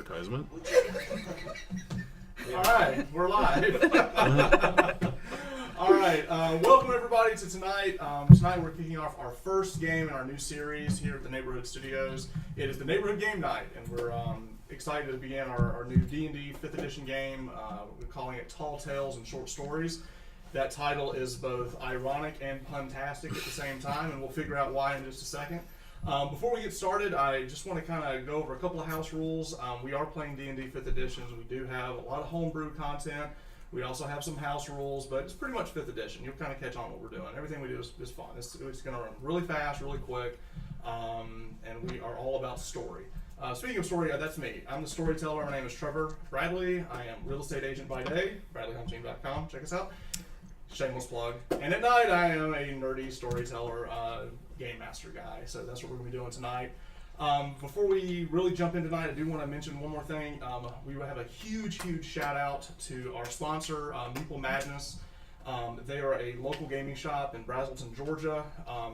advertisement. All right, we're live. All right, welcome everybody to tonight. Tonight we're kicking off our first game in our new series here at the Neighborhood Studios. It is the Neighborhood Game Night, and we're excited to begin our new D&D 5th edition game. We're calling it Tall Tales and Short Stories. That title is both ironic and puntastic at the same time, and we'll figure out why in just a second. Before we get started, I just want to kind of go over a couple of house rules. We are playing D&D 5th editions. We do have a lot of homebrew content. We also have some house rules, but it's pretty much 5th edition. You'll kind of catch on what we're doing. Everything we do is fun. It's going to run really fast, really quick, and we are all about story. Speaking of story, that's me. I'm the storyteller. My name is Trevor Bradley. I am real estate agent by day, bradleyhunting.com. Check us out. Shameless plug. And at night, I am a nerdy storyteller, game master guy. So that's what we're going to be doing tonight. Before we really jump in tonight, I do want to mention one more thing. We have a huge shout out to our sponsor, Meeple Madness. They are a local gaming shop in Braselton, Georgia.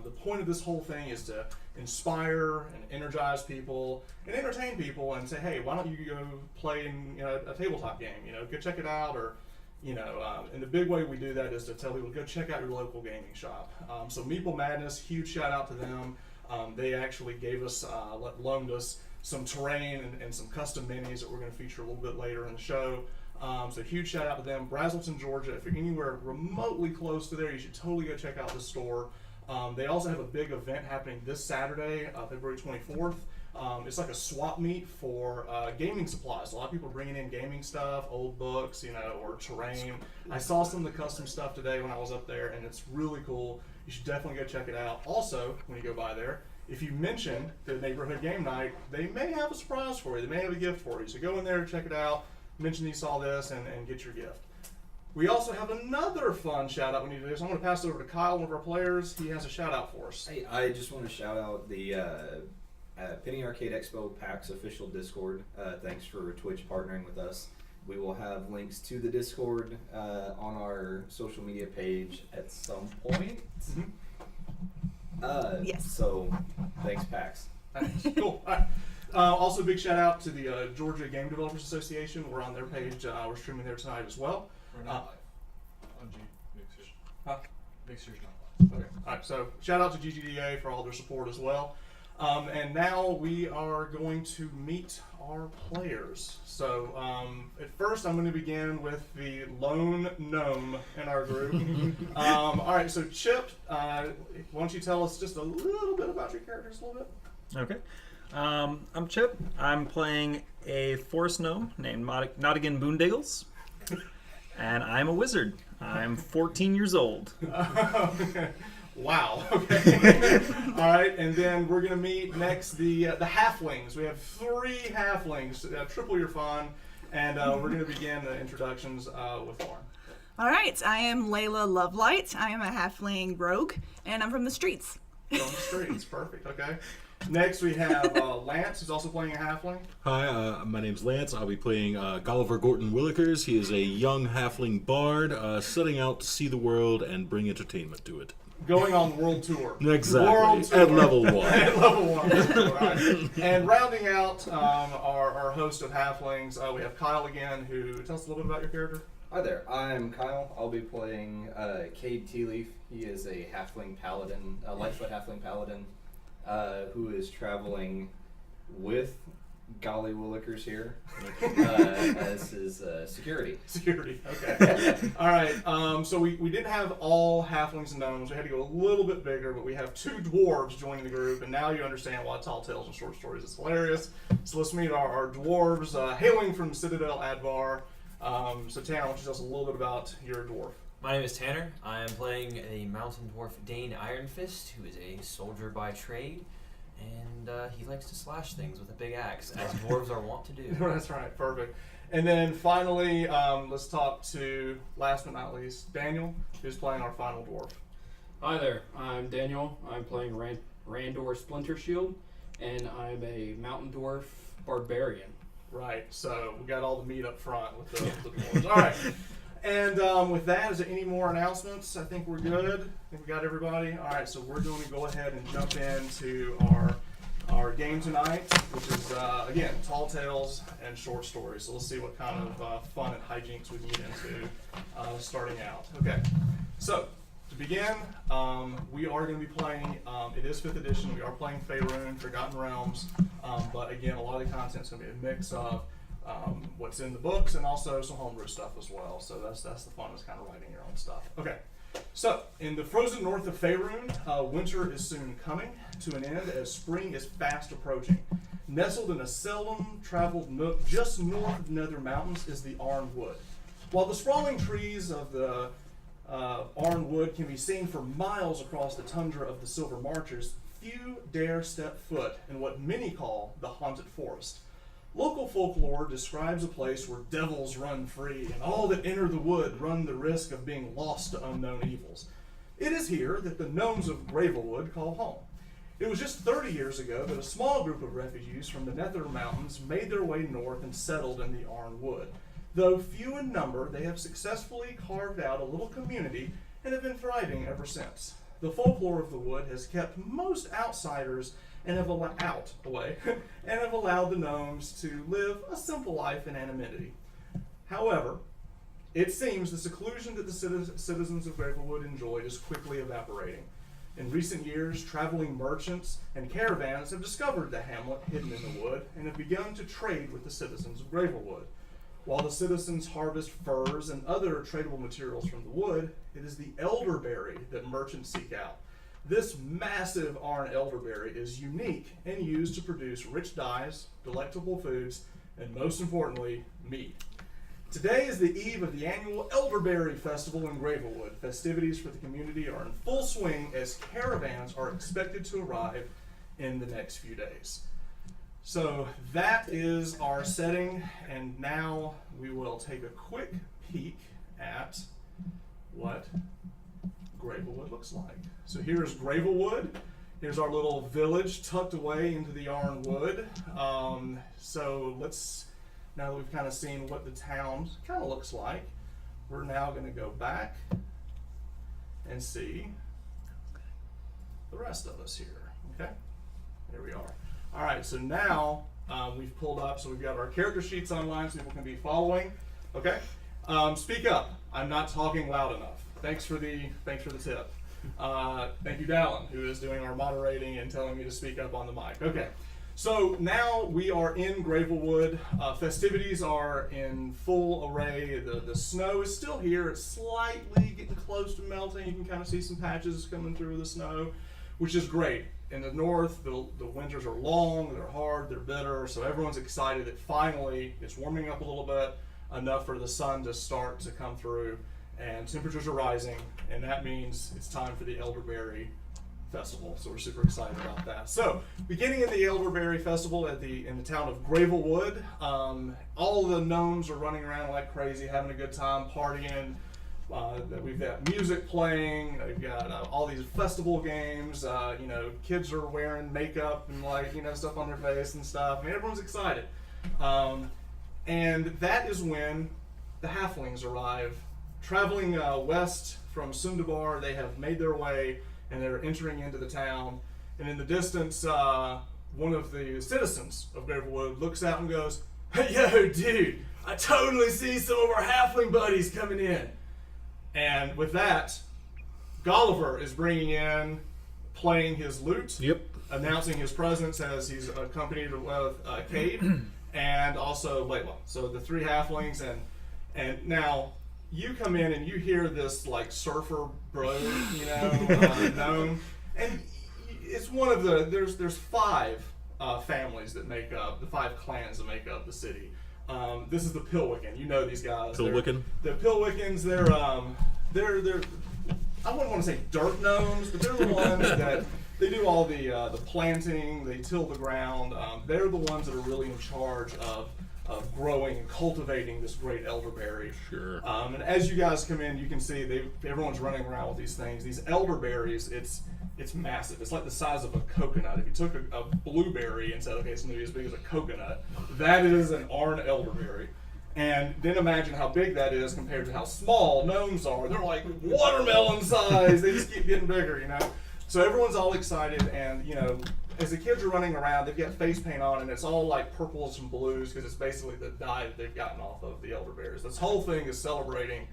The point of this whole thing is to inspire and energize people and entertain people and say, hey, why don't you go play in a tabletop game? Go check it out. Or and the big way we do that is to tell people, go check out your local gaming shop. So Meeple Madness, huge shout out to them. They actually gave us, loaned us some terrain and some custom minis that we're going to feature a little bit later in the show. So huge shout out to them. Braselton, Georgia. If you're anywhere remotely close to there, you should totally go check out the store. They also have a big event happening this Saturday, February 24th. It's like a swap meet for gaming supplies. A lot of people are bringing in gaming stuff, old books, or terrain. I saw some of the custom stuff today when I was up there, and it's really cool. You should definitely go check it out. Also, when you go by there, if you mention the Neighborhood Game Night, they may have a surprise for you. They may have a gift for you. So go in there, check it out, mention you saw this, and get your gift. We also have another fun shout out we need to do. So I'm going to pass it over to Kyle, one of our players. He has a shout out for us. Hey, I just want to shout out the Penny Arcade Expo PAX official Discord. Thanks for Twitch partnering with us. We will have links to the Discord on our social media page at some point. Yes. So, thanks, PAX. Thanks. Cool. All right. Also, big shout out to the Georgia Game Developers Association. We're on their page. We're streaming there tonight as well. We're not live on Mixer. Huh? Mixer's not live. Okay. All right. So, shout out to GGDA for all their support as well. And now we are going to meet our players. So at first I'm going to begin with the lone gnome in our group. All right, so Chip, why don't you tell us just a little bit about your characters a little bit? Okay. I'm Chip. I'm playing a forest gnome named Nottingham Boondiggles. And I'm a wizard. I'm 14 years old. Okay. Wow. Okay. All right, and then we're gonna meet next the halflings. We have 3 halflings. Triple your fun, and we're gonna begin the introductions with Lauren. All right, I am Layla Lovelight. I am a halfling rogue, and I'm from the streets. From the streets, perfect. Okay. Next we have Lance, who's also playing a halfling. Hi, my name's Lance. I'll be playing Gulliver Gorton Willikers. He is a young halfling bard setting out to see the world and bring entertainment to it. Going on world tour. Exactly. World tour. At level 1. At level 1. Right. And rounding out our host of halflings, we have Kyle again, who tell us a little bit about your character. Hi there, I'm Kyle. I'll be playing Cade Tealeaf. He is a halfling paladin, a Lightfoot halfling paladin, who is traveling with Golly Willikers here as his security. Security, okay. All right, so we didn't have all halflings and gnomes. We had to go a little bit bigger, but we have 2 dwarves joining the group, and now you understand why Tall Tales and Short Stories is hilarious. So let's meet our dwarves, hailing from Citadel Advar. So Tanner, why don't you tell us a little bit about your dwarf? My name is Tanner. I am playing a mountain dwarf, Dane Ironfist, who is a soldier by trade, and he likes to slash things with a big axe, as dwarves are wont to do. That's right, perfect. And then finally, let's talk to, last but not least, Daniel, who's playing our final dwarf. Hi there, I'm Daniel. I'm playing Randor Splinter Shield, and I'm a mountain dwarf barbarian. Right, so we got all the meat up front with the dwarves. All right. And with that, is there any more announcements? I think we're good. I think we got everybody. All right, so we're going to go ahead and jump into our our game tonight, which is, again, tall tales and short stories. So let's see what kind of fun and hijinks we can get into starting out. Okay, so to begin, we are going to be playing, it is 5th edition, we are playing Faerun, Forgotten Realms, but again, a lot of the content's going to be a mix of what's in the books and also some homebrew stuff as well. So that's the fun, is kind of writing your own stuff. Okay. So, in the frozen north of Faerun, winter is soon coming to an end as spring is fast approaching. Nestled in a seldom traveled nook just north of Nether Mountains is the Arn Wood. While the sprawling trees of the Arn Wood can be seen for miles across the tundra of the Silver Marches, few dare step foot in what many call the Haunted Forest. Local folklore describes a place where devils run free and all that enter the wood run the risk of being lost to unknown evils. It is here that the gnomes of Gravelwood call home. It was just 30 years ago that a small group of refugees from the Nether Mountains made their way north and settled in the Arn Wood. Though few in number, they have successfully carved out a little community and have been thriving ever since. The folklore of the wood has kept most outsiders and have allowed the gnomes to live a simple life in anonymity. However, it seems the seclusion that the citizens of Gravelwood enjoyed is quickly evaporating. In recent years, traveling merchants and caravans have discovered the hamlet hidden in the wood and have begun to trade with the citizens of Gravelwood. While the citizens harvest furs and other tradable materials from the wood, it is the elderberry that merchants seek out. This massive Arn elderberry is unique and used to produce rich dyes, delectable foods, and most importantly, meat. Today is the eve of the annual Elderberry Festival in Gravelwood. Festivities for the community are in full swing as caravans are expected to arrive in the next few days. So that is our setting, and now we will take a quick peek at what Gravelwood looks like. So here's Gravelwood. Here's our little village tucked away into the Arn Wood. So let's, now that we've kind of seen what the town kind of looks like, we're now going to go back and see the rest of us here. Okay, there we are. All right, so now we've pulled up, so we've got our character sheets online so people can be following. Okay, speak up. I'm not talking loud enough. Thanks for the tip. Thank you, Dallin, who is doing our moderating and telling me to speak up on the mic. Okay, so now we are in Gravelwood. Festivities are in full array. The snow is still here. It's slightly getting close to melting. You can kind of see some patches coming through the snow, which is great. In the north, the winters are long, they're hard, they're bitter, so everyone's excited that finally it's warming up a little bit, enough for the sun to start to come through, and temperatures are rising, and that means it's time for the Elderberry Festival. So we're super excited about that. So, beginning in the Elderberry Festival in the town of Gravelwood, all the gnomes are running around like crazy, having a good time, partying. We've got music playing. We've got all these festival games. Kids are wearing makeup and stuff on their face and stuff. I mean, everyone's excited. And that is when the halflings arrive. Traveling west from Sundabar, they have made their way and they're entering into the town. And in the distance, one of the citizens of Gravelwood looks out and goes, "Hey, yo, dude, I totally see some of our halfling buddies coming in." And with that, Gulliver is bringing in, playing his lute, announcing his presence as he's accompanied with Cade and also Layla. So the three halflings, and now you come in and you hear this like surfer bro, gnome, and it's one of the there's five families that make up the five clans that make up the city. This is the Pillwicken. You know these guys. Pillwicken. The Pillwickens. They're I wouldn't want to say dirt gnomes, but they're the ones that they do all the planting. They till the ground. They're the ones that are really in charge of growing and cultivating this great elderberry. Sure. And as you guys come in, you can see everyone's running around with these things. These elderberries, it's massive. It's like the size of a coconut. If you took a blueberry and said, okay, it's going to be as big as a coconut, that is an Arn elderberry. And then imagine how big that is compared to how small gnomes are. They're like watermelon size. They just keep getting bigger, So everyone's all excited, and as the kids are running around, they've got face paint on, and it's all like purples and blues because it's basically the dye that they've gotten off of the elderberries. This whole thing is celebrating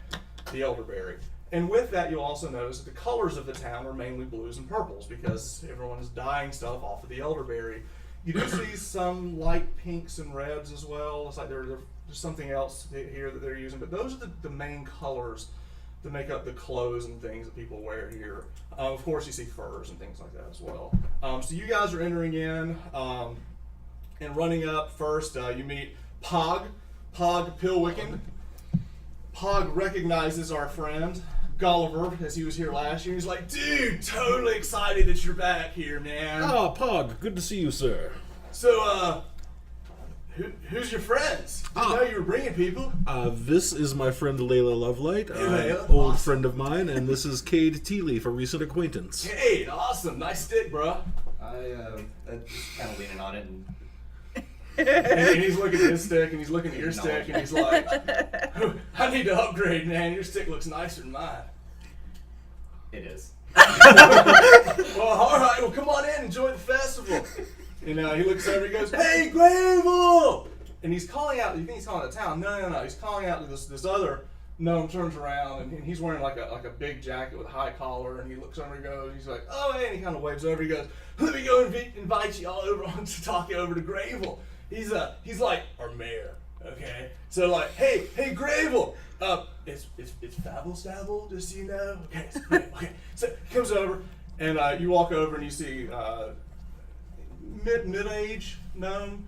the elderberry. And with that, you'll also notice that the colors of the town are mainly blues and purples because everyone is dyeing stuff off of the elderberry. You do see some light pinks and reds as well. It's like there's something else here that they're using, but those are the main colors that make up the clothes and things that people wear here. Of course, you see furs and things like that as well. So you guys are entering in, and running up first, you meet Pog Pilwicken. Pog recognizes our friend Gulliver, as he was here last year. He's like, dude, totally excited that you're back here, man. Ah, Pog, good to see you, sir. So, who's your friends? I know you were bringing people. This is my friend Layla Lovelight, Hey, Layla. old Awesome. friend of mine, and this is Cade Tealeaf, a recent acquaintance. Hey, awesome. Nice stick, bro. I'm just kind of leaning on it and And he's looking at his stick, and he's looking at your stick, and he's like, I need to upgrade, man. Your stick looks nicer than mine. it is. Well, all right. Well, come on in. Enjoy the festival. And he looks over. He goes, "Hey, Gravel!" And he's calling out. You think he's calling the town? No. He's calling out to this other gnome. Turns around, and he's wearing like a big jacket with a high collar. And he looks over. And goes, he's like, "Oh, hey!" And he kind of waves over. He goes, "Let me go invite you all over to talk you over to Gravel. He's like our mayor." Okay. So like, hey, Gravel. It's Fabble Stabble, just so you know. Okay, so, great, okay. So he comes over, and you walk over, and you see mid-age gnome.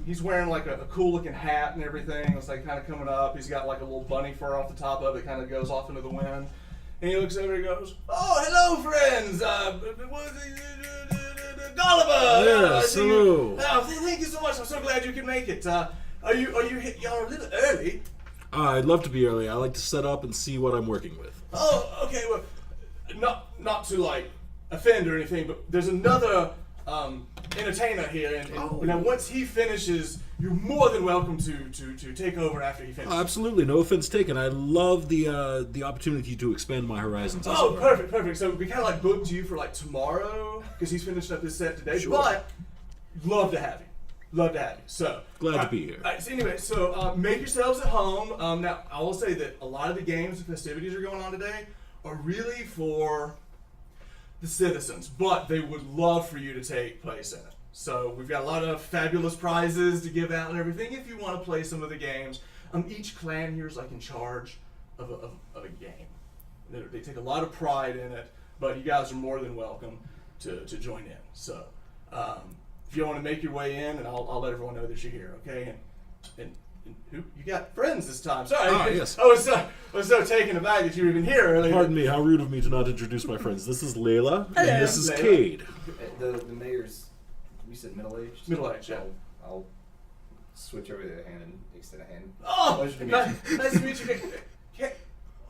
He's wearing like a cool looking hat and everything. It's like kind of coming up. He's got like a little bunny fur off the top of it, kind of goes off into the wind. And he looks over and goes, "Oh, hello, friends. Gulliver. Yes, hello. Thank you so much. I'm so glad you could make it. Y'all are a little early." I'd love to be early. I like to set up and see what I'm working with. Oh, okay. Well, not to like offend or anything, but there's another entertainer here, and now once he finishes, you're more than welcome to take over after he finishes. Absolutely, no offense taken. I love the opportunity to expand my horizons. Oh, perfect. So we kind of like booked you for like tomorrow because he's finishing up his set today. Sure. But love to have you. So Glad to be here. All right, so anyway, make yourselves at home. Now I will say that a lot of the games and festivities are going on today are really for the citizens, but they would love for you to take place in it. So we've got a lot of fabulous prizes to give out and everything if you want to play some of the games. Each clan here is like in charge of a game. They take a lot of pride in it, but you guys are more than welcome to join in. So if you want to make your way in, and I'll let everyone know that you're here, okay? And who you got friends this time? Sorry, yes. I was so taken aback that you were even here earlier. Pardon me, how rude of me to not introduce my friends. This is Layla, Hello. and this is Layla. Cade. The mayor's, you said middle-aged? Middle-aged, yeah. I'll switch over the hand and extend a hand. Oh, Pleasure to meet nice to meet you.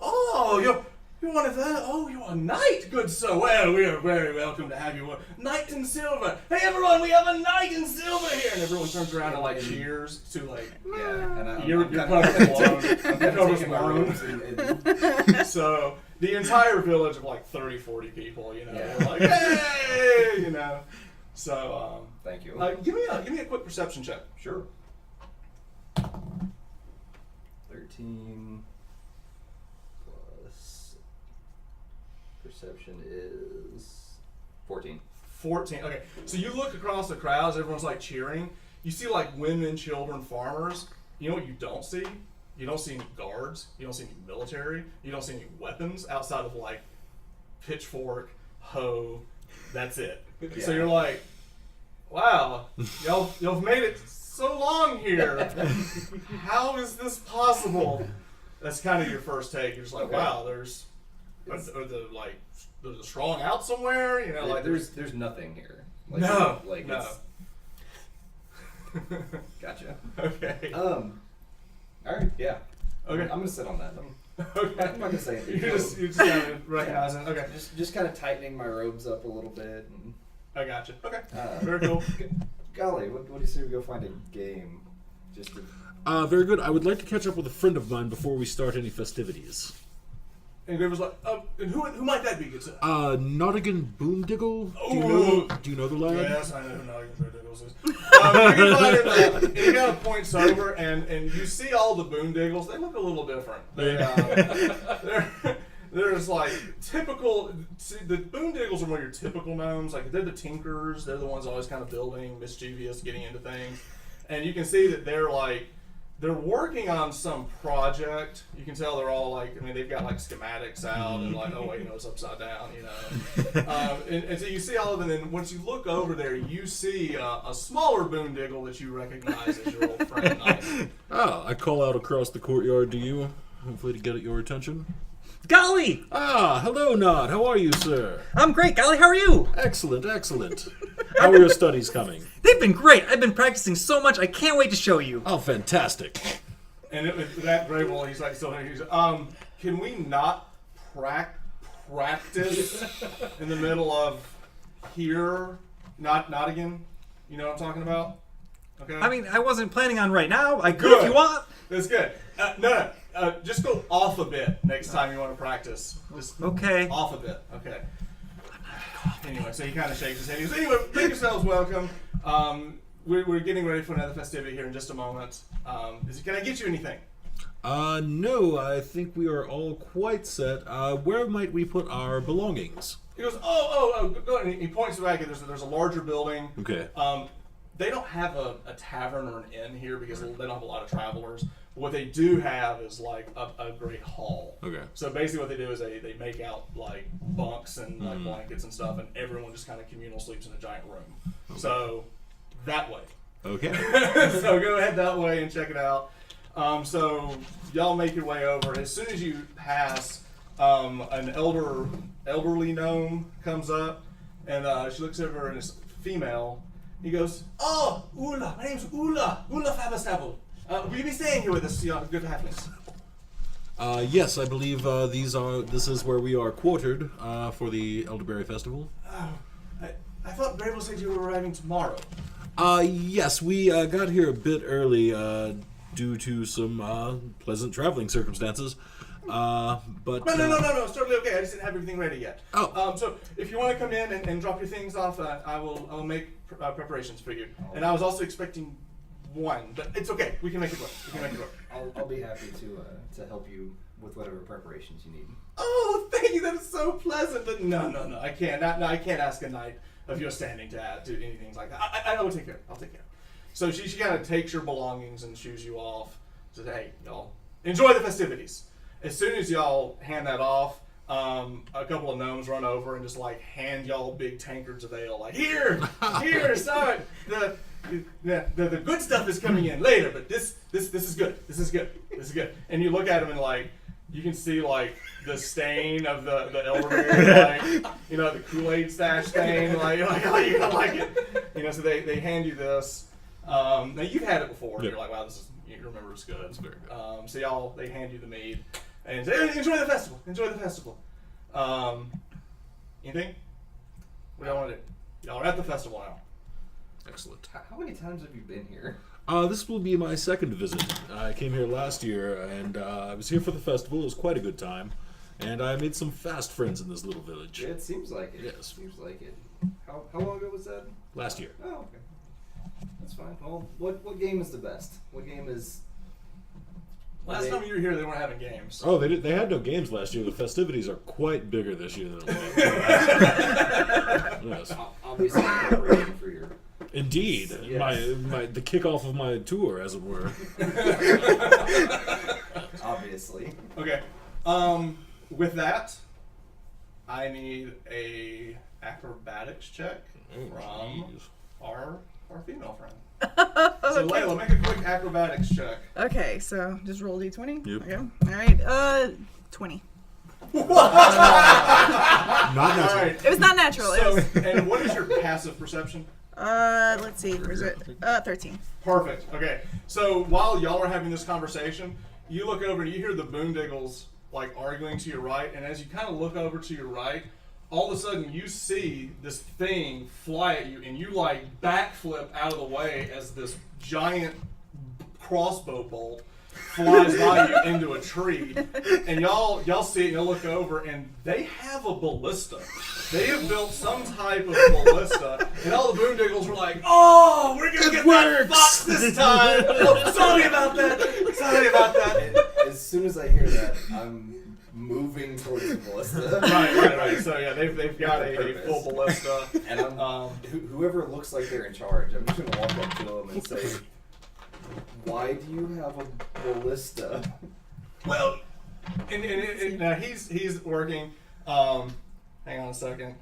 Oh, you're one of the. Oh, you're a knight, good sir. Well, we are very welcome to have you. Knight in silver. Hey, everyone, we have a knight in silver here, and everyone turns around and like cheers to like. Yeah, and I'm You're kinda- covered in blown. I'm You're kind covered of in taking my blown. robes and So the entire village of like 30, 40 people, you know, Yeah. they're like, hey, you know. So thank you. give me a quick perception check. Sure. 13 plus perception is 14. 14. Okay, so you look across the crowds, everyone's like cheering. You see like women, children, farmers. You know what you don't see? You don't see any guards. You don't see any military. You don't see any weapons outside of like pitchfork, hoe. That's it. So Yeah. you're like, wow, y'all made it so long here. How is this possible? That's kind of your first take. You're just like, Okay. wow, there's a strong out somewhere. You know, like there's nothing here. Like, No, like no. It's, gotcha. Okay. All right, yeah. Okay. I'm gonna sit on that. Okay. I'm not gonna say anything. You just kind of recognizing. Okay. Just kind of tightening my robes up a little bit. And, I got you. Okay. uh, Very cool. Golly, what do you say we go find a game? Just to, Very good. I would like to catch up with a friend of mine before we start any festivities. And Gravel's like, and who might that be, good sir? Nottingham Boondiggle? Do you know the lad? Yes, I know who Nottingham Boondiggles is. You can find him, and he kind of points over, and you see all the Boondiggles. They look a little different. There's like typical. See, the Boondiggles are one of your typical gnomes. Like they're the tinkers. They're the ones always kind of building, mischievous, getting into things. And you can see that they're working on some project. You can tell they're all like, I mean, they've got like schematics out and like, oh wait, no, it's upside down, you know. And so you see all of them, and then once you look over there, you see a smaller Boondiggle that you recognize as your old friend. I call out across the courtyard to you, hopefully to get your attention. Golly! Hello, Nod. How are you, sir? I'm great, Golly. How are you? Excellent, excellent. How are your studies coming? They've been great. I've been practicing so much. I can't wait to show you. Oh, fantastic. And that Gravel, he's like, can we not practice in the middle of here? Not again? You know what I'm talking about? Okay. I mean, I wasn't planning on right now. I could Good. if you want. That's good. No. Just go off a bit next time you want to practice. Just Okay. off a bit. Okay. Anyway, so he kind of shakes his head. He goes, anyway, make yourselves welcome. We're getting ready for another festivity here in just a moment. Can I get you anything? No, I think we are all quite set. Where might we put our belongings? He goes, go ahead. And he points back at there's a larger building. Okay. They don't have a tavern or an inn here because they don't have a lot of travelers. What they do have is like a great hall. Okay. So basically what they do is they make out like bunks and like blankets and stuff, and everyone just kind of communal sleeps in a giant room. Okay. So that way. Okay. So go ahead that way and check it out. So y'all make your way over. As soon as you pass, an elderly gnome comes up, and she looks over and is female. He goes, "Oh, Ula, my name's Ula Faberstable. Will you be staying here with us, good halflings?" Yes, I believe this is where we are quartered for the Elderberry Festival. I thought Gravel said you were arriving tomorrow. Yes, we got here a bit early due to some pleasant traveling circumstances. But No, it's totally okay. I just didn't have everything ready yet. Oh. So if you want to come in and drop your things off, I'll make preparations for you. And I was also expecting one, but it's okay. We can make it work. I'll be happy to help you with whatever preparations you need. Oh, thank you. That is so pleasant. But no, I can't. I can't ask a knight of your standing to do anything like that. I will take care. I'll take care. So she kind of takes your belongings and shoos you off. Says, "Hey, y'all, enjoy the festivities." As soon as y'all hand that off, a couple of gnomes run over and just like hand y'all big tankards of ale. Like, here, sorry, the good stuff is coming in later, but this is good. This is good. And you look at them and like you can see like the stain of the elderberry, like the Kool-Aid stash stain. Like you're like, oh, you don't like it. So they hand you this. Now you've had it before. And you're like, wow, you remember it's good. It's very good. So they hand you the mead. And say, enjoy the festival. Anything? What do y'all want to do? Y'all are at the festival now. Excellent. How many times have you been here? This will be my second visit. I came here last year, and I was here for the festival. It was quite a good time, and I made some fast friends in this little village. Yeah, it seems like it. Yes. Seems like it. How long ago was that? Last year. Oh, okay. That's fine. Well, what game is the best? What game is... Last time you were here, they weren't having games. Oh, they had no games last year. The festivities are quite bigger this year than it was. Yes. Obviously, preparation for your... Indeed. Yes. The kickoff of my tour, as it were. Obviously. Okay. With that, I need a acrobatics check from our female friend. So Layla, make a quick acrobatics check. Okay, so just roll d20. Yep. Okay. All right. 20. Not All natural. right. It was not natural. So, and what is your passive perception? Let's see. Where's it? 13. Perfect. Okay. So while y'all are having this conversation, you look over and you hear the Boondiggles like arguing to your right, and as you kind of look over to your right, all of a sudden you see this thing fly at you, and you like backflip out of the way as this giant crossbow bolt flies by you into a tree, and y'all see it, and y'all look over, and they have a ballista. They have built some type of ballista, and all the boondiggles were like, "Oh, we're gonna get that fox this time." Oh, sorry about that. Sorry about that. And as soon as I hear that, I'm moving towards the ballista. Right. So yeah, they've got a full ballista, And whoever looks like they're in charge, I'm just gonna walk up to them and say, "Why do you have a ballista?" well, and now he's working. Hang on a second.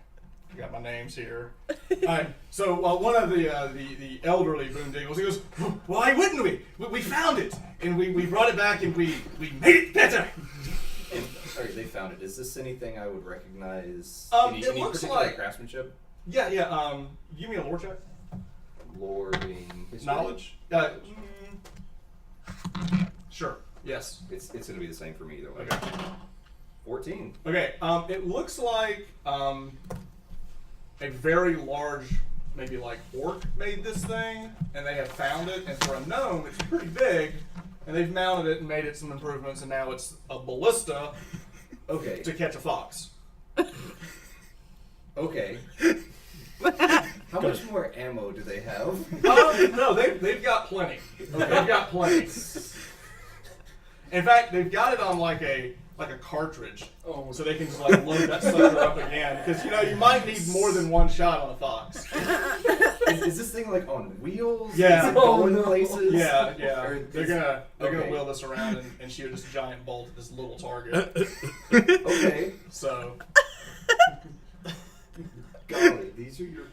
I got my names here. Alright, so one of the elderly boondiggles, he goes, "Why wouldn't we? We found it, and we brought it back, and we made it better." Alright, they found it. Is this anything I would recognize? It Any looks particular like- craftsmanship? Yeah. Give me a lore check. Lore being history? Knowledge. Sure. Yes. It's gonna be the same for me either way. Okay. 14. Okay. It looks like a very large, maybe like orc made this thing, and they have found it. And for a gnome, it's pretty big, and they've mounted it and made it some improvements, and now it's a ballista Okay. to catch a fox. Okay. How much more ammo do they have? No, they've got plenty. They've got plenty. In fact, they've got it on like a cartridge, so they can just like load that sucker up again. Because you might need more than one shot on a fox. Is this thing like on wheels? Yeah. Is it going places? Yeah. Or They're is- gonna okay. wheel this around and shoot this giant bolt at this little target. Okay. So Golly, these are your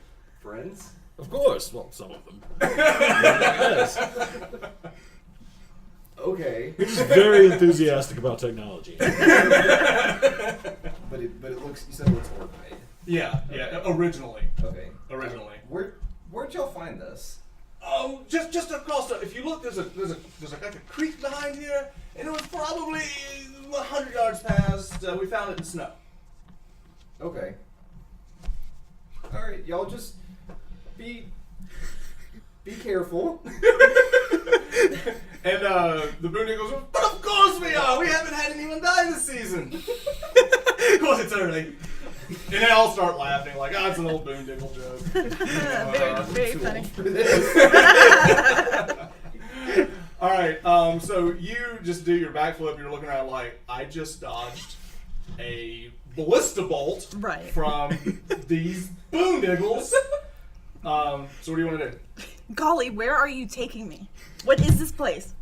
friends? Of course. Well, some of them. Yes. Okay. He's very enthusiastic about technology. But it looks. You said it looks orc made. yeah. Originally. Okay. Where'd y'all find this? Just across the. If you look, there's like a creek behind here, and it was probably 100 yards past. We found it in snow. Okay. All right, y'all just be careful. And the boondiggles goes, "But of course we are! We haven't had anyone die this season!" Of course it's early. And they all start laughing, like, "Oh, it's an old boondiggle joke." Very funny. Alright, so you just do your backflip, you're looking around like, I just dodged a ballista bolt Right. from these boondiggles. So what do you want to do? Golly, where are you taking me? What is this place?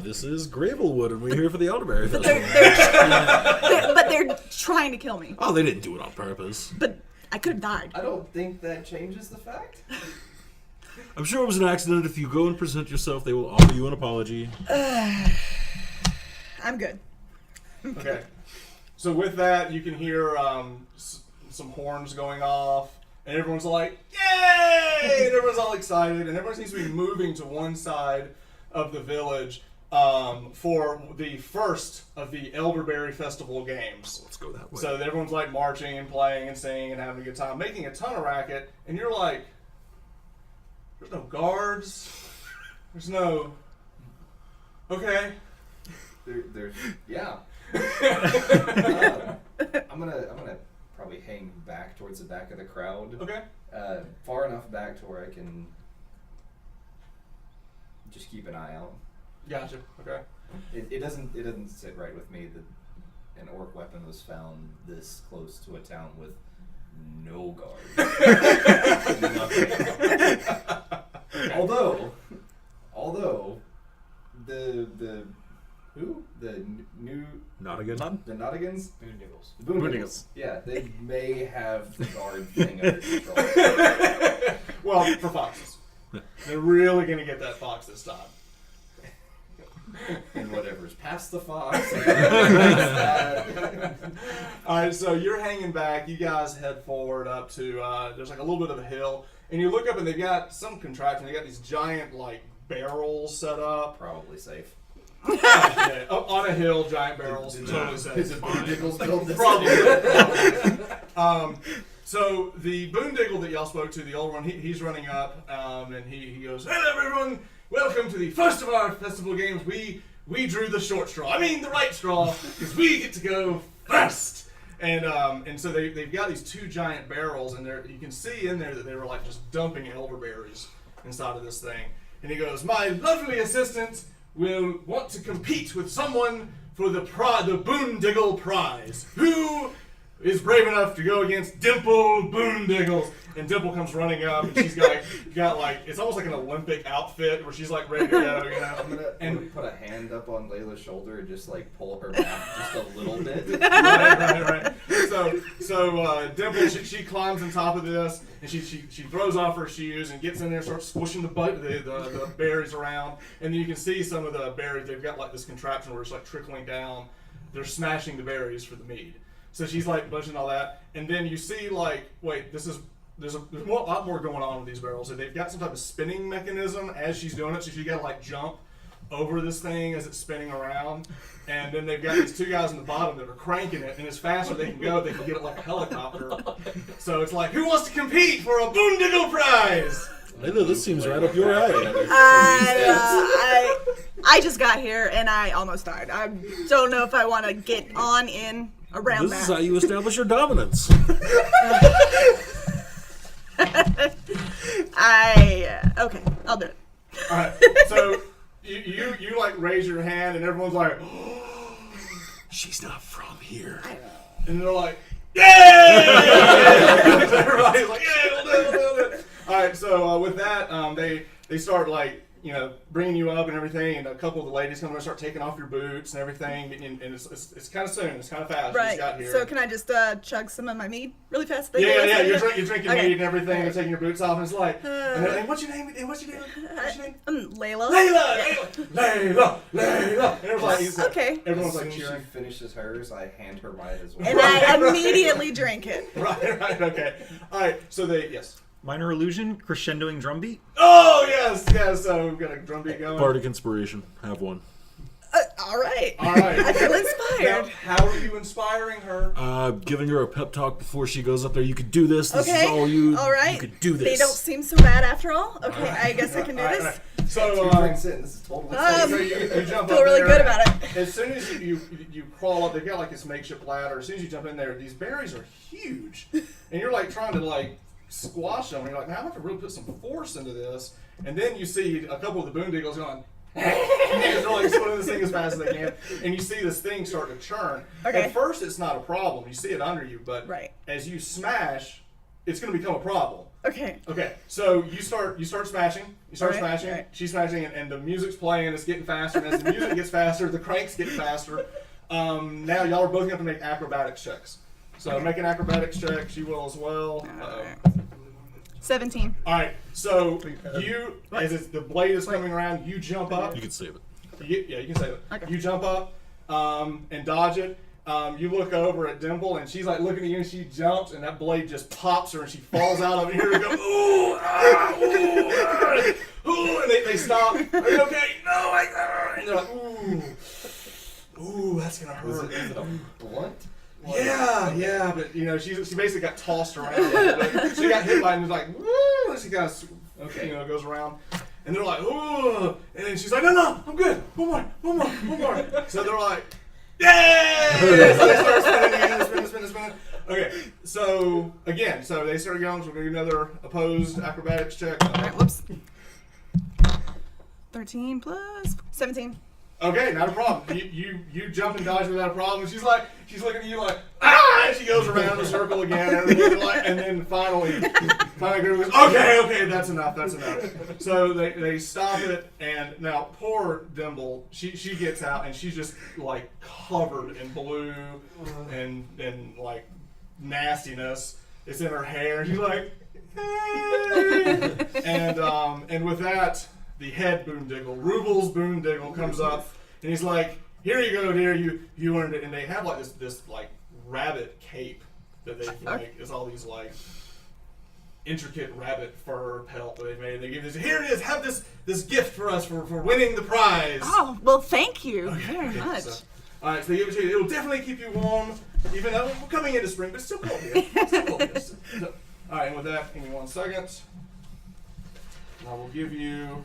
This is Gravelwood, and we're here for the Elderberry But Festival. they're trying to kill me. Oh, they didn't do it on purpose. But I could have died. I don't think that changes the fact. I'm sure it was an accident. If you go and present yourself, they will offer you an apology. I'm good. Okay. So with that, you can hear some horns going off, and everyone's like, "Yay!" And everyone's all excited, and everyone seems to be moving to one side of the village for the first of the Elderberry Festival games. Let's go that way. So everyone's like marching and playing and singing and having a good time, making a ton of racket, and you're like, there's no guards. There's no... Okay. There's yeah. I'm gonna probably hang back towards the back of the crowd. Okay. Far enough back to where I can just keep an eye out. Gotcha. Okay. It doesn't sit right with me that an orc weapon was found this close to a town with no guards. Nothing. Although the who the new Not again. the Nottingans Boondiggles. the Boondiggles. Boondiggles. Yeah, they may have the guard thing under control. Well, for foxes. They're really going to get that fox this time. And whatever's past the fox. Alright, so you're hanging back. You guys head forward up to, there's like a little bit of a hill. And you look up and they've got some contraption. They got these giant, like, barrels set up. Probably safe. Yeah, up on a hill, giant barrels. Totally safe. Did the Boondiggles build this? Probably. So the boondiggle that y'all spoke to, the old one, he's running up, and he goes, "Hello everyone, welcome to the first of our festival games. We we drew the short straw. I mean the right straw, because we get to go first. And so they've got these 2 giant barrels, and you can see in there that they were like just dumping elderberries inside of this thing. And he goes, my lovely assistant will want to compete with someone for the Boondiggle Prize. Who is brave enough to go against Dimple Boondiggles? And Dimple comes running up, and she's got like, it's almost like an Olympic outfit where she's like ready to go, you know. I'm gonna put a hand up on Layla's shoulder and just like pull her back just a little bit. right. So Dimple, she climbs on top of this, and she throws off her shoes and gets in there and starts squishing the berries around. And then you can see some of the berries, they've got like this contraption where it's like trickling down. They're smashing the berries for the mead. So she's like bunching all that, and then you see like, wait, there's a lot more going on with these barrels. So they've got some type of spinning mechanism as she's doing it, so she got to like jump over this thing as it's spinning around. And then they've got these 2 guys on the bottom that are cranking it, and as fast as they can go, they can get it like a helicopter. So it's like, who wants to compete for a Boondiggle Prize? Layla, this seems right up your alley. I just got here and I almost died. I don't know if I want to get on in around This that. is how you establish your dominance. Okay, I'll do it. All right, so you like raise your hand, and everyone's like, oh, She's not from here. and they're like, yay! Everybody's like, yay, we'll do it. All right, so with that, they start like, you know, bringing you up and everything, and a couple of the ladies come and start taking off your boots and everything, and it's kind of soon, it's kind of fast. You Right. just got here. So can I just chug some of my mead really fast? Yeah, you're drinking Okay. mead and everything, and taking your boots off, and it's like, and they're like, what's your name? What's your name? Layla. Layla. And everyone's like, Okay. Everyone's As like soon as cheering. she finishes hers, I hand her mine as well. And I immediately drink it. Right, okay. All right, so yes. Minor illusion, crescendoing drum beat. Oh, yes, so we've got a drum beat going. Bardic inspiration. Have one. All right. I feel Now, inspired. how are you inspiring her? Giving her a pep talk before she goes up there. You could do this. This Okay. is all you. All right. You could do this. They don't seem so bad after all. Okay, I guess I can do All right, this. all right. So, Two drinks in, this is totally safe. so you jump feel up really there. good about it. As soon as you crawl up, they've got like this makeshift ladder. As soon as you jump in there, these berries are huge, and you're like trying to like squash them. And you're like, now I have to really put some force into this. And then you see a couple of the Boondiggles going. They're like spinning this thing as fast as they can, and you see this thing start to churn. Okay. At first, it's not a problem. You see it under you, but Right. as you smash, it's going to become a problem. Okay. Okay, so you start smashing. You start Alright, smashing. alright. She's smashing, and the music's playing. It's getting faster. And as the music gets faster, the cranks get faster. Now y'all are both going to have to make acrobatics checks. So make an acrobatics check. She will as well. Alright. 17. All right. So the blade is coming around, you jump up. You could save it. You can save it. Okay. You jump up and dodge it. You look over at Dimple, and she's like looking at you, and she jumps, and that blade just pops her, and she falls out of here and goes, ooh, ah, ooh, ah, ooh, and they stop. Are you okay? No, and they're like, ooh, that's gonna hurt. Is it a blunt? Yeah, but you know, she basically got tossed around. But she got hit by it and was like, woo, and she kind of, goes around. And they're like, ooh, and then she's like, no, I'm good. One more. So they're like, yay! So they start spinning again, spinning. Okay, so again, they start going, so we're going to do another opposed acrobatics check. All right, whoops. 13 plus 17. Okay, not a problem. You jump and dodge without a problem. She's looking at you like, ah! And she goes around the circle again, and then finally goes, okay, that's enough. So they stop it, and now poor Dimple, she gets out, and she's just like covered in blue and like nastiness. It's in her hair. She's like, hey! And with that, the head Boondiggle, Rubal's Boondiggle, comes up, and he's like, "Here you go, dear. You earned it." And they have like this like rabbit cape that they like. It's all these like intricate rabbit fur pelt that they made. They give this. Here it is. Have this gift for us for winning the prize. Oh, well, thank you very much. So, all right, so they give it to you. It'll definitely keep you warm, even though we're coming into spring, but it's still cold here. So, all right, and with that, give me 1 second. I will give you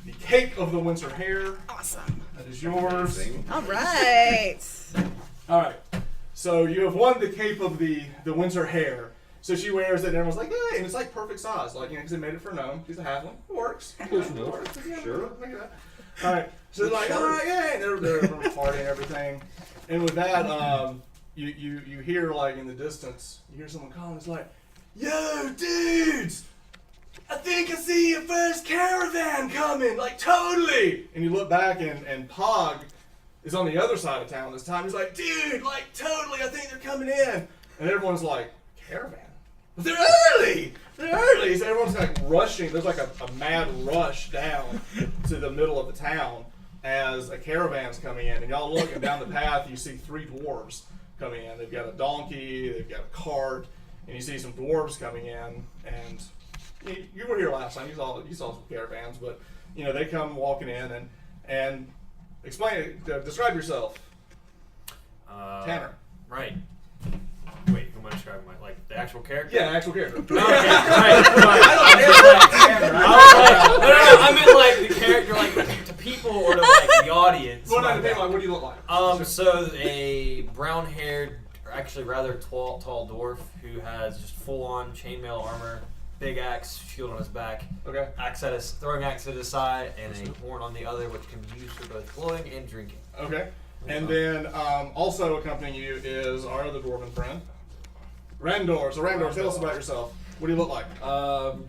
the Cape of the Winter Hare. Awesome. That is yours. Amazing. All right. All right. So you have won the Cape of the Winter Hare. So she wears it, and everyone's like, "Yeah!" And it's like perfect size, like because they made it for a gnome. She's a halfling. It works. Close enough. Works. Yeah, Sure. look at that. All right. So they're like, "All right, yeah!" And they're partying and everything. And with that, you hear like in the distance, you hear someone calling. It's like, "Yo, dudes! I think I see your first caravan coming, like totally!" And you look back, and Pog is on the other side of town this time. He's like, "Dude, like totally, I think they're coming in." And everyone's like, "Caravan? But they're early! They're early!" So everyone's like rushing. There's like a mad rush down to the middle of the town as a caravan's coming in. And y'all looking down the path, you see 3 dwarves coming in. They've got a donkey, they've got a cart, and you see some dwarves coming in. And you were here last time. You saw some caravans, but they come walking in and describe yourself, Tanner. Right. Wait, who am I describing? Like the actual character? Yeah, actual character. Okay, right. I meant like the character, like to people or to like the audience. Well, no, depending on what do you look like? So a brown-haired, or actually rather tall dwarf who has just full-on chainmail armor, big axe, shield on his back, Okay. throwing axe at his side, and a horn on the other, which can be used for both blowing and drinking. Okay. And then also accompanying you is our other dwarven friend, Randor. So Randor, tell us about yourself. What do you look like?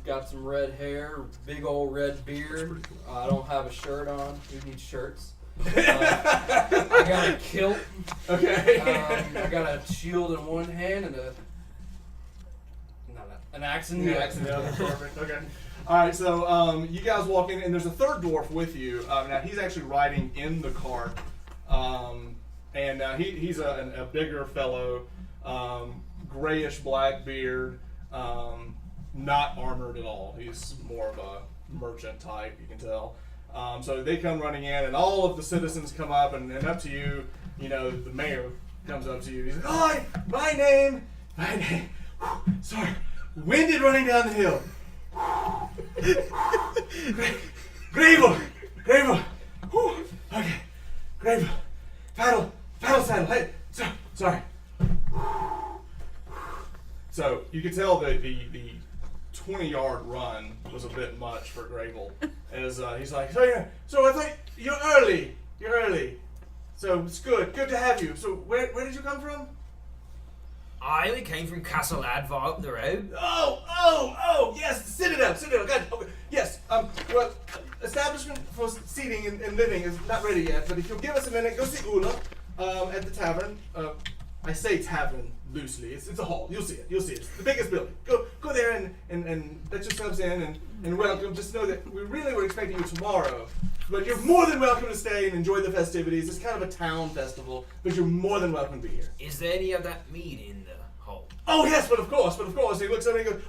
Got some red hair, big old red beard. I don't have a shirt on. We need shirts. I got a kilt. Okay. I got a shield in one hand and an axe in the other. Perfect. Okay. All right. So you guys walk in, and there's a third dwarf with you. Now he's actually riding in the cart, and he's a bigger fellow, grayish black beard, not armored at all. He's more of a merchant type, you can tell. So they come running in, and all of the citizens come up and up to you. The mayor comes up to you. He's like, "Hi, my name. Sorry, winded running down the hill. Gravel. Okay, Gravel. Paddle saddle. Hey, sorry." So you could tell that the 20-yard run was a bit much for Gravel, as he's like, so I thought you're early. So it's good to have you. So where did you come from? I only came from Castle Advar up the road. Oh, yes, Citadel. God, okay. Yes, well, establishment for seating and living is not ready yet, but if you'll give us a minute, go see Ula at the tavern. I say tavern loosely. It's a hall. You'll see it. It's the biggest building. Go there and let yourselves in and welcome. Just know that we really were expecting you tomorrow, but you're more than welcome to stay and enjoy the festivities. It's kind of a town festival, but you're more than welcome to be here. Is there any of that meat in the hole? Oh yes, but of course. He looks at me and goes,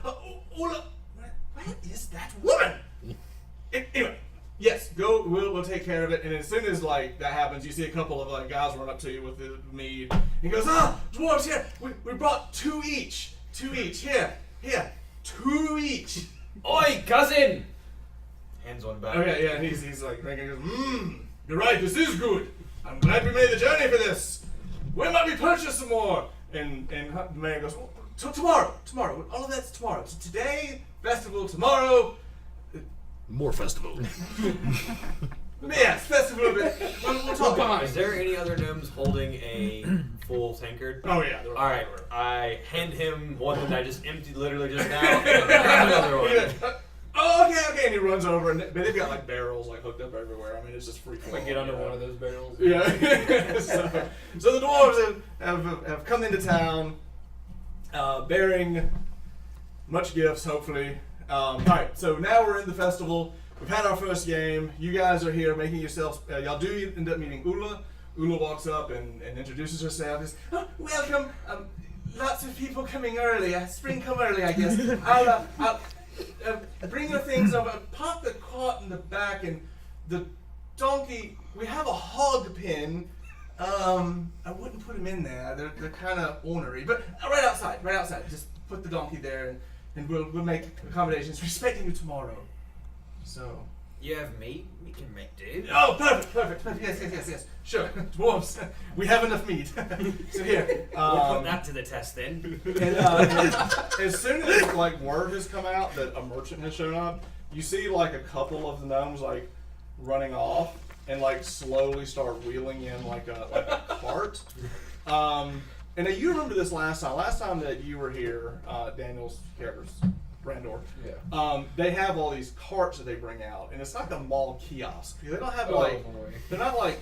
Ula, where is that woman? Anyway, yes, go. We'll take care of it. And as soon as that happens, you see a couple of guys run up to you with the mead. He goes, dwarves here. We brought 2 each. 2 each. Here, 2 each. Oi, cousin! Hands on back. Okay, yeah. And he's like drinking. He goes, you're right. This is good. I'm glad we made the journey for this. Where might we purchase some more? And the man goes, well, tomorrow. All of that's tomorrow. So today, festival. Tomorrow. More festival. Yes, festival. We'll talk about Is it. there any other gnomes holding a full tankard? Oh yeah. Alright, I hand him one that I just emptied literally just now, and another one. Okay. And he runs over, and they've got barrels hooked up everywhere. I mean, it's just free flow. I get under one of those barrels. Yeah. so the dwarves have come into town, bearing much gifts, hopefully. All right. So now we're in the festival. We've had our first game. You guys are here making yourselves. Y'all do end up meeting Ula. Ula walks up and introduces herself. Says, "Welcome. Lots of people coming early. Spring come early, I guess. I'll bring your things over. Park the cart in the back and the donkey. We have a hog pen. I wouldn't put him in there. They're kind of ornery, but right outside. Just put the donkey there, and we'll make accommodations. We're expecting you tomorrow. So You have meat? We can make do. Oh, perfect. Yes. Sure, dwarves. We have enough meat. So here. We'll put that to the test then. And as soon as like word has come out that a merchant has shown up, you see like a couple of the gnomes like running off and like slowly start wheeling in like a cart. And now you remember this last time. Last time that you were here, Daniel's characters, Brandor. Yeah. They have all these carts that they bring out, and it's like a mall kiosk. They don't have boy. they're not like.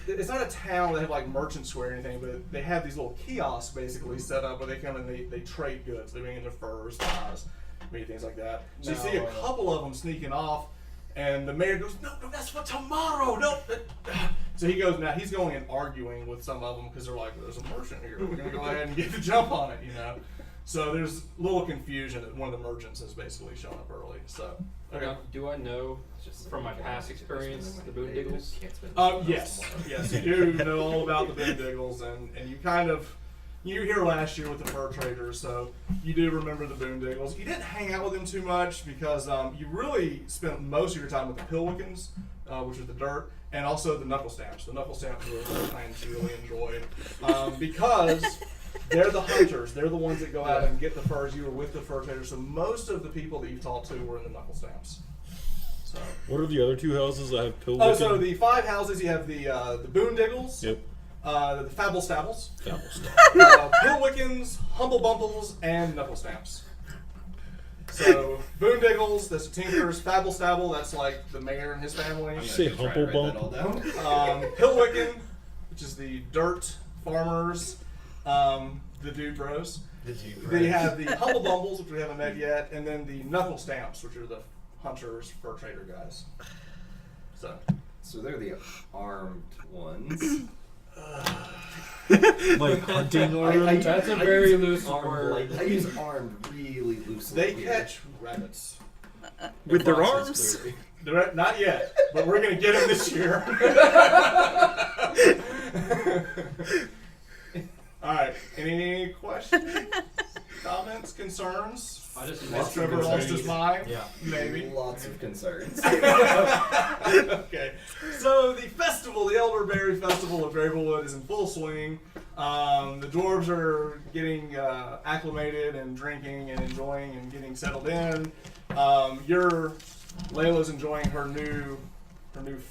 It's not a town that have like merchant square or anything, but they have these little kiosks basically set up where they come and they trade goods. They bring in their furs, ties, maybe things like that. So you see a couple of them sneaking off, and the mayor goes, "No, that's for tomorrow. No." So he goes now. He's going and arguing with some of them because they're like, "There's a merchant here. We're gonna go ahead and get the jump on it," So there's a little confusion that one of the merchants has basically shown up early. So okay. Do I know from my past experience the Boondiggles? Yes, you do know all about the Boondiggles, and you were here last year with the fur traders, so you do remember the Boondiggles. You didn't hang out with them too much because you really spent most of your time with the Pillwickens, which is the dirt, and also the knuckle stamps. The knuckle stamps were things you really enjoyed because they're the hunters. They're the ones that go out and get the furs. You were with the fur traders, so most of the people that you've talked to were in the knuckle stamps. So. What are the other two houses that have pill? Oh, so the 5 houses, you have the Boondiggles. Yep. The Fabble Stabbles. Fabble Pillwickens, Humble Bumples, and Knuckle Stamps. So, Boondiggles, that's the Tinkers. Fabble Stabble, that's like the mayor and his family. You say Humble Bump? Pillwicken, which is the dirt farmers, the Dude Bros. They have the Humble Bumbles, which we haven't met yet, and then the Knuckle Stamps, which are the hunters, fur trader guys. So they're the armed ones. Like hunting armed? That's a very loose word. I use armed really loosely. They here. catch rabbits. With their arms? Not yet, but we're going to get them this year. All right. Any questions, comments, concerns? I just Has Trevor lost his mind? Yeah. Maybe. Lots of concerns. Okay. So the festival, the Elderberry Festival of Gravelwood is in full swing. The dwarves are getting acclimated and drinking and enjoying and getting settled in. Layla's enjoying her new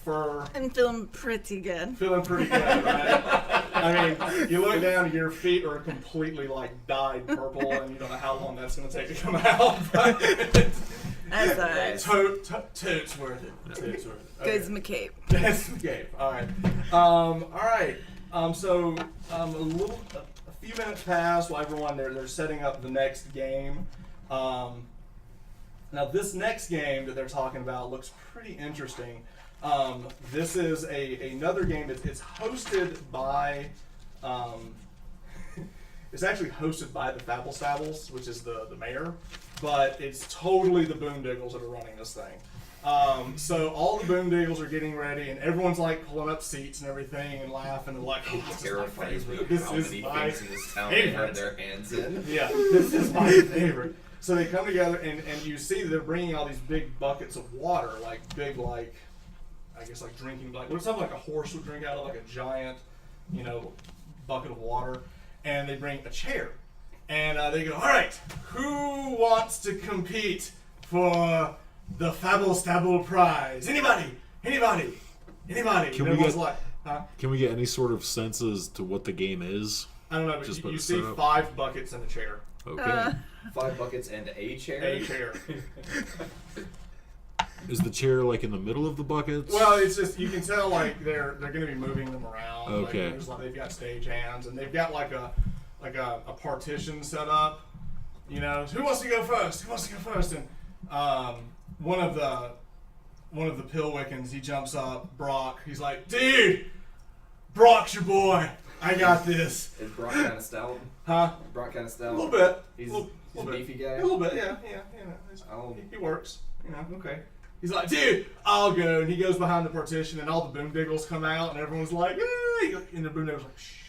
fur. I'm feeling pretty good. Feeling pretty good, right? I mean, you look down, your feet are completely like dyed purple, and you don't know how long that's going to take to come out. That's alright. Totes worth it. Totes worth it. Goes my cape. That's the game. All right. All right. So a few minutes pass while everyone they're setting up the next game. Now this next game that they're talking about looks pretty interesting. This is another game. It's hosted by. It's actually hosted by the Fabble Stabbles, which is the mayor, but it's totally the Boondiggles that are running this thing. So all the Boondiggles are getting ready, and everyone's like pulling up seats and everything and laughing and like, oh, this is my favorite. This how is many my things in this town they favorite. had their hands in. Yeah, this is my favorite. So they come together, and you see they're bringing all these big buckets of water, like big, like, I guess like drinking, like what's something like a horse would drink out of, like a giant, bucket of water. And they bring a chair. And they go, all right, who wants to compete for the Fabble Stabble prize? Anybody? And everyone's like, huh? Can we get any sort of sense as to what the game is? I don't know, Just but by you the see setup? 5 buckets in a chair. Okay. 5 buckets and a chair. A chair. Is the chair like in the middle of the buckets? Well, it's just you can tell like they're going to be moving them around. Okay. Like, they've got stage hands and they've got like a partition set up. Who wants to go first? And one of the Pillwickens, he jumps up. Brock. He's like, dude, Brock's your boy. I got this. Is Brock kind of stout? Huh? Brock kind of A stout? little bit. He's a a beefy guy? A little bit. Yeah. He works. Okay. He's like, dude, I'll go. And he goes behind the partition, and all the Boondiggles come out, and everyone's like, yay! And the Boondiggles like, shh.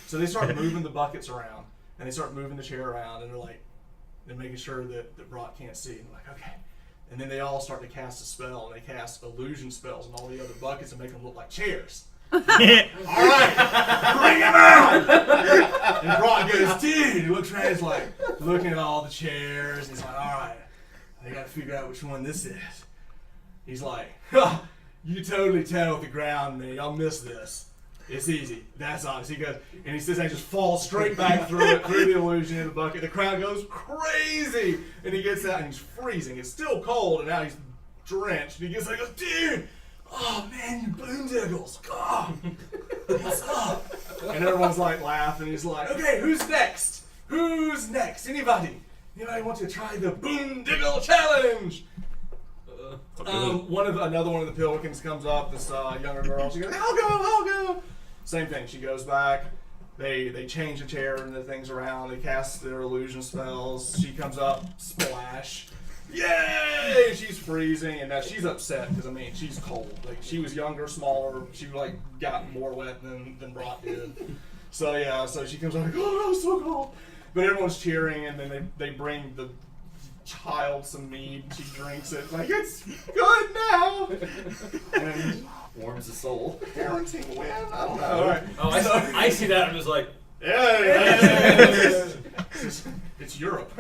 So they start moving the buckets around, and they start moving the chair around, and they're making sure that Brock can't see. And they're like, okay. and then they all start to cast a spell, and they cast illusion spells on all the other buckets and make them look like chairs. All right, bring him out! And Brock goes, dude, he looks around, he's like looking at all the chairs, and he's like, all right, I gotta figure out which one this is. He's like, huh, you totally tell with the ground, man, y'all miss this. It's easy. That's honest. He goes, and he sits there and just falls straight back through it, through the illusion in the bucket. The crowd goes crazy, and he gets out and he's freezing. It's still cold, and now he's drenched. And he gets out and goes, dude, oh man, you boondiggles. Oh, what's up? And everyone's like laughing. He's like, okay, who's next? Who's next? Anybody want to try the boondiggle challenge? Another one of the Pilkins comes up, this younger girl. She goes, I'll go. Same thing. She goes back. They change the chair and the things around. They cast their illusion spells. She comes up, splash. Yay! She's freezing, and now she's upset because she's cold. Like she was younger, smaller. She got more wet than Brock did. So yeah, so she comes up like, oh, I'm so cold. But everyone's cheering, and then they bring the child some mead. She drinks it like it's good now. And Warms the soul. parenting win. I don't know. All right. Oh, I see that. I'm just like, Yeah. It's Europe.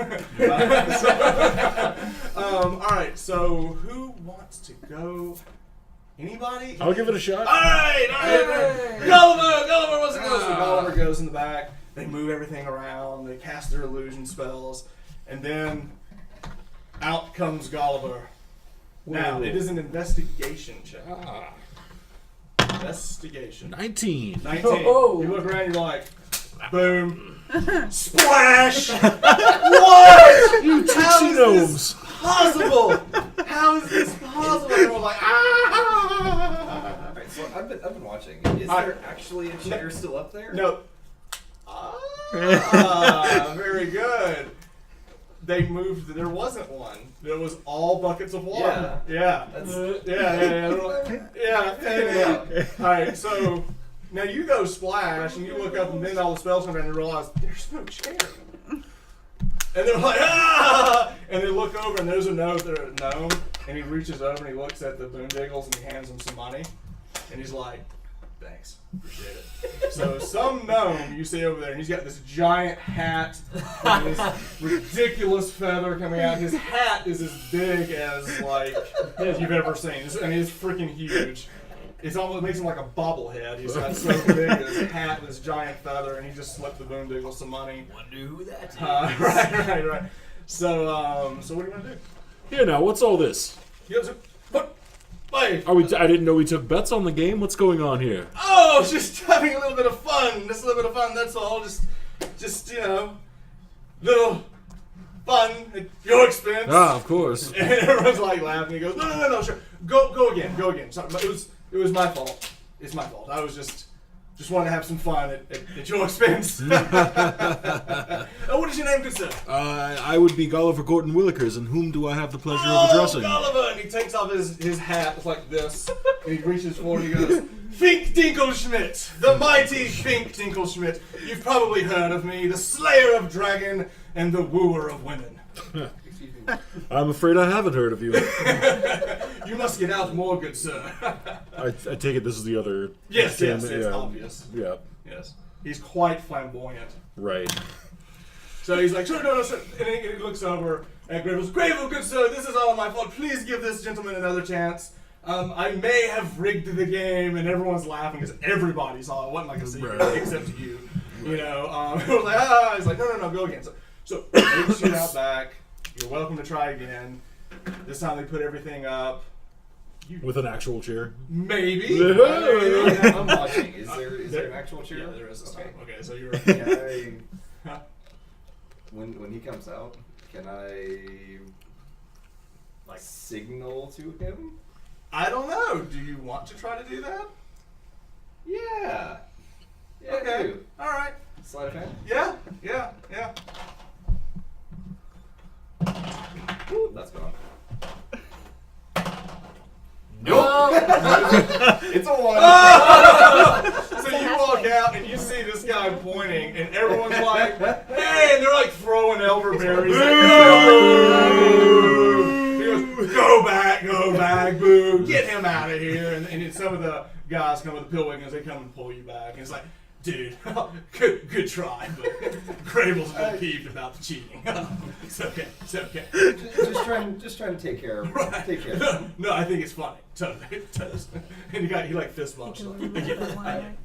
All right. So who wants to go? Anybody? I'll give it a shot. All right. Gulliver wants to go. So Gulliver goes in the back. They move everything around. They cast their illusion spells, and then out comes Gulliver. Now Whoa. it is an investigation check. Investigation. 19. 19. Oh. You look around. You're like, boom, splash. What? You How teachy is gnomes. this possible? How is this possible? Everyone's like, ah. Alright, so I've been watching. Is Alright. there actually a chair still up there? No. Ah, very good. They moved. There wasn't one. There was all buckets of water. Yeah. That's- Yeah. All right. So now you go splash, and you look up, and then all the spells come down, and you realize there's no chair. And they're like, ah! And they look over, and there's a note. There's a gnome, and he reaches over and he looks at the boondiggles, and he hands them some money, and he's like, thanks. Appreciate it. So some gnome you see over there, and he's got this giant hat and this ridiculous feather coming out. His hat is as big as you've ever seen. It's freaking huge. It makes him like a bobblehead. He's got so big this hat and this giant feather, and he just slipped the boondiggle some money. wonder who that is. Right. So what do you want to do? Here now, what's all this? He goes, what? Wait. I didn't know we took bets on the game. What's going on here? Oh, just having a little bit of fun. Just a little bit of fun, that's all. Just little fun at your expense. Ah, of course. And everyone's like laughing. He goes, no, sure. Go again. Sorry, it was my fault. It's my fault. I was just wanted to have some fun at your expense. Oh, what is your name, good sir? I would be Gulliver Gordon Willikers, and whom do I have the pleasure of addressing? Gulliver! And he takes off his hat like this, and he reaches forward and he goes, Fink Dinkelschmidt, the mighty Fink Dinkelschmidt. You've probably heard of me, the slayer of dragon and the wooer of women. Excuse me. I'm afraid I haven't heard of you. You must get out more, good sir. I take it this is the other... Yes, it's yeah. obvious. Yeah, Yes. He's quite flamboyant. right. So he's like, sure, no, sir. And he looks over at Gravel. Gravel, good sir, this is all my fault. Please give this gentleman another chance. I may have rigged the game, and everyone's laughing because everybody saw it. It wasn't like a secret, Right. except you. You know, it was like, he's like, no, go again. So they shoot out back. You're welcome to try again. This time they put everything up. With an actual chair. Maybe. I'm watching. Is there an actual chair? Yeah, there is this Okay. time. Okay, so you're. Can I, when he comes out, can I signal to him? I don't know. Do you want to try to do that? Yeah. Yeah, Okay. I do. All right. Sleight of hand? Yeah. Ooh, that's gone. Nope. It's a one. So you walk out and you see this guy pointing, and everyone's like, "Hey!" And they're like throwing elderberries. He goes, "Go bag, boo, get him out of here. And then some of the guys come with the Pillwiggins, they come and pull you back. And it's like, dude, good try, but Grable's a bit peeved about the cheating. It's okay. Just trying to take care of Right. take care of him. No, I think it's funny. Totally. And he like fist bumps them.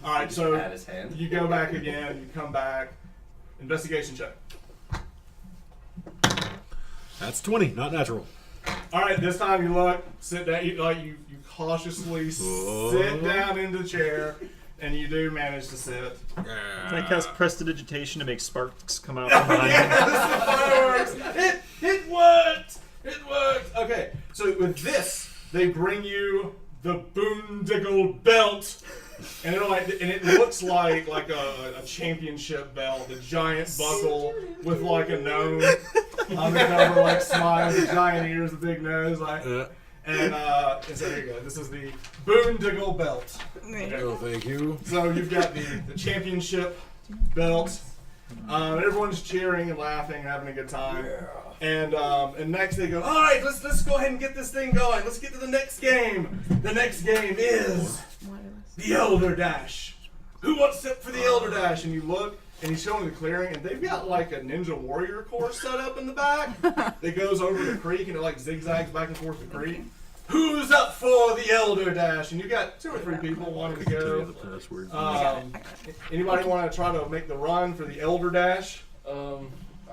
All right, so Pat his hand. you go back again. You come back. Investigation check. That's 20, not natural. All right, this time you look, sit down. You cautiously sit down in the chair, and you do manage to sit. Can I cast prestidigitation to make sparks come out from behind me? Yes, it works. It worked. It worked. Okay, so with this, they bring you the Boondiggle belt, and it looks like a championship belt, the giant buckle with like a gnome on the cover, like smiling, the giant ears, the big nose, like. And so here you go. This is the Boondiggle belt. Okay. Oh, thank you. So you've got the championship belt. Everyone's cheering and laughing and having a good time. And next they go, all right, let's go ahead and get this thing going. Let's get to the next game. The next game is the Elder Dash. Who wants it for the Elder Dash? And you look, and he's showing the clearing, and they've got like a Ninja Warrior course set up in the back that goes over the creek, and it like zigzags back and forth the creek. Who's up for the Elder Dash? And you got 2 or 3 people wanting to Tell you go. the password. Anybody want to try to make the run for the Elder Dash? I'll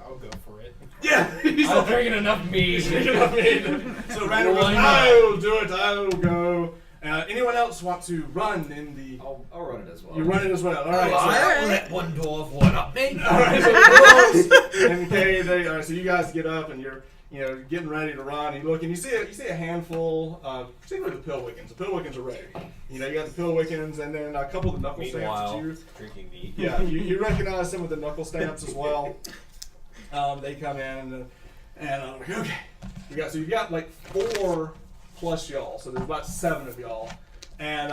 go for it. Yeah, he's I'm drinking enough mead. So Randall goes, Why not? I'll do it, I'll go. Anyone else want to run in the... I'll run it as well. You run it as well. All right. I'll let one dwarf one up me. All right, so girls and Kay, all right, so you guys get up and you're getting ready to run. And you look and you see a handful, particularly the Pillwiggins. The Pillwiggins are ready. You got the Pillwiggins and then a couple of the knuckle stamps that Meanwhile, you... drinking mead. Yeah, you recognize some of the knuckle stamps as well. They come in and okay, you've got like 4 plus y'all, so there's about 7 of y'all, and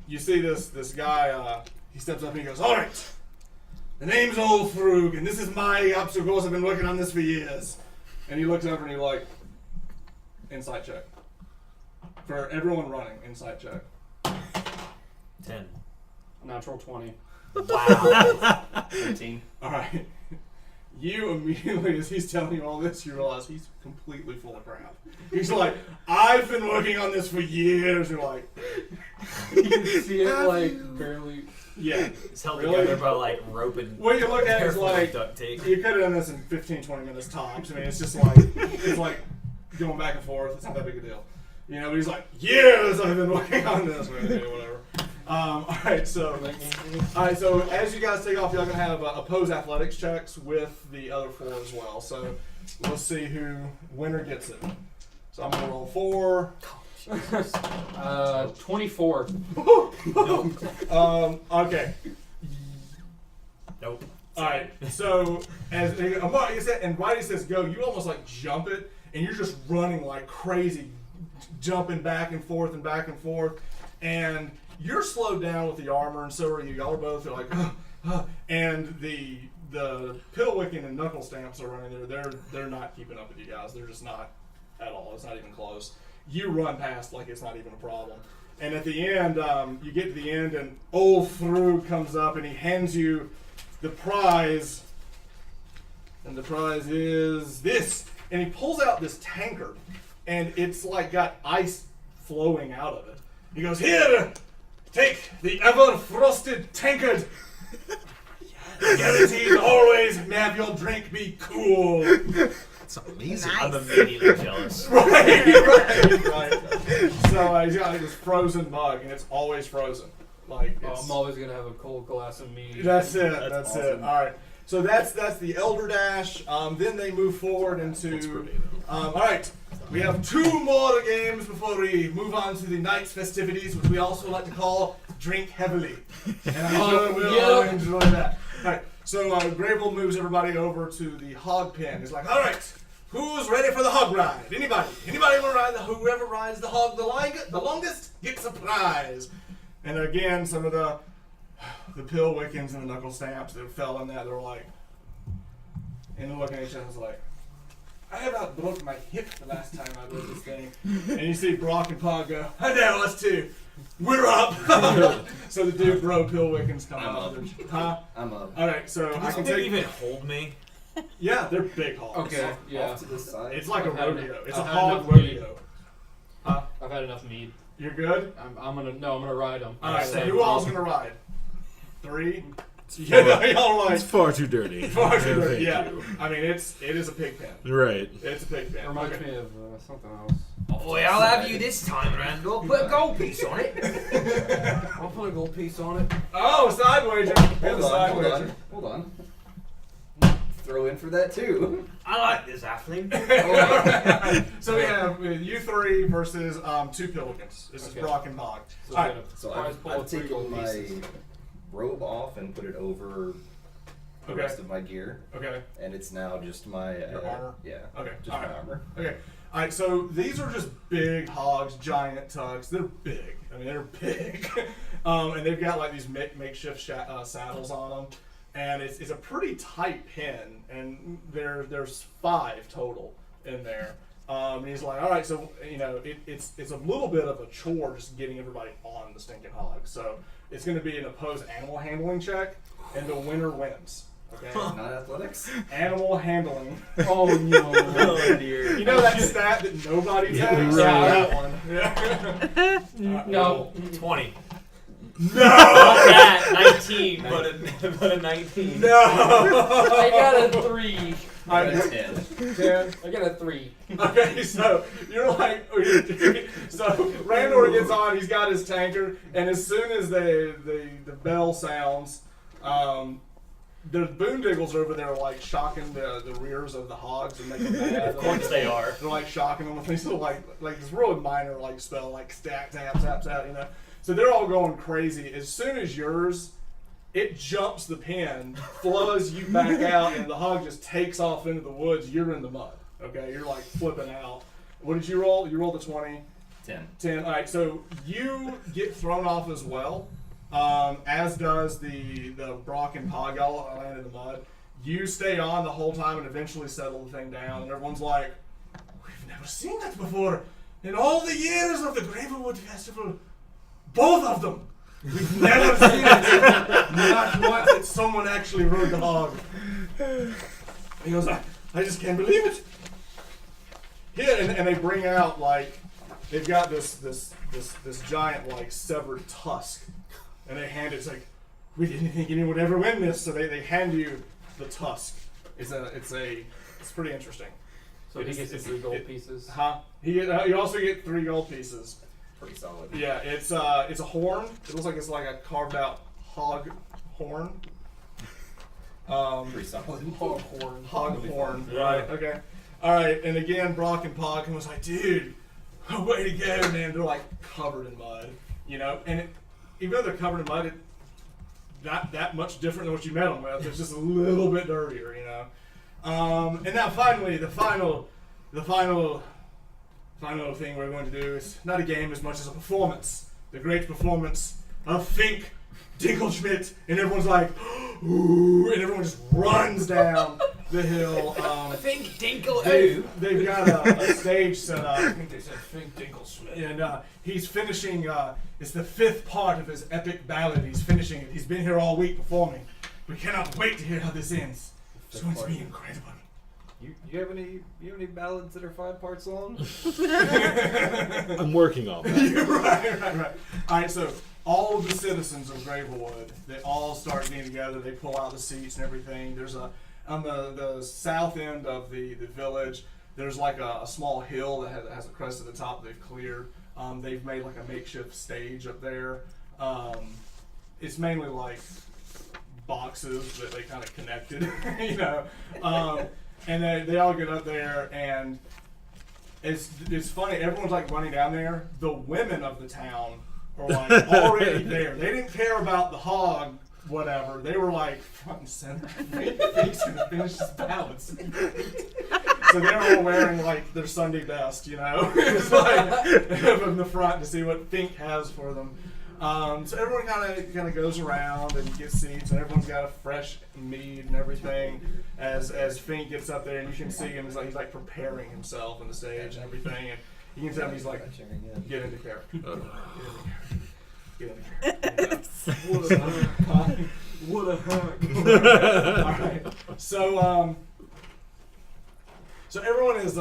you see this guy. He steps up and he goes, "All right, the name's Old Frug, and this is my obstacles. I've been working on this for years." And he looks over and he like, insight check for everyone running. Insight check. 10. Natural 20. Wow. 13. All right. You immediately, as he's telling you all this, you realize he's completely full of crap. He's like, I've been working on this for years. You're like, You can see it like barely. yeah. It's held Really? together by like rope and What you look at is careful like, duct tape. you could have done this in 15, 20 minutes tops. I mean, it's just like going back and forth. It's not that big a deal. But he's like, years I've been working on this. Whatever. All right, so as you guys take off, y'all gonna have opposed athletics checks with the other 4 as well. So let's see who winner gets it. So I'm gonna roll 4. 24. Okay. Nope. All right. So as you said, and Whitey says go, you almost like jump it, and you're just running like crazy, jumping back and forth and back and forth, and you're slowed down with the armor, and so are you. Y'all are both like, and the Pillwiggin and Knuckle Stamps are running there. They're not keeping up with you guys. They're just not at all. It's not even close. You run past like it's not even a problem. And at the end, you get to the end, and Old Frug comes up and he hands you the prize. And the prize is this. And he pulls out this tankard, and it's like got ice flowing out of it. He goes, "Here, take the ever-frosted tankard. Guaranteed always have your drink be cool." It's amazing. I'm immediately jealous. Right. So he's got like this frozen mug, and it's always frozen. Like I'm always gonna have a cold glass of mead. that's it. That's awesome. it. All right. So that's the Elder Dash. Then they move forward into. All right. We have 2 more games before we move on to the night's festivities, which we also like to call Drink Heavily. And I'm sure we'll all enjoy that. All right. So Grable moves everybody over to the hog pen. He's like, all right, who's ready for the hog ride? Anybody? Anybody want to ride? Whoever rides the hog the longest gets a prize. And again, some of the Pillwiggins and the Knuckle Stamps that fell in that, they're like, and they're looking at each other like, I about broke my hip the last time I did this thing. And you see Brock and Pog go, I know, us too. We're up. So the dude Bro Pillwickens come I'm out. up. Huh? I'm up. All right, so I can Can they take. even hold me? Yeah, they're big hogs. Okay, yeah. Off to the side. It's like a I've had rodeo. enough- It's a I've had hog enough meat. rodeo. Huh? I've had enough mead. You're good. I'm gonna ride them. All right, so who all's gonna ride? 3. Yeah, y'all like It's far too dirty. far too No, dirty. thank Yeah, you. I mean it is a pig pen. Right. It's a pig pen. Reminds Okay. me of something else. Boy, I'll have you this time, Randall. Put a gold piece on it. I'll put a gold piece on it. Oh, side wager. Hold on. Hold on. Throw in for that too. I like this halfling. So we have you 3 versus 2 Pilligans. This is Okay. Brock and Pog. So All right. we're gonna So prize I've, pull I've with 3 taken gold my pieces. robe off and put it over the Okay. rest of my gear, Okay. and it's now just my Your armor? Yeah. Okay. Just All my right. armor. Okay. All right. So these are just big hogs, giant tugs. They're big. I mean, they're big. And they've got like these makeshift saddles on them, and it's a pretty tight pen. And there's 5 total in there. And he's like, all right, so you know, it's a little bit of a chore just getting everybody on the stinking hog. So it's going to be an opposed animal handling check, and the winner wins. Okay. Not athletics. Animal handling. Oh no! Oh dear. You know that stat that nobody takes? right. That one. Yeah. No. 20. No! Not that. 19. But a 19. No! I got a 3. I Got a got 10. 10. I got a 3. Okay, so you're like, so Randor gets on, he's got his tanker, and as soon as the bell sounds, the boondiggles over there are like shocking the rears of the hogs and making them mad. Of course they are. They're like shocking them with these little like this really minor like spell like stack tap tap tap, you know. So they're all going crazy. As soon as yours, it jumps the pin, flows you back out, and the hog just takes off into the woods. You're in the mud. Okay, you're like flipping out. What did you roll? You rolled a 20. 10. 10. All right, so you get thrown off as well, as does the Brock and Pog. Y'all land in the mud. You stay on the whole time and eventually settle the thing down, and everyone's like, we've never seen that before. In all the years of the Gravelwood Festival, both of them, we've never seen it. Not once that someone actually rode the hog. He goes, I just can't believe it. Here, and they bring out like, they've got this giant like severed tusk, and they hand it. It's like, we didn't think anyone would ever win this, so they hand you the tusk. It's pretty interesting. So he gets the 3 gold pieces. Huh? You also get 3 gold pieces. Pretty solid. Yeah, it's a horn. It looks like it's like a carved out hog horn. Pretty solid. Hog horn. Hog horn. Yeah. Right. Okay. All right. And again, Brock and Pog was like, dude, way to go, man. They're like covered in mud, you know. And even though they're covered in mud, it's not that much different than what you met them with. It's just a little bit dirtier, you know. And now finally, the final thing we're going to do is not a game as much as a performance. The great performance of Fink Dinkelschmidt, and everyone's like, ooh, and everyone just runs down the hill. Think Dinkle They've got a stage set up. I think they said Fink Dinklesmith. And he's finishing, it's the 5th part of his epic ballad. He's finishing it. He's been here all week performing. We cannot wait to hear how this ends. It's going to be incredible. You have any ballads that are 5 parts long? I'm working on that. right. All right, so all of the citizens of Gravelwood, they all start getting together. They pull out the seats and everything. There's on the south end of the village, there's like a small hill that has a crest at the top they've cleared. They've made like a makeshift stage up there. It's mainly like boxes that they kind of connected, you know. And they all get up there, and it's funny. Everyone's like running down there. The women of the town are like already there. They didn't care about the hog, whatever. They were like front and center. Fink's gonna finish his ballads. So they're all wearing like their Sunday best, you know. It's like from the front to see what Fink has for them. So everyone kind of goes around and gets seats, and everyone's got a fresh mead and everything. as Fink gets up there, and you can see him. He's like preparing himself on the stage and everything, and you can tell he's like, get into character. Get into character. What a hack! What a hack! All right. So everyone is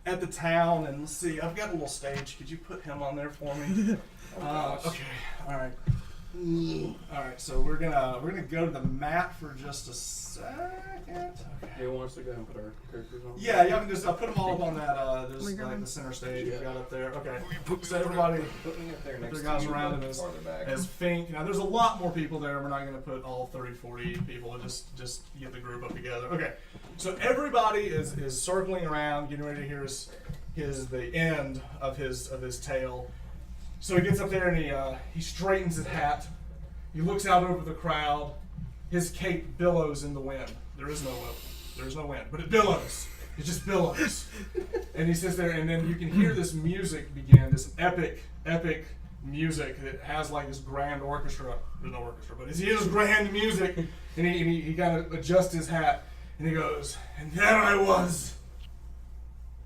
at the town, and let's see. I've got a little stage. Could you put him on there for me? Okay. All right. All right. So we're gonna go to the map for just a second. Okay. He wants to go and put our characters on. Yeah, you can just put them all up on that. There's like the center stage you've got up there. Okay. So everybody, Put me up there next their to guys you, around but him farther back. as Fink. Now there's a lot more people there. We're not going to put all 30, 40 people. Just get the group up together. Okay. So everybody is circling around, getting ready to hear the end of his tale. So he gets up there and he straightens his hat. He looks out over the crowd. His cape billows in the wind. There is no wind, but it billows. It just billows. And he sits there, and then you can hear this music begin, this epic music that has like this grand orchestra. There's no orchestra, but he hears grand music, and he kind of adjusts his hat, and he goes, and there I was.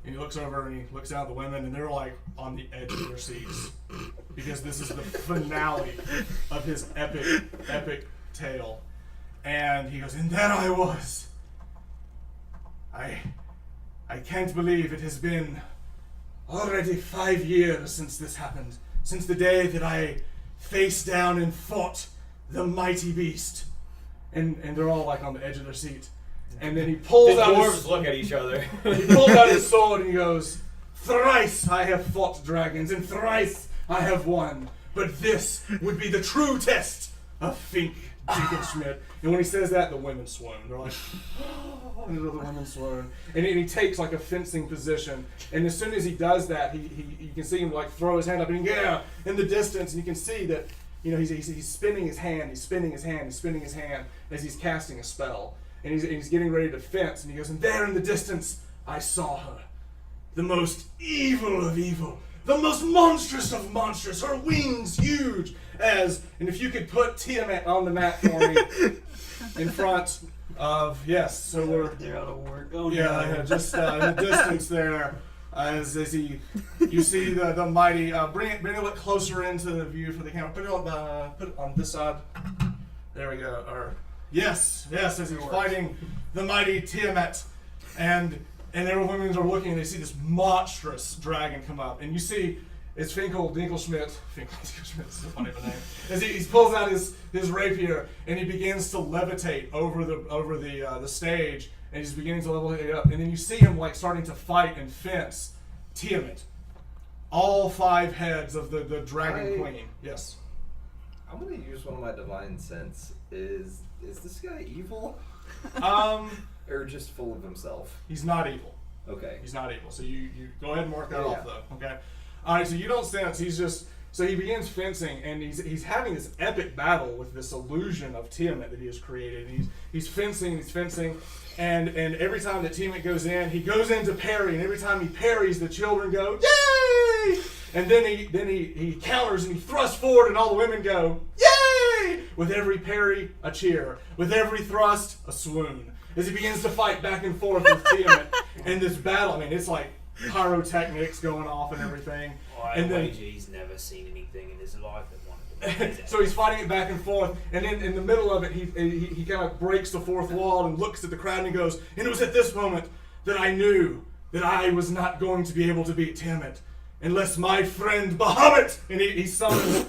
And he looks over and he looks down at the women, and they're like on the edge of their seats because this is the finale of his epic tale. And he goes, and there I was. I can't believe it has been already 5 years since this happened. Since the day that I faced down and fought the mighty beast. And they're all like on the edge of their seat. And then he pulls The out dwarves look at each other. he pulls out his sword and he goes, thrice I have fought dragons and thrice I have won. But this would be the true test of Fink Dinkelschmidt. And when he says that, the women swoon. They're like, oh, and the women swoon. And he takes like a fencing position. And as soon as he does that, you can see him like throw his hand up and yeah, in the distance. And you can see that, you know, he's spinning his hand, he's spinning his hand, he's spinning his hand as he's casting a spell. And he's getting ready to fence. And he goes, and there in the distance, I saw her. The most evil of evil. The most monstrous of monstrous. Her wings huge as, and if you could put Tiamat on the map for me in front of, yes, so we're, They're out of work. Oh, yeah, just in the distance there, as you see the mighty, bring it a little closer into the view for the camera. Put it on this side. There we go. Or, yes, as he's fighting the mighty Tiamat, and everyone are looking and they see this monstrous dragon come up, and you see it's Finkel Dinkelschmidt. Finkel Dinkelschmidt is a funny name. As he pulls out his rapier and he begins to levitate over the stage, and he's beginning to level it up. And then you see him like starting to fight and fence Tiamat. All 5 heads of the dragon queen. Yes. I'm gonna use one of my divine sense. Is this guy evil? Or just full of himself? He's not evil. Okay. He's not evil. So you go ahead and mark that Yeah. off though. Okay. All right. So you don't sense. He's just. So he begins fencing, and he's having this epic battle with this illusion of Tiamat that he has created. He's fencing, and every time that Tiamat goes in, he goes in to parry, and every time he parries, the children go yay! And then he counters and he thrusts forward, and all the women go yay! With every parry, a cheer. With every thrust, a swoon. As he begins to fight back and forth with Tiamat in this battle. I mean, it's like pyrotechnics going off and everything. And then he's never seen anything in his life that wanted to. So he's fighting it back and forth, and then in the middle of it, he kind of breaks the fourth wall and looks at the crowd and he goes, and it was at this moment that I knew that I was not going to be able to beat Tiamat unless my friend Bahamut, and he summons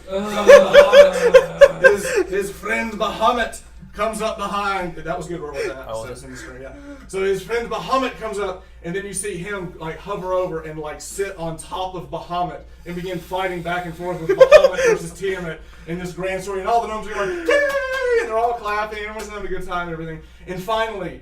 his friend Bahamut comes up behind. That was good. Where was that? So it's in the screen, yeah. So his friend Bahamut comes up, and then you see him like hover over and like sit on top of Bahamut and begin fighting back and forth with Bahamut versus Tiamat in this grand story. And all the gnomes are going, yay! And they're all clapping. Everyone's having a good time and everything. And finally,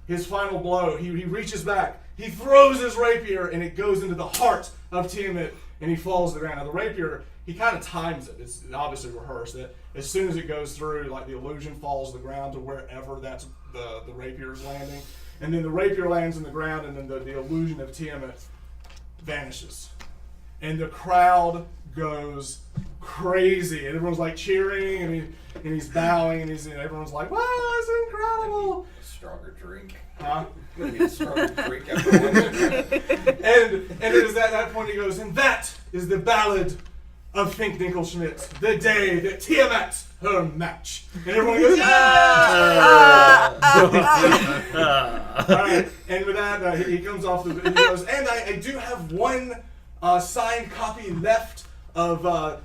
his final blow, he reaches back. He throws his rapier, and it goes into the heart of Tiamat, and he falls to the ground. Now the rapier, he kind of times it. It's obviously rehearsed that as soon as it goes through, like the illusion falls to the ground to wherever that's the rapier is landing. And then the rapier lands in the ground, and then the illusion of Tiamat vanishes. and the crowd goes crazy, and everyone's like cheering, and he's bowing, and everyone's like, "Wow, it's incredible!" Stronger drink. Huh? Gonna get a stronger drink after watching that. And it is at that point he goes, and that is the ballad of Fink Dinkelschmidt, the day that Tiamat her match. And everyone goes, yeah! Alright, and with that, he comes off he goes, and I do have one signed copy left of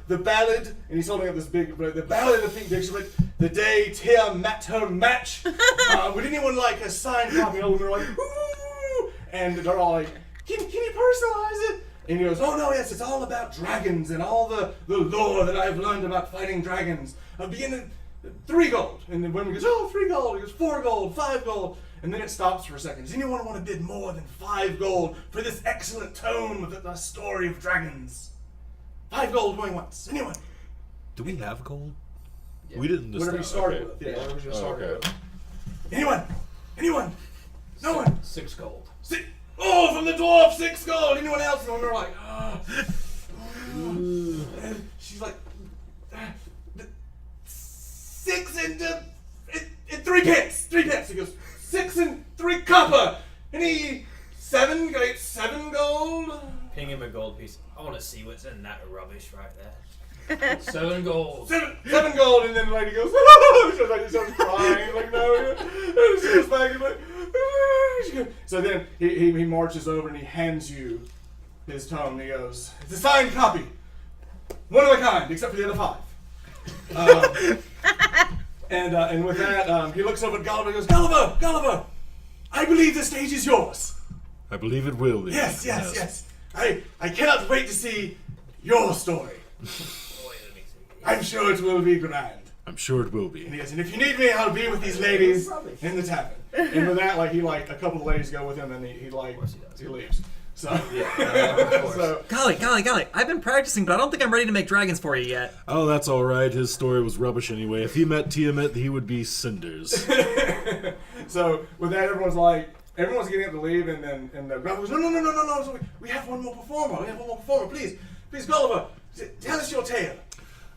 the ballad, and he's holding up this big, the ballad of Fink Dinkelschmidt, the day Tiamat her match. Would anyone like a signed copy? And all of them are like, ooh! And they're all like, can you personalize it? And he goes, oh no, yes, it's all about dragons and all the lore that I've learned about fighting dragons. I'll begin at 3 gold. And then when he goes, oh, 3 gold, he goes, 4 gold, 5 gold. And then it stops for a second. Does anyone want to bid more than 5 gold for this excellent tome of the story of dragons? 5 gold going once. Anyone? Do we have gold? Yeah. We didn't. Whatever you started with. Yeah, whatever you started with. Anyone? No one? 6 gold. Oh, from the dwarf, 6 gold. Anyone else? And we're like, oh. And she's like, 6 and 3 pence. 3 pence. He goes, 6 and 3 copper. And he 7 gold. Ping him a gold piece. I want to see what's in that rubbish right there. 7 gold. 7 gold. And then the lady goes, he starts crying. He's like, no. And she goes back and like, so then he marches over and he hands you his tome and he goes, it's a signed copy. One of a kind, except for the other 5. And with that, he looks over at Gulliver and goes, Gulliver, I believe the stage is yours. I believe it will be. Yes. I cannot wait to see your story. I'm sure it will be grand. I'm sure it will be. And he goes, and if you need me, I'll be with these ladies in the tavern. And with that, like a couple of ladies go with him, and he leaves. So, so Golly, I've been practicing, but I don't think I'm ready to make dragons for you yet. Oh, that's all right. His story was rubbish anyway. If he met Tiamat, he would be cinders. so with that, everyone's getting up to leave, and the Gulliver goes, no. So we have one more performer. Please, Gulliver, tell us your tale.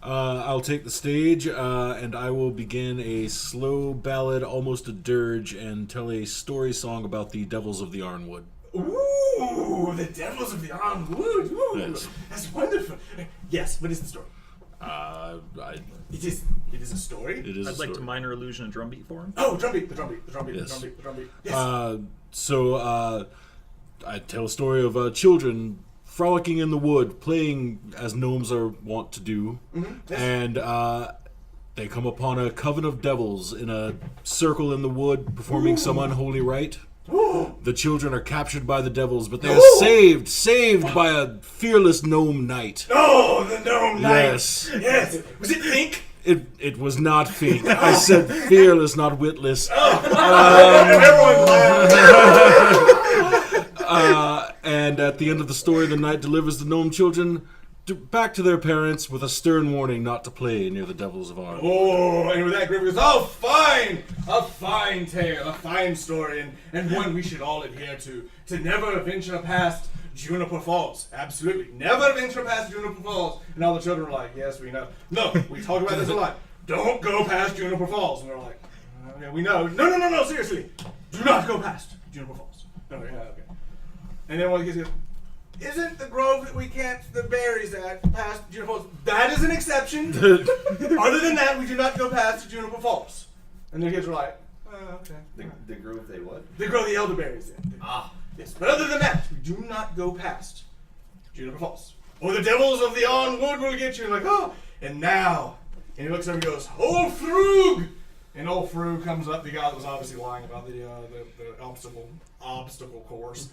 I'll take the stage, and I will begin a slow ballad, almost a dirge, and tell a story song about the devils of the Arnwood. Ooh, the devils of the Arnwood. Ooh, Yes. That's wonderful. Yes, what is the story? It is a story? It is I'd a like to story. minor illusion a drum beat for him. Oh, the drumbeat. Yes. Yes. So I tell a story of children frolicking in the wood, playing as gnomes are wont to do, Yes. and they come upon a coven of devils in a circle in the wood, performing some unholy rite. Ooh. The children are captured by the devils, but they are Ooh. saved by a fearless gnome knight. Oh, the gnome knight. Yes. Was it pink? It was not Fink. I said fearless, not witless. Everyone laughed. And at the end of the story, the knight delivers the gnome children back to their parents with a stern warning not to play near the devils of Arnwood. Oh, and with that, Griffin goes, oh, fine! A fine tale, a fine story, and one we should all adhere to never venture past Juniper Falls. Absolutely. Never venture past Juniper Falls. And all the children were like, yes, we know. No, we talk about this a lot. Don't go past Juniper Falls. And they're like, okay, we know. No, seriously. Do not go past Juniper Falls. Okay, okay. And then one of the kids goes, isn't the grove that we catch the berries at past Juniper Falls? That is an exception. Other than that, we do not go past Juniper Falls. And the kids were like, oh, okay. The grove they what? They grow the elderberries in. Yes, but other than that, we do not go past Juniper Falls. Or the devils of the Arnwood will get you. And like, oh, and now. And he looks over and goes, Old Frug! And old Frug comes up, the guy that was obviously lying about the obstacle course.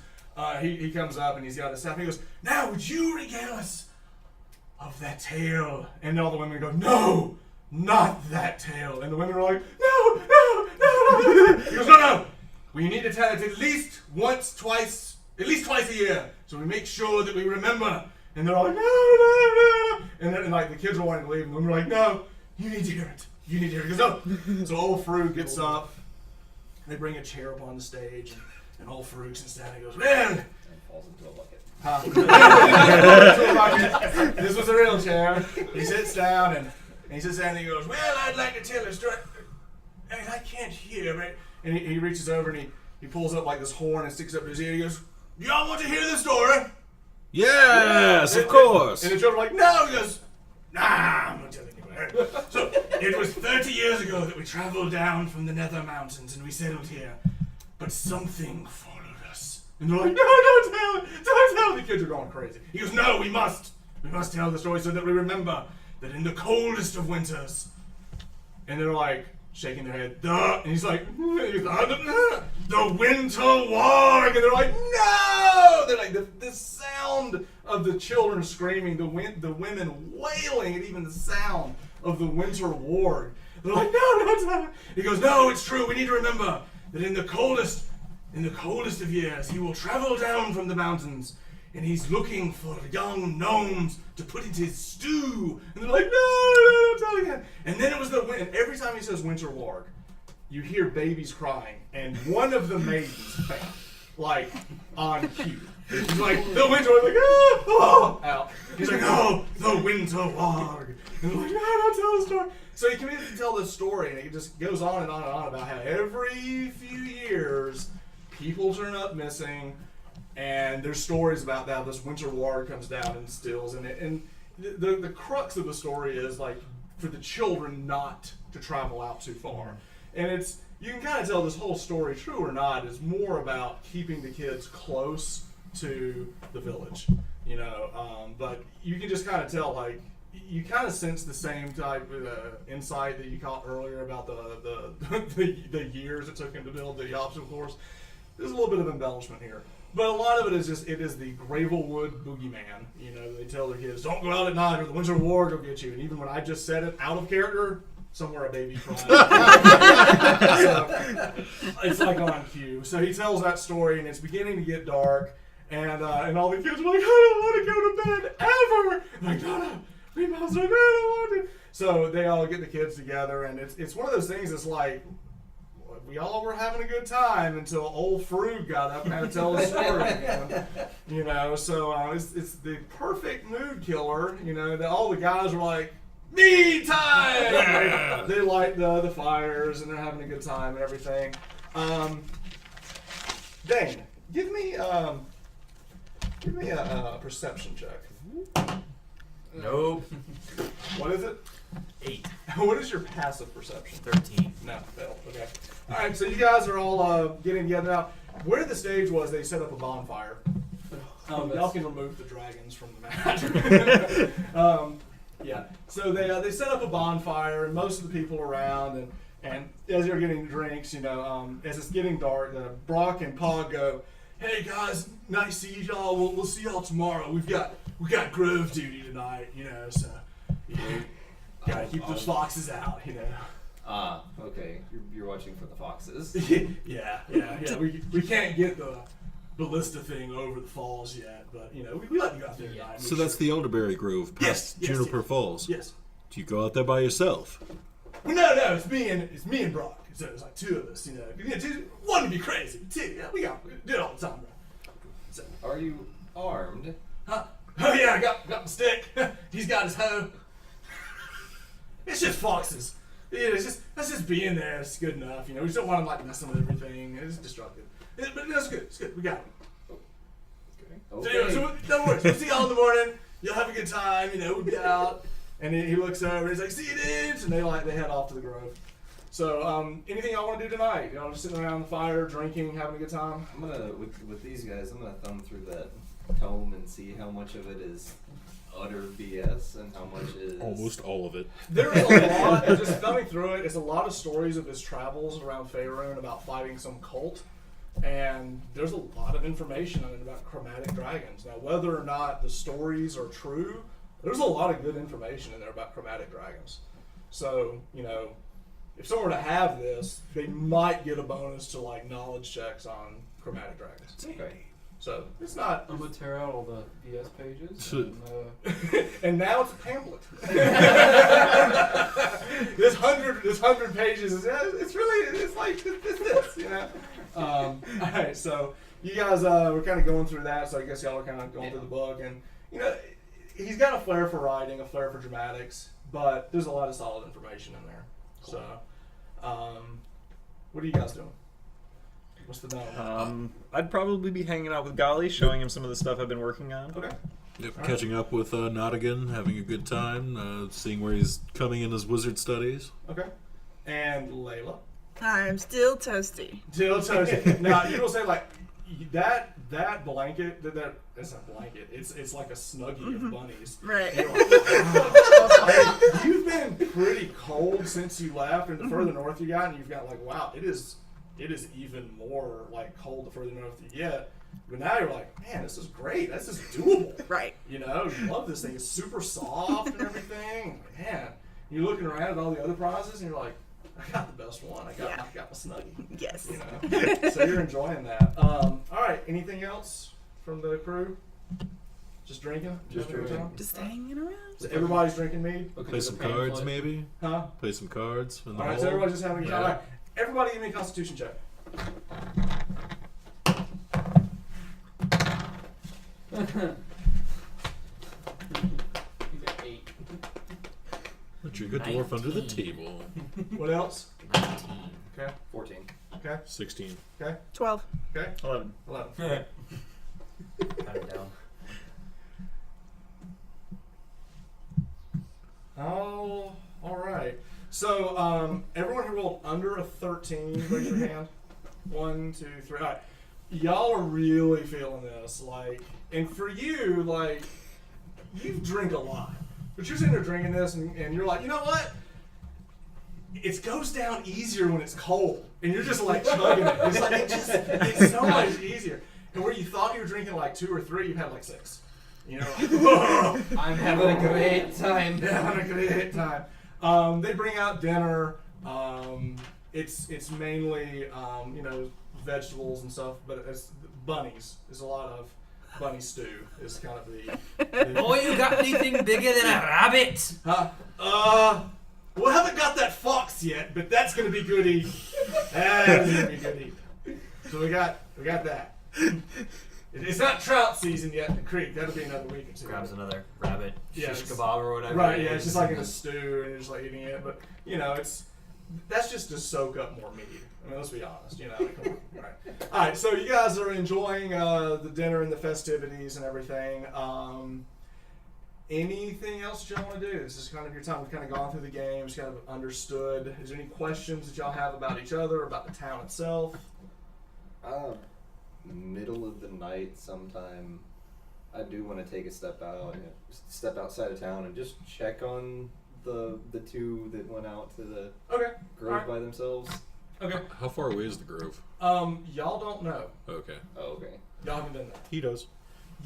He comes up and he's got his staff and he goes, now would you regale us of that tale? And all the women go, no, not that tale. And the women are like, no. He goes, no. We need to tell it at least twice a year. So we make sure that we remember. And they're all like, no. And then like the kids are wanting to leave and the women are like, no, you need to hear it. He goes, no. So old Frug gets up. They bring a chair up on the stage and old Frug sits down and goes, well, And falls into a bucket. Huh? This was a real chair. He sits down and he sits down and he goes, well, I'd like to tell a story. And I can't hear, but... And he reaches over and he pulls up like this horn and sticks it up his ear. He goes, y'all want to hear the story? Yes, of course. And the children are like, no. He goes, nah, I'm not telling you. So, it was 30 years ago that we traveled down from the Nether Mountains and we settled here. But something followed us. And they're like, no, don't tell it. Don't tell it. The kids are going crazy. He goes, no, we must. We must tell the story so that we remember that in the coldest of winters. And they're like, shaking their head, and he's like, the winter warg, and they're like, no! They're like, the sound of the children screaming, the women wailing at even the sound of the winter warg. They're like, no, don't tell me. He goes, no, it's true, we need to remember that in the coldest of years, he will travel down from the mountains, and he's looking for young gnomes to put into his stew. And they're like, no, don't tell again. And then it was and every time he says winter warg, you hear babies crying, and one of the maidens faint, like, on cue. He's like, the winter warg, like, oh, out. He's like, oh, the winter warg. And they're like, no, don't tell the story. So he continues to tell this story, and it just goes on and on and on about how every few years, people turn up missing, and there's stories about how this winter warg comes down and steals, and the crux of the story is like for the children not to travel out too far, and you can kind of tell this whole story, true or not, is more about keeping the kids close to the village, but you can just kind of tell, like, you kind of sense the same type of insight that you caught earlier about the years it took him to build the obstacle course. There's a little bit of embellishment here. But a lot of it is the Gravelwood boogeyman. They tell their kids, don't go out at night or the winter warg will get you. And even when I just said it out of character, somewhere a baby cried. So, it's like on cue. So he tells that story, and it's beginning to get dark. And all the kids are like, I don't want to go to bed ever. I'm like, no, we must. I don't want to. So they all get the kids together, and it's one of those things that's like, we all were having a good time until old Frug got up and had to tell the story again. So it's the perfect mood killer. That all the guys were like, me time. Yeah. They light the fires and they're having a good time and everything. Dane, give me a perception check. Nope. What is it? 8. What is your passive perception? 13. No, failed. Okay. All right, so you guys are all getting together now. Where the stage was, they set up a bonfire. Y'all can remove the dragons from the mat. Yeah. So they set up a bonfire, and most of the people around, and as they're getting drinks, as it's getting dark, Brock and Pog go, "Hey guys, nice to see y'all. We'll see y'all tomorrow. We got grove duty tonight, so gotta keep those foxes out, Okay. You're watching for the foxes. Yeah. We can't get the ballista thing over the falls yet, but we like to go out there tonight. So that's the Elderberry Grove past Juniper Falls. Yes. Do you go out there by yourself? Well, no, it's me and Brock. So it's like two of us, one to be crazy, but two, we do it all the time, bro. So. Are you armed? Huh? Oh yeah, I got the stick. He's got his hoe. It's just foxes. That's just being there. It's good enough. We just don't want them messing with everything. It's destructive. But that's good. It's good. We got it. Okay. So don't worry. We'll see y'all in the morning. You'll have a good time. We'll be out. And he looks over. And he's like, "See you, dudes." And they head off to the grove. So anything y'all want to do tonight? Y'all just sitting around the fire, drinking, having a good time? I'm gonna with these guys. I'm gonna thumb through that tome and see how much of it is utter BS and how much is Almost all of it. There's a lot, just thumbing through it, it's a lot of stories of his travels around Faerun about fighting some cult, and there's a lot of information on it about chromatic dragons. Now, whether or not the stories are true, there's a lot of good information in there about chromatic dragons. So, if someone were to have this, they might get a bonus to knowledge checks on chromatic dragons. Okay. So it's not. I'm gonna tear out all the BS pages. And now it's a pamphlet. This 100 pages is it's like this. All right, so you guys were kind of going through that, so I guess y'all are kind of going through the book, and you know, he's got a flair for writing, a flair for dramatics, but there's a lot of solid information in there. Cool. So, what are you guys doing? What's the gnome? I'd probably be hanging out with Golly, showing him some of the stuff I've been working on. Okay. Yep, All catching up with Nottingham, having a good time, seeing where he's coming in his wizard studies. Okay. And Layla. I'm still toasty. Still toasty. Now you will say like that blanket that's not a blanket. It's like a snuggie of bunnies. Right. You're like, hey, you've been pretty cold since you left, and the further north you got, and you've got like, wow, it is even more like cold the further north you get. But now you're like, man, this is great. This is doable. Right. You know, you love this thing. It's super soft and everything. Man, you're looking around at all the other prizes, and you're like, I got the best one. I got my snuggie. Yes. You know, so you're enjoying that. All right. Anything else from the crew? Just drinking? Just Having a good drinking. time? Just hanging around. So everybody's drinking mead? Looking Play at the some pain cards, flip. maybe. Huh? Play some cards. In the All right. So hole. everybody's just having a good time. Yeah. All right. Everybody, give me a Constitution check. You got 8. Put your good dwarf under the 19. table. What else? 19. Okay. 14. Okay. 16. Okay. 12. Okay. 11. 11. Cut it down. Oh, all right. So, everyone who rolled under a 13, raise your hand. 1, 2, 3. All right. Y'all are really feeling this. Like, and for you, like, you drink a lot. But you're sitting there drinking this, and you're like, you know what? It goes down easier when it's cold. And you're just like chugging it. It's like, it's so much easier. And where you thought you were drinking like 2 or 3, you've had like 6. You know, like, I'm having a great time. yeah, having a great time. They bring out dinner. It's mainly you know, vegetables and stuff, but it's bunnies. There's a lot of bunny stew. Is kind of the Oh, you got anything bigger than a rabbit? we haven't got that fox yet, but that's gonna be goody. That's gonna be goody. So we got that. It's not trout season yet in the creek. That'll be another week or two. Grabs another rabbit Yeah, shish it's- kebab or whatever. Right, it yeah, it's is. just like in a stew and you're just like eating it. But, you know, that's just to soak up more meat. I mean, let's be honest, you know. Come on, right. All right, so you guys are enjoying the dinner and the festivities and everything. Anything else that y'all want to do? This is kind of your time. We've kind of gone through the games, kind of understood. Is there any questions that y'all have about each other, about the town itself? Middle of the night sometime, I do want to take a step out, step outside of town and just check on the two that went out to the Okay. grove Alright. by themselves. Okay. How far away is the grove? Y'all don't know. Okay. Oh, okay. Y'all haven't been there. He does.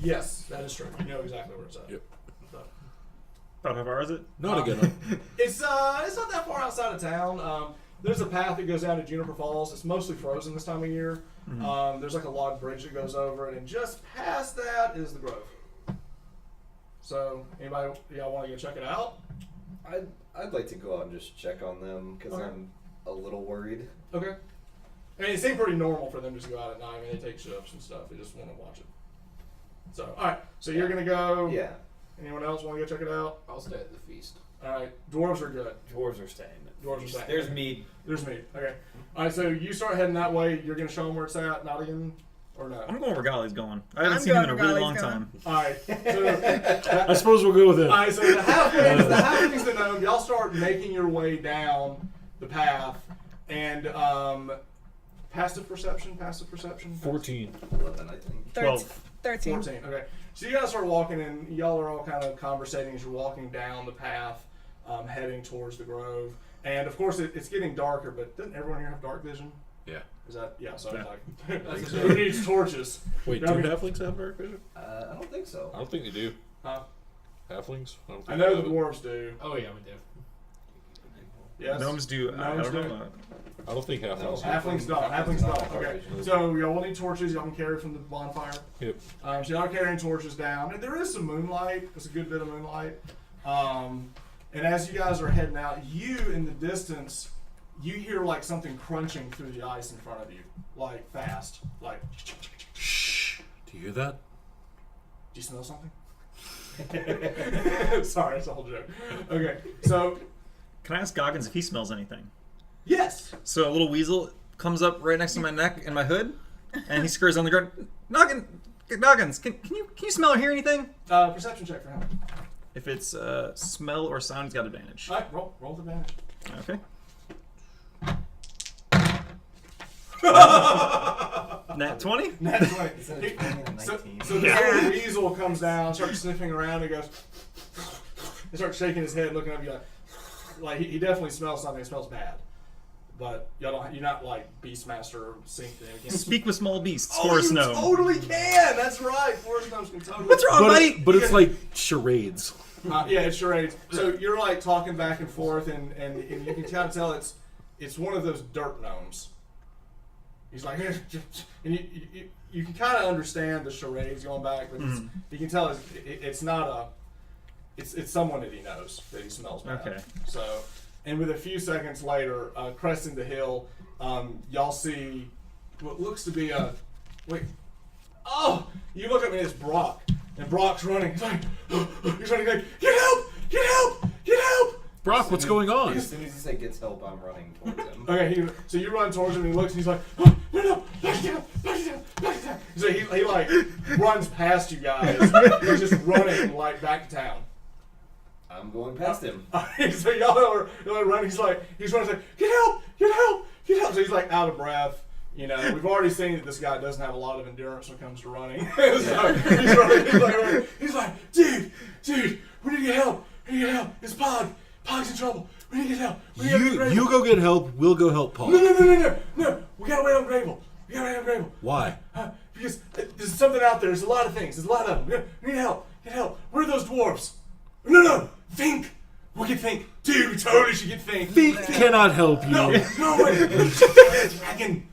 Yes, that is true. You know exactly where it's at. Yep. So. About how far is it? Not again. It's not that far outside of town. There's a path that goes down to Juniper Falls. It's mostly frozen this time of year. There's like a log bridge that goes over it, and just past that is the grove. So, anybody, y'all want to go check it out? I'd like to go out and just check on them because Okay. I'm a little worried. Okay. I mean, it seemed pretty normal for them just to go out at night. I mean, they take shifts and stuff. They just want to watch it. So, all right. So you're gonna go. Yeah. Anyone else want to go check it out? I'll stay at the feast. All right. Dwarves are good. Dwarves are staying. Dwarves are staying. There's mead. There's me. Okay. All right. So you start heading that way. You're gonna show them where it's at, Nottingham, or no? I'm going where Golly's going. I haven't I'm seen him in a going where really long Golly's time. All right. So, I suppose we'll go with it. all right. So the halflings, the gnome, y'all start making your way down the path, and passive perception. 14. 11, I think. 12. 13. 14. Okay. So you guys start walking, and y'all are all kind of conversating as you're walking down the path, heading towards the grove. And of course, it's getting darker. But doesn't everyone here have dark vision? Yeah. Is that so? Yeah. Like, think who so. needs torches? Wait, do Okay. halflings have dark vision? I don't think so. I don't think they do. Huh? Halflings? I don't think I know they the have it. dwarves do. Oh yeah, we do. Yes. Gnomes do. I Gnomes don't do? know. I don't think halflings. No. do. Halflings don't. Halflings don't. Okay. So y'all will need torches. Y'all can carry from the bonfire. Yep. So y'all are carrying torches down, and there is some moonlight. It's a good bit of moonlight. And as you guys are heading out, you in the distance, you hear like something crunching through the ice in front of you, like fast, like. you hear that? Do you smell something? Sorry, it's a whole joke. Okay, so Can I ask Goggins if he smells anything? yes. So a little weasel comes up right next to my neck and my hood, and he scurries on the ground. Goggins, can you smell or hear anything? Perception check for him. If it's smell or sound, he's got advantage. All right, roll with advantage. Okay. Nat 20? Nat 20. Instead of 20 and a So 19. this little weasel comes down, starts sniffing around, and goes, and starts shaking his head, looking up. You like he definitely smells something. It smells bad, but you're not like Beastmaster or Sync thing. Speak with small beasts, Oh, forest you gnome. totally can. That's right. Forest gnomes can totally. What's wrong, buddy? But it's like charades. Yeah, it's charades. So you're like talking back and forth, and you can kind of tell it's one of those dirt gnomes. He's like, and you can kind of understand the charades going back, but you can tell it's not a. It's someone that he knows that he smells bad. Okay. So, and with a few seconds later, cresting the hill, y'all see what looks to be a. Wait. Oh! You look at me, it's Brock. And Brock's running. He's like, he's running like, get help! Get help! Get help! Brock, what's going on? As soon as he said gets help, I'm running towards him. Okay, so you run towards him and he looks and he's like, oh, no, back it down, back it down, back it down. So he like runs past you guys. He's just running like back to town. I'm going past him. So y'all are running. He's running like, get help, get help, get help. So he's like out of breath. You know, we've already seen that this guy doesn't have a lot of endurance when it comes to running. So he's running. He's like, dude, we need to get help. We need to get help. It's Pog. Pog's in trouble. We need to get help. You go get help. We'll go help Paul. No. We gotta wait on Gravel. Why? Because there's something out there. There's a lot of things. There's a lot of them. We need help. Get help. Where are those dwarves? No. Think. We'll get Think. Dude, we totally should get Think. Think cannot help you. No, wait. Dragon.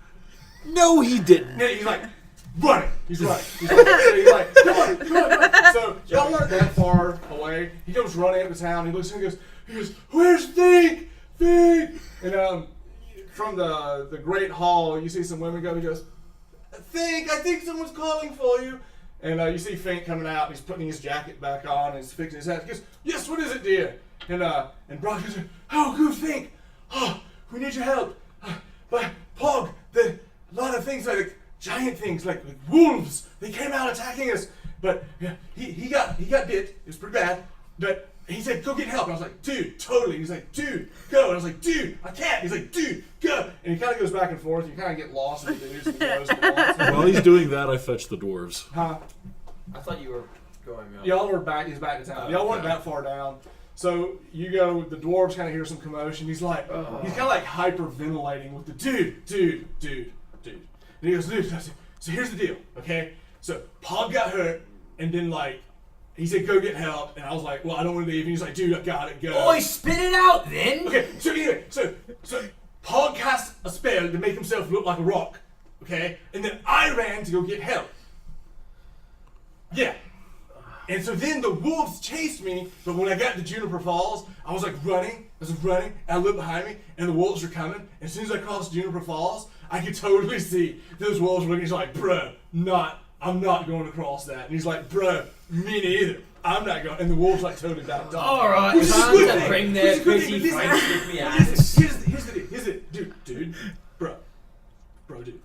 No, he didn't. Yeah, he's like, running. He's running. So he's like, come on. So y'all aren't that far away. He comes running up to town. He looks and he goes, where's Think? And from the great hall, you see some women go. He goes, I think someone's calling for you. And you see Fink coming out. And he's putting his jacket back on and he's fixing his hat. He goes, yes, what is it, dear? And Brock goes, oh, good Fink. Oh, we need your help. But Pog, a lot of things like giant things like wolves. They came out attacking us. But yeah, he got bit. It was pretty bad. But he said, go get help. And I was like, dude, totally. He's like, dude, go. And I was like, dude, I can't. He's like, dude, go. And he kind of goes back and forth. You kind of get lost in the dudes and goes and walks. While he's doing that, I fetch the dwarves. Huh? I thought you were going up. Y'all were back. He's back to town. Y'all weren't that far down. So you go. The dwarves kind of hear some commotion. He's like, he's kind of like hyperventilating with the dude. And he goes, dude. So here's the deal, okay? So Pog got hurt, and then like he said, go get help, and I was like, well, I don't want to leave. And he's like, dude, I got it, go. Boy, spit it out then. Okay. So anyway, so Pog cast a spell to make himself look like a rock, okay? And then I ran to go get help. Yeah. And so then the wolves chased me, but when I got to Juniper Falls, I was like running, and I looked behind me, and the wolves were coming. And as soon as I crossed Juniper Falls, I could totally see those wolves looking. He's like, bruh, I'm not going across that. And he's like, bruh, me neither. I'm not going. And the wolves like totally backed off. All right, Which is a time good to thing. bring Which is their a good pretty thing. friends with me out. Listen, here's the deal. Dude, bro, dude.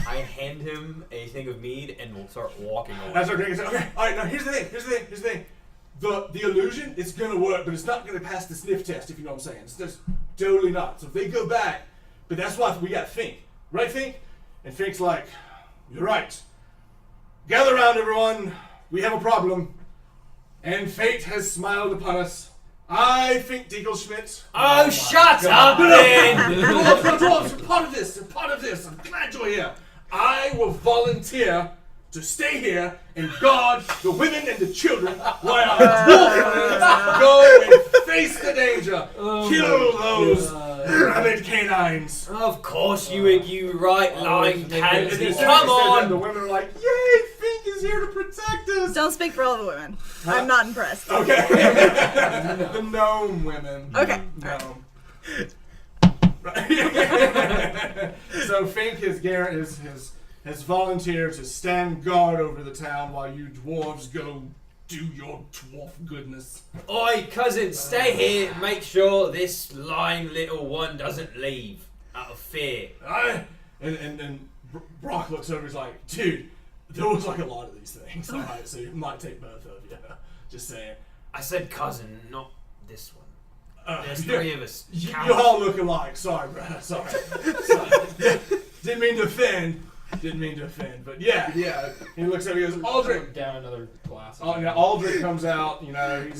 I hand him a thing of mead and we'll start walking away. I start drinking. Okay, all right. Now here's the thing. The illusion, it's gonna work, but it's not gonna pass the sniff test. If you know what I'm saying. It's just totally not. So if they go back, but that's why we got Fink, right, Fink? And Fink's like, you're right. Gather around, everyone. We have a problem, and fate has smiled upon us. I think Diegelschmidt. Oh, shut up then! Dwarves are part of this. I'm glad you're here. I will volunteer to stay here and guard the women and the children while our dwarf go and face the danger. Kill those rabid canines. Of course you right lying And pansy. as soon as he Come said that, on! the women are like, yay, Fink is here to protect us. Don't speak for all the women. I'm not impressed. Okay. The gnome women. Okay. Gnome. So Fink has has volunteered to stand guard over the town while you dwarves go do your dwarf goodness. Oi, cousin, stay here and make sure this lying little one doesn't leave out of fear. And Brock looks over, he's like, dude, there was like a lot of these things. Alright, so you might take both of you. Just saying. I said cousin, not this one. There's 3 of us. You Count. all look alike. Sorry, bro. Sorry. Didn't mean to offend. But yeah. He looks at me and goes, Aldrich. Down another glass. Oh, now Aldrich comes out. You know,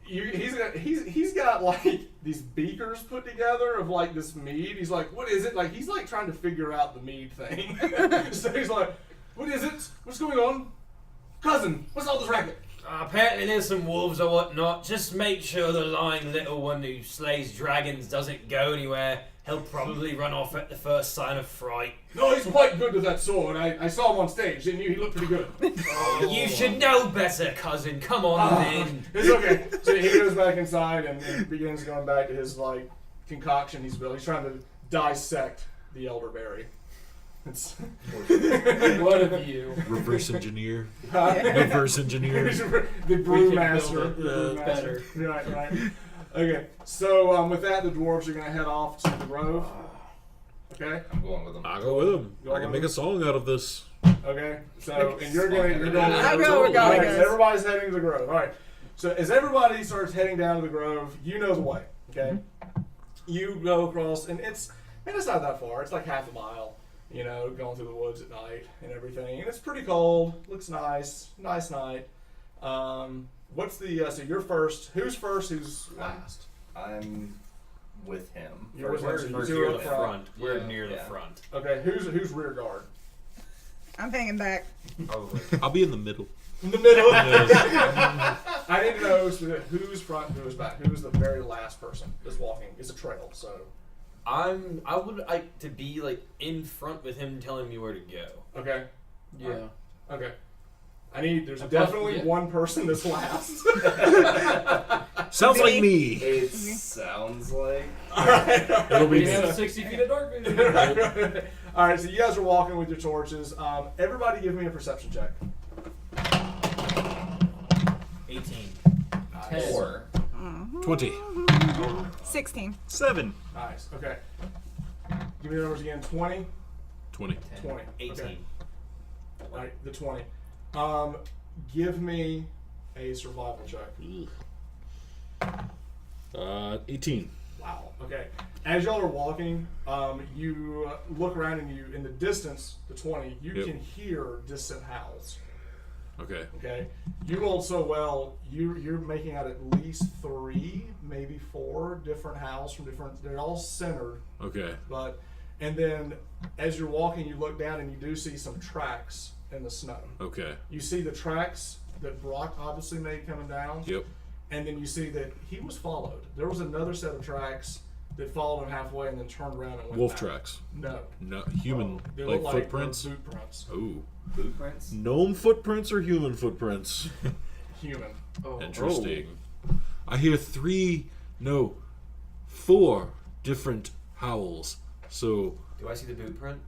he's got like these beakers put together of like this mead. He's like, what is it? Like he's like trying to figure out the mead thing. So he's like, what is it? What's going on, cousin? What's all this racket? Apparently there's some wolves or whatnot. Just make sure the lying little one who slays dragons doesn't go anywhere. He'll probably run off at the first sign of fright. No, he's quite good with that sword. I saw him on stage, didn't you? He looked pretty good. You should know better, cousin. Come on then. It's okay. So he goes back inside and begins going back to his like concoction he's built. He's trying to dissect the elderberry. It's What of you? Reverse engineer. Huh? Reverse engineer. The brewmaster. build it, better. Right. Okay, so with that, the dwarves are going to head off to the grove. Okay. I'm going with them. I'll go with him. I can make a song out of this. Okay. So and you're going. I'll go, we're going, Alright, guys. so everybody's heading to the grove. All right. So as everybody starts heading down to the grove, you know the way. Okay. You go across, and it's not that far. It's like half a mile. You know, going through the woods at night and everything. And it's pretty cold. Looks nice. Nice night. What's the so you're first? Who's first? Who's last? I'm with him. You're with First. him. We're Two near up the front. front. We're Yeah, near the yeah. front. Okay. Who's rear guard? I'm hanging back. Probably. I'll be in the middle. In the middle. I need to know who's front, who's back. Who's the very last person that's walking? It's a trail, so. I would like to be like in front with him telling me where to go. Okay. Yeah. Okay. There's Okay, definitely yeah. one person that's last. Sounds like me. It sounds like. Alright. It'll be We me. have 60 feet of dark vision. Alright, so you guys are walking with your torches. Everybody give me a perception check. 18. 4. 20. 16. 7. Nice. Okay. Give me the numbers again. 20. 20. 20. 18. Okay. Alright, the 20. Give me a survival check. 18. Wow. Okay. As y'all are walking, you look around and you, in the distance, the 20, you Yep. can hear distant howls. Okay. Okay. You rolled so well. You're making out at least 3, maybe 4 different howls from different. They're all centered, Okay. but and then as you're walking, you look down and you do see some tracks in the snow. Okay. You see the tracks that Brock obviously made coming down. Yep. And then you see that he was followed. There was another set of tracks that followed him halfway and then turned around and went Wolf back. tracks. No. No, human, They like look footprints. boot prints. Oh. Boot prints? Gnome footprints or human footprints? Human. Oh. Interesting. I hear 4 different howls. So Do I see the boot print?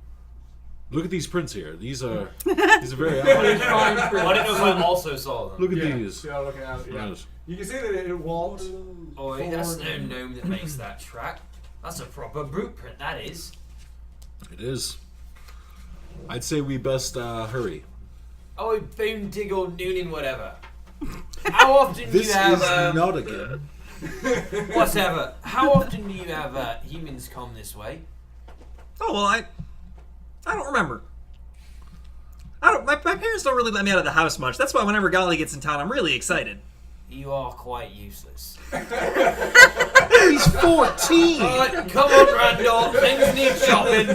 look at these prints here. These are very odd. I didn't know if I also saw them. Look at Yeah. these. See, I'm looking at it. Yeah. Yes. You can see that it walked. Oh, that's forward. no gnome that makes that track. That's a proper boot print, that is. It is. I'd say we best hurry. Oh, boom, diggle, noonin, whatever. How often do This you have, is not again. whatever. How often do you have humans come this way? Oh, well, I don't remember. My parents don't really let me out of the house much. That's why whenever Golly gets in town, I'm really excited. You are quite useless. He's 14. Alright, come on, Randall. Things need shopping.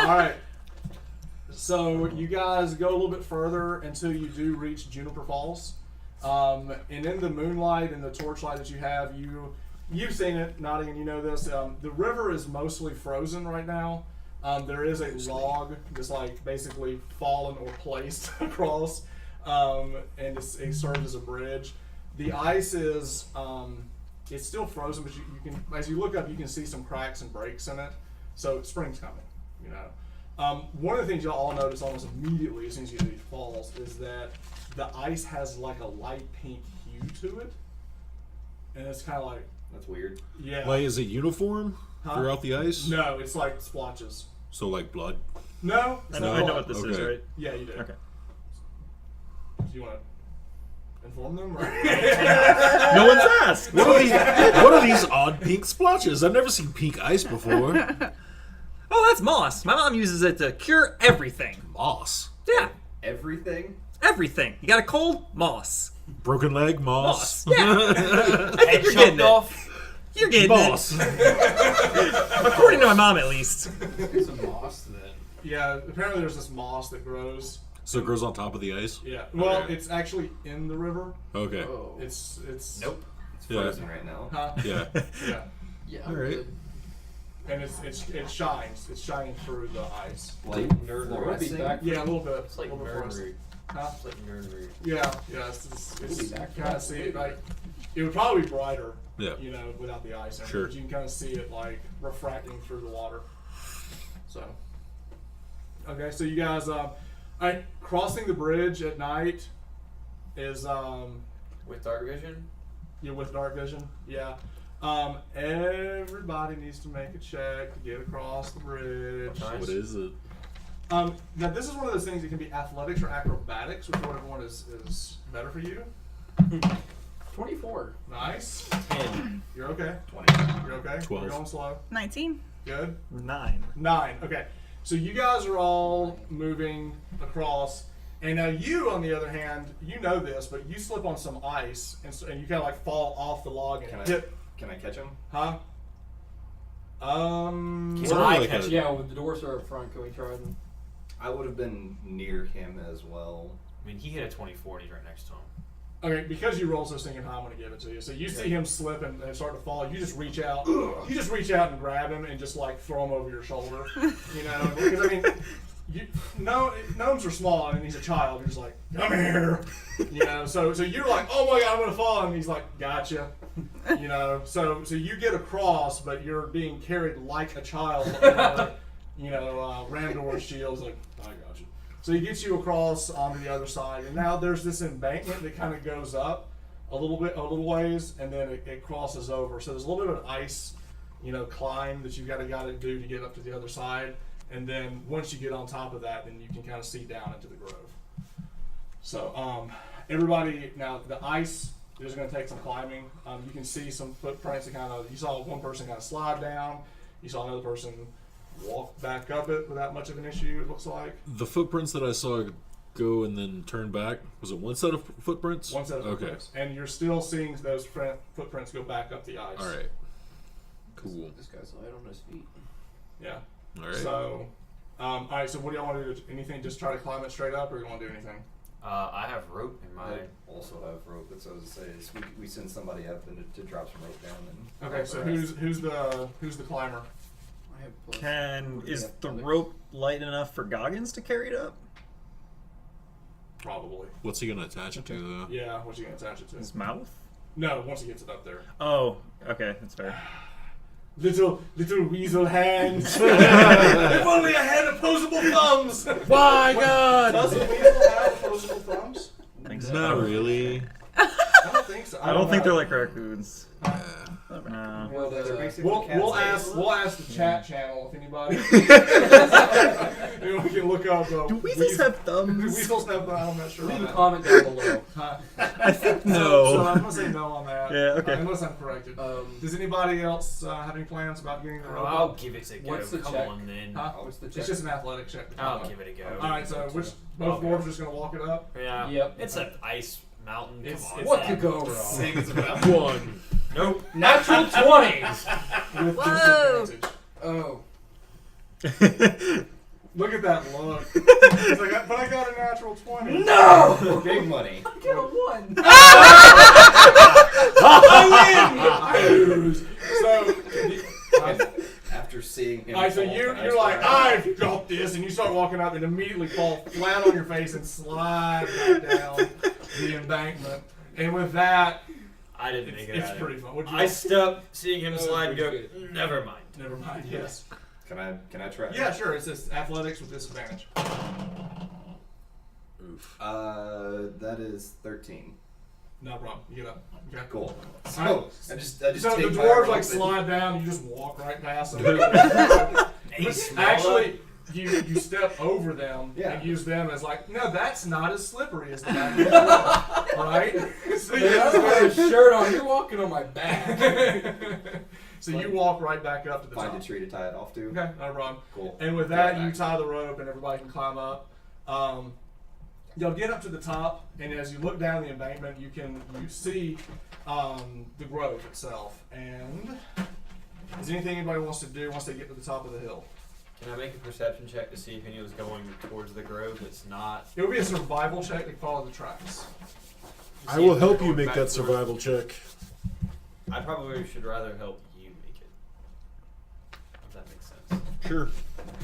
All right. So you guys go a little bit further until you do reach Juniper Falls. And in the moonlight and the torchlight that you have, you've seen it, Nottingham, you know this. The river is mostly frozen right now. There is a log that's like basically fallen or placed across, and it serves as a bridge. The ice is it's still frozen, but you can, as you look up, you can see some cracks and breaks in it. So spring's coming, you know. One of the things y'all all notice almost immediately as soon as you get these falls is that the ice has like a light pink hue to it, and it's kind of like, That's weird. yeah. Like, is it uniform throughout the ice? No, it's like splotches. So like blood. No, it's I not know blood. what this is, Okay. right? Yeah, you do. Okay. Do you want to inform them? Or? No one's asked. What are these odd pink splotches? I've never seen pink ice before. Oh, that's moss. My mom uses it to cure everything. Moss. Yeah, Everything? everything. You got a cold? Moss. Broken leg, moss. Moss. Yeah. I think you're getting it. Off. You're getting Moss. it. According to my mom, at least. It's a moss then. Yeah, apparently there's this moss that grows. So it grows on top of the ice? Yeah, well, Okay. it's actually in the river. Okay. Oh. It's Nope. It's Yeah. frozen right now. huh? Yeah. Yeah, Yeah. All right. and it shines. It's shining through the ice. Like Nerd fluorescing? back. Yeah, a little bit. It's like a little bit fluorescent. nerd. Huh? It's like nerd. Yeah, yeah. We'll be back you kind of see it like it would probably be brighter. Yeah. You know, without the ice. Sure. But you can kind of see it like refracting through the water. So. Okay, so you guys, crossing the bridge at night is With dark vision. you're with dark vision. Yeah. Everybody needs to make a check to get across the bridge. Nice. What is it? Now this is one of those things that can be athletics or acrobatics, whichever one is better for you. 24. Nice. 10. You're okay. 20. You're okay. 12. You're going slow. 19. Good. 9. 9. Okay. So you guys are all moving across, and now you, on the other hand, you know this, but you slip on some ice, and you kind of like fall off the log and hit. Can I catch him? Huh? Can Sort of I like catch a- it? Yeah, with the doors are up front, can we try them? I would have been near him as well. I mean, he hit a 24 and he's right next to him. Okay, because you rolled so stinking high, I'm gonna give it to you. So you see him slip and start to fall. You just reach out. You just reach out and grab him and just like throw him over your shoulder. You know, because I mean, gnomes are small and he's a child. You're just like, come here. You know, so you're like, oh my god, I'm gonna fall, and he's like, gotcha. You know, so you get across, but you're being carried like a child. Randor's shield's like, I got you. So he gets you across onto the other side, and now there's this embankment that kind of goes up a little ways, and then it crosses over. So there's a little bit of an ice, climb that you've got to do to get up to the other side, and then once you get on top of that, then you can kind of see down into the grove. So everybody, now the ice is going to take some climbing. You can see some footprints that you saw one person kind of slide down. You saw another person walk back up it without much of an issue, it looks like. The footprints that I saw go and then turn back, was it one set of footprints? One set of footprints. And you're still seeing those footprints go back up the ice. All right. Cool. This guy's light on his feet. Yeah. All right. So, all right, so what do y'all want to do? Anything, just try to climb it straight up, or you want to do anything? I have rope in my. I also have rope. That's what I was going to say. Is we send somebody up and to drop some rope down. And Okay, so who's the climber? I have plus. Is the rope light enough for Goggins to carry it up? Probably. What's he going to attach it to, though? Yeah, what's he going to attach it to? His mouth? No, once he gets it up there. Oh, okay, that's fair. Little weasel hands. If only I had opposable thumbs. My God! Does a weasel have opposable thumbs? I think so. Not really. I don't think so. I don't think know. they're like raccoons. No. Well, they're basically We'll cats. ask the chat channel if anybody. We can look up. Do weasels have Do thumbs? weasels have thumbs? I'm not sure. Leave on a that. comment down below. I think So no. I'm gonna say no on that. Yeah, okay. Unless I'm corrected. Does anybody else have any plans about getting the Oh, rope? I'll up? give it a go. What's the Come check? on then. Huh? What's the It's check? just an athletic check. I'll give it a go. All right. So both dwarves just gonna walk it up. Yeah. Yep. It's an ice mountain. It's- Come on. it's What not- could go wrong? Things about one. Nope. Natural 20s! With Whoa. disadvantage. Oh. Look at that look. He's like, but I got a natural 20. No! Big money. Get a 1. I lose. So, After seeing him. all right, so fall, you're I like, start- I've got this, and you start walking up and immediately fall flat on your face and slide back down the embankment. And with that, I didn't make it it's out. pretty fun. What'd you I do? step, seeing him That was slide, and go. pretty good. Never mind. Never mind. Yes. Can I try? Yeah, sure. It's just athletics with disadvantage. Oof. That is 13. No problem. You get up. Okay. Cool. So Alright. I just So take the my dwarves rope like and- slide down. You just walk right past them. Hey, small Actually, you step over them Yeah. and use them as like, no, that's not as slippery as the back of the wall, right? So You have a shirt on. You're walking on my back. so you walk right back up to the Find top. a tree to tie it off to. Okay, no problem. Cool. And with Go that, back. you tie the rope and everybody can climb up. You'll get up to the top, and as you look down the embankment, you see the grove itself. And is there anything anybody wants to do once they get to the top of the hill? Can I make a perception check to see if anyone's going towards the grove that's not? It would be a survival check to follow the tracks. I See will if they're help you going make back that towards- survival check. I probably should rather help you make it. If that makes sense. Sure.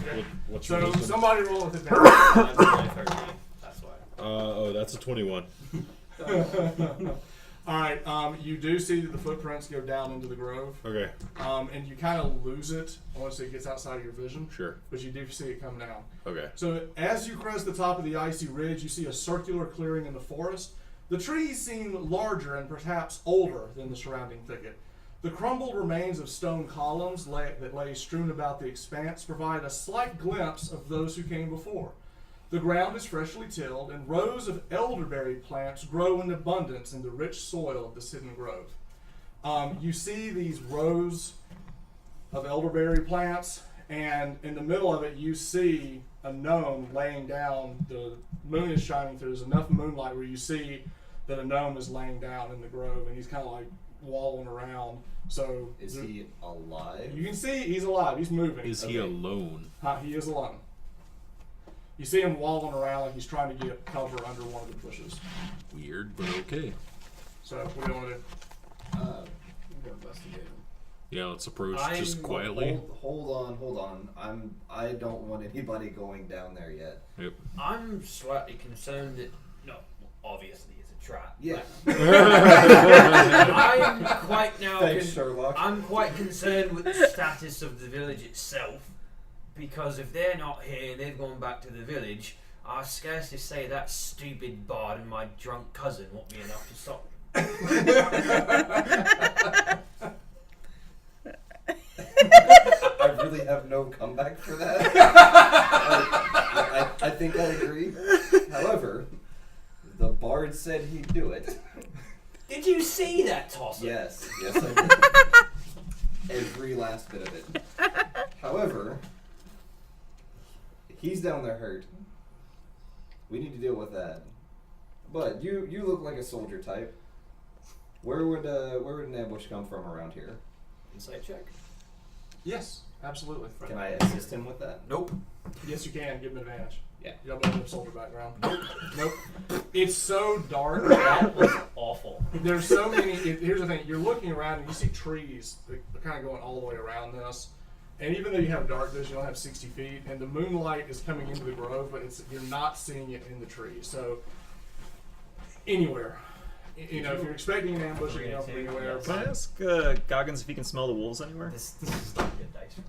Okay. What's your So wisdom? somebody roll with advantage. Mine's only 13. That's why. Oh, that's a 21. All right, you do see that the footprints go down into the grove, Okay, and you kind of lose it once it gets outside of your vision, sure. but you do see it come down. Okay. So as you crest the top of the icy ridge, you see a circular clearing in the forest. The trees seem larger and perhaps older than the surrounding thicket. The crumbled remains of stone columns that lay strewn about the expanse provide a slight glimpse of those who came before. The ground is freshly tilled, and rows of elderberry plants grow in abundance in the rich soil of this hidden grove. You see these rows of elderberry plants, and in the middle of it, you see a gnome laying down. The moon is shining through. There's enough moonlight where you see that a gnome is laying down in the grove, and he's kind of like wallowing around. So Is he alive? You can see he's alive. He's moving. Is he alone? He is alone. You see him wallowing around like he's trying to get cover under one of the bushes. Weird, but okay. So what do you want to do? Investigate him. Yeah, let's approach I'm- just quietly. Hold on. I don't want anybody going down there yet. Yep. I'm slightly concerned that obviously it's a trap. Yeah. I'm quite now. Thanks, Sherlock. I'm quite concerned with the status of the village itself, because if they're not here and they've gone back to the village, I scarcely say that stupid bard and my drunk cousin won't be enough to stop them. I really have no comeback for that. I think I agree. However, the bard said he'd do it. Did you see that tosser? Yes, I did. Every last bit of it. However, he's down there hurt. We need to deal with that. But you look like a soldier type. Where would an ambush come from around here? Insight check. Yes, absolutely. Can I assist him with that? Nope. Yes, you can. Give him an advantage. Yeah. You don't have a soldier background. Nope. It's so dark. That was awful. There's so many. Here's the thing. You're looking around and you see trees that are kind of going all the way around this. And even though you have dark vision, you only have 60 feet, and the moonlight is coming into the grove, but you're not seeing it in the trees. So anywhere. You know, if you're expecting an ambush, you can go from anywhere. Can I But ask Goggins if he can smell the wolves anywhere? This is not good dice for me.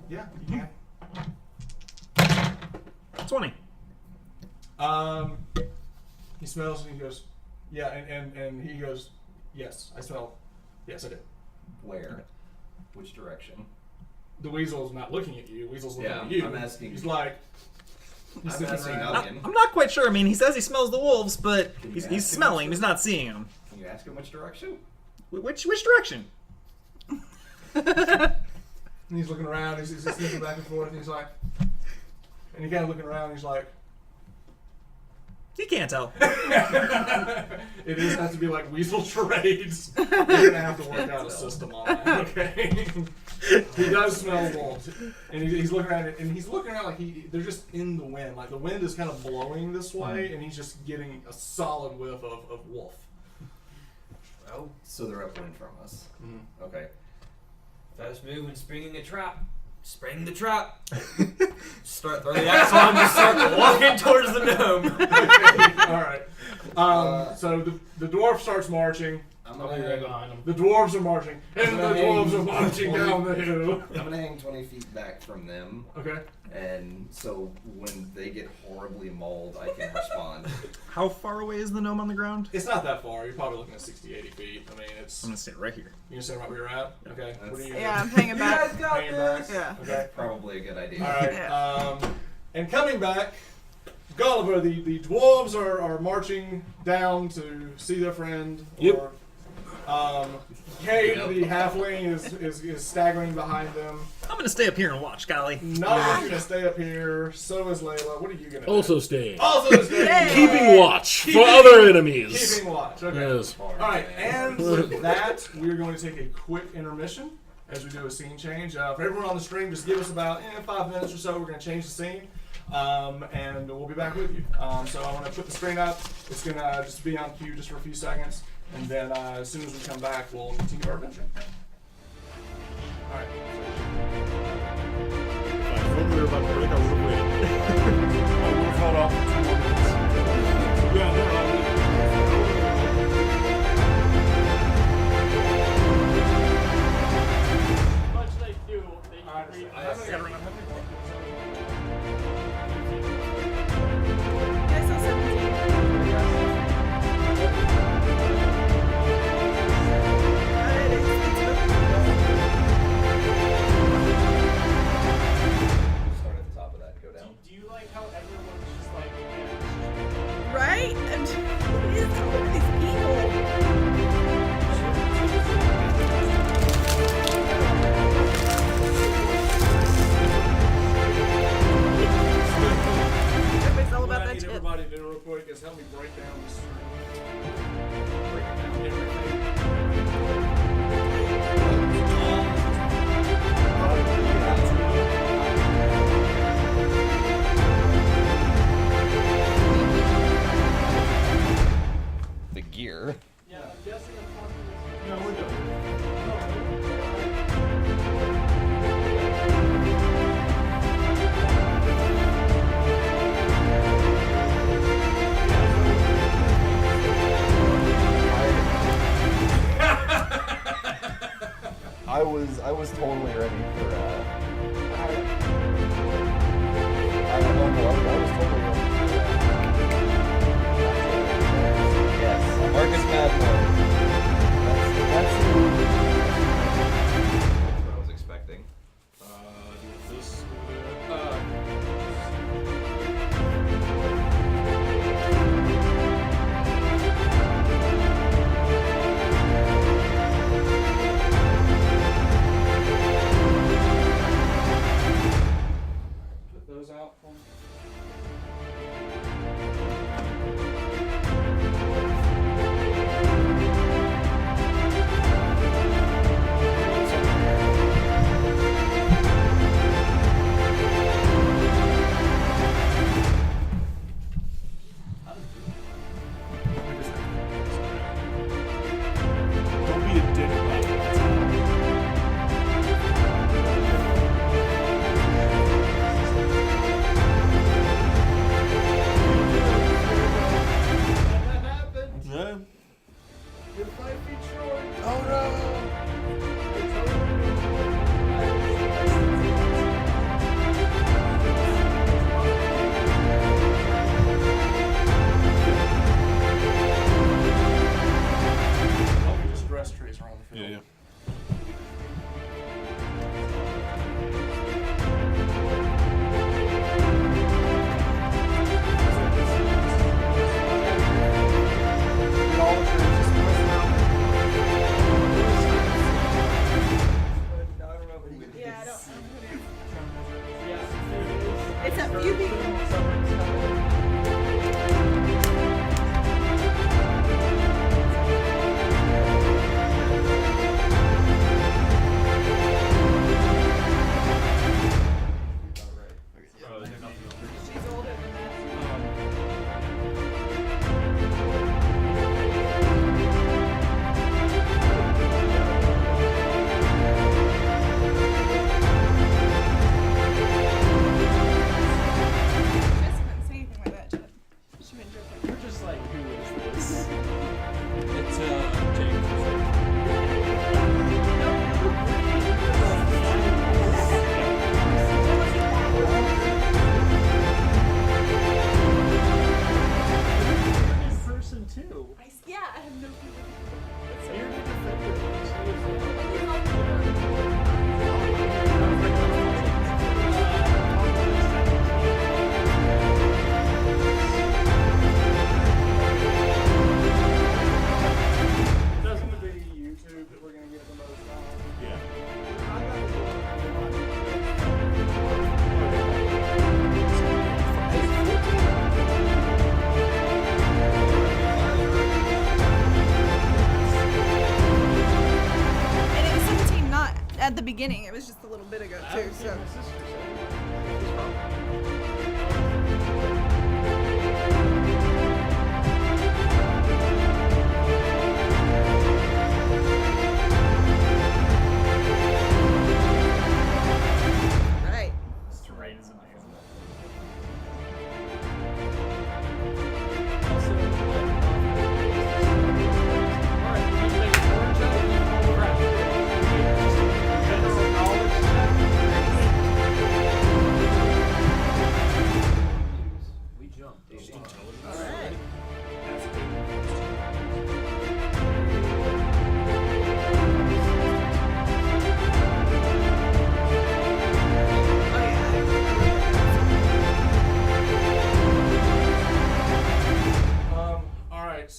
yeah, you can. 20. He smells and he goes, yeah, and he goes, yes, I smell. Yes, I did. Where? Which direction? The weasel's not looking at you. Weasel's looking Yeah, at you. I'm asking- He's like, he's I'm sitting asking around. Nugget. I'm not quite sure. I mean, he says he smells the wolves, but Can you he's ask him smelling. which He's not seeing them. Can you ask him which direction? Which direction? And he's looking around. He's thinking back and forth. And he's like, and he kind of looking around. And he's like, He can't tell. it is has to be like weasel charades. You're gonna have to work out a system on that. Okay. He does smell wolves, and he's looking around, and he's looking around like they're just in the wind. Like the wind is kind of blowing this way, and he's just getting a solid whiff of wolf. Well, So they're upwind from us. Okay. first move when springing a trap. Spring the trap. Start throwing the axe on and start walking towards the gnome. All right. So the dwarf starts marching. I'll be right behind him. The dwarves are marching, and the dwarves are marching 20 down the hill. I'm gonna hang 20 feet back from them, Okay. and so when they get horribly mauled, I can respond. How far away is the gnome on the ground? It's not that far. You're probably looking at 60, 80 feet. I mean, it's. I'm gonna stay right here. You can say right where you're at? Okay. What are you Yeah, I'm hanging back. hanging back? Yeah. Okay. Probably a good idea. Alright. Yeah. And coming back, Gulliver, the dwarves are marching down to see their friend. Yep. Or, Cade, the halfling, is staggering behind them. I'm gonna stay up here and watch, golly. Nobody's gonna stay up here. So is Layla. What are you gonna Also do? staying. Also staying. Yay. Keeping watch for other enemies. Keeping watch. Okay. Yes. Alright, and with that, we're going to take a quick intermission as we do a scene change. For everyone on the stream, just give us about 5 minutes or so. We're going to change the scene, and we'll be back with you. So I want to put the screen up. It's going to just be on cue just for a few seconds, and then as soon as we come back, we'll continue our adventure. Alright. When we were about to break, I would have waited. I would have held off for 2 more minutes. Yeah, no, Much they do, they I saw 17. Start at the top of that and go down. Do you like how everyone's just like, Right? And who is all of these people? Everybody's all about What I that need tip. everybody to do real quick is help me break down the screen. Break down everything. The gear. yeah, I'm guessing I'm No, we're done. I was totally ready for. I don't know. I was totally ready for. Yes, Marcus Madmore. That's what I was expecting. do this.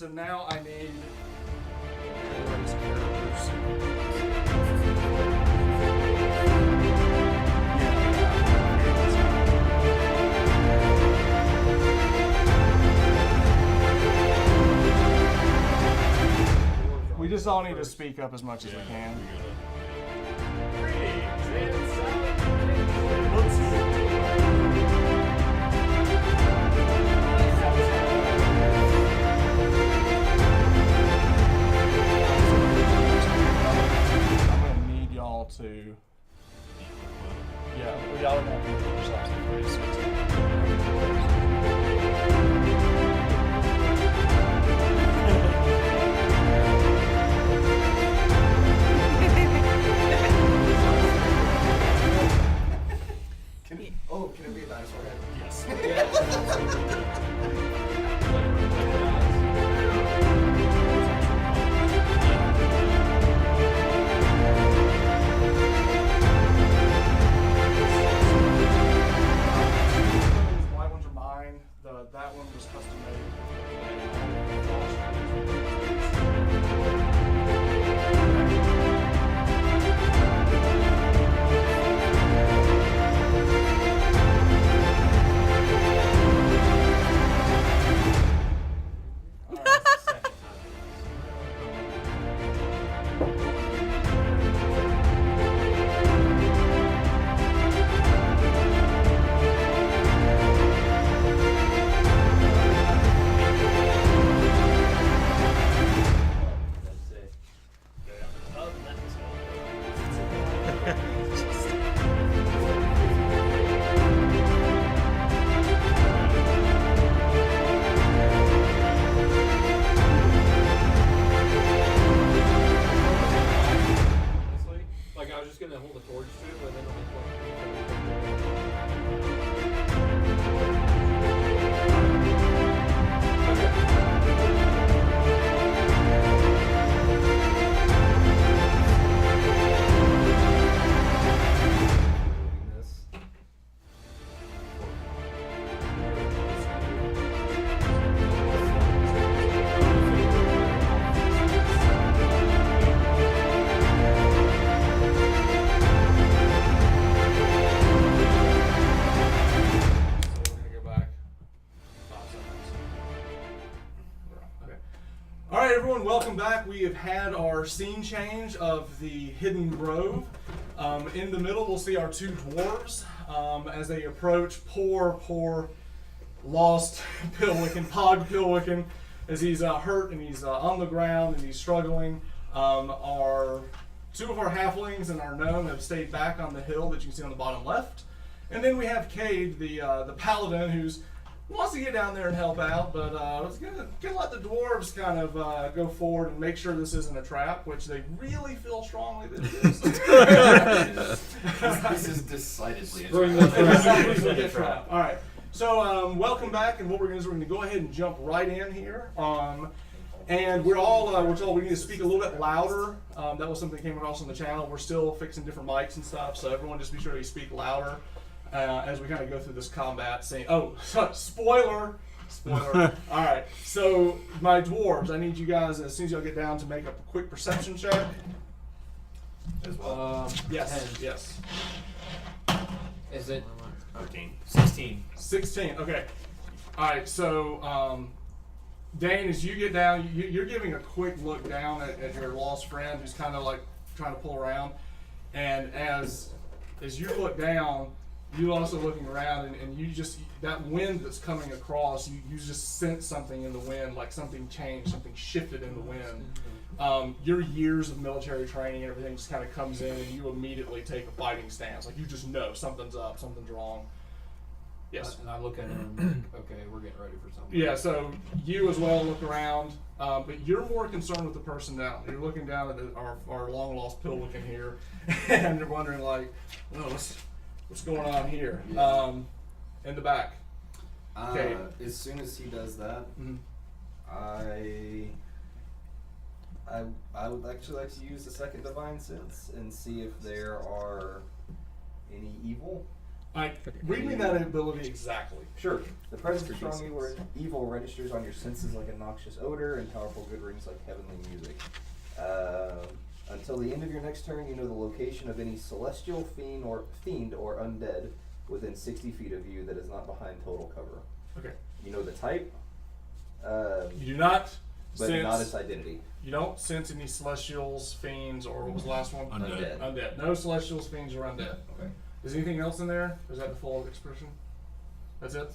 so now I need everybody's characters. We just all need to speak up as much as we can. I'm gonna need y'all to. Yeah, y'all are gonna have to move yourselves to 360. Can it be a dinosaur head? Yes. Those white ones are mine. That one was custom Honestly, like I was just gonna hold a torch to it, but then So we're gonna go back 5 seconds. Okay. All right, everyone, welcome back. We have had our scene change of the Hidden Grove. In the middle, we'll see our 2 dwarves as they approach poor lost Pillwicken, Pog Pillwicken, as he's hurt and he's on the ground and he's struggling. Our 2 of our halflings and our gnome have stayed back on the hill that you can see on the bottom left. And then we have Cade, the paladin, who's wants to get down there and help out, but was gonna let the dwarves kind of go forward and make sure this isn't a trap, which they really feel strongly that it is. This is decidedly a Bring trap. the a trap. All right. So welcome back, and what we're going to do is we're going to go ahead and jump right in here. And we're all we need to speak a little bit louder. That was something that came across on the channel. We're still fixing different mics and stuff, so everyone just be sure you speak louder as we kind of go through this combat scene. Oh, spoiler. All right. So my dwarves, I need you guys as soon as y'all get down to make a quick perception check. As well. Yes. Yes. Is it 13. 16? 16. Okay. All right. So, Dane, as you get down, you're giving a quick look down at your lost friend who's kind of like trying to pull around, and as you look down, you also looking around, and you just that wind that's coming across, you just sense something in the wind, like something changed, something shifted in the wind. Your years of military training and everything just kind of comes in, and you immediately take a fighting stance. Like you just know something's up, something's wrong. Yes. and I look at him and like, okay, we're getting ready for something. Yeah, so you as well look around, but you're more concerned with the person down. You're looking down at our long lost Pillwicken here, and you're wondering like, oh, what's going on here? Yeah. In the back. Okay. As soon as he does that, Mhm. I would actually like to use the second divine sense and see if there are any evil. Alright, read me that ability exactly. Sure. The presence of strong evil registers on your senses like a noxious odor, and powerful good rings like heavenly music. Until the end of your next turn, you know the location of any celestial fiend or undead within 60 feet of you that is not behind total cover. Okay. You know the type, You do not but sense, not its identity. you don't sense any celestials, fiends, or what was the last one? Undead. Undead. No celestials, fiends, or undead. Okay. Is anything else in there? Is that the full expression? That's it?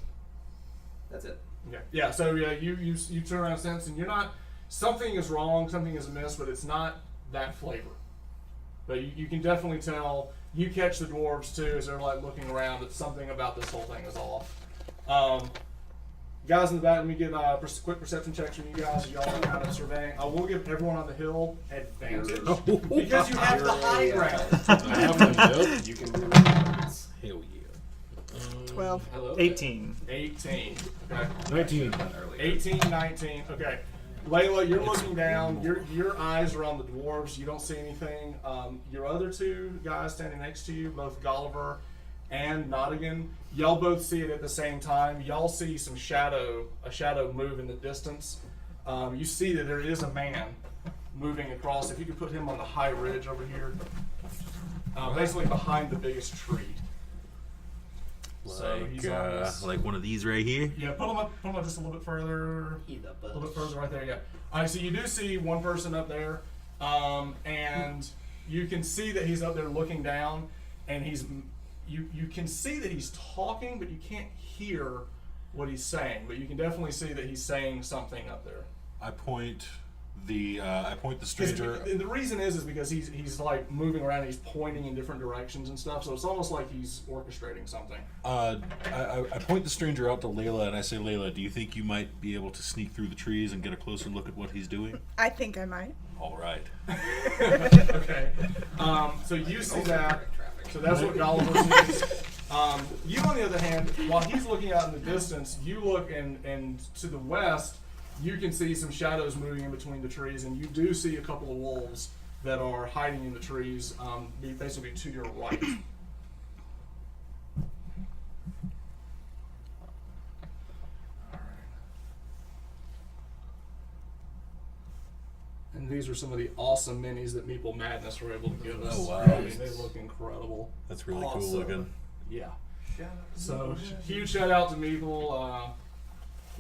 That's it. Okay. Yeah, so yeah, you turn around and sense, and you're not, something is wrong, something is amiss, but it's not that flavor. But you can definitely tell, you catch the dwarves too as they're like looking around, that something about this whole thing is off. Guys in the back, let me get quick perception checks from you guys as y'all are kind of surveying. I will give everyone on the hill advantage because you have the high ground. Yep. You can do it. Hell yeah. 12. Hello. 18. 18. Okay. 19. 18, 19. Okay. Layla, you're looking down. Your eyes are on the dwarves. You don't see anything. Your other two guys standing next to you, both Gulliver and Nottingham, y'all both see it at the same time. Y'all see a shadow move in the distance. You see that there is a man moving across. If you could put him on the high ridge over here, basically behind the biggest tree. So he's on this. Like one of these right here. Yeah, pull him up just a little bit further. A little bit further right there, yeah. All right, so you do see one person up there, and you can see that he's up there looking down, and you can see that he's talking, but you can't hear what he's saying. But you can definitely see that he's saying something up there. I point the stranger. And the reason is because he's like moving around and he's pointing in different directions and stuff, so it's almost like he's orchestrating something. I point the stranger out to Layla and I say, Layla, do you think you might be able to sneak through the trees and get a closer look at what he's doing? I think I might. All right. Okay. So you see that. So that's what Gulliver sees. You, on the other hand, while he's looking out in the distance, you look and to the west, you can see some shadows moving in between the trees, and you do see a couple of wolves that are hiding in the trees, basically to your right. And these are some of the awesome minis that Meeple Madness were able to give us. Oh, wow. I mean, they look incredible. That's really Awesome. cool looking. Yeah. So huge shout out to Meeple.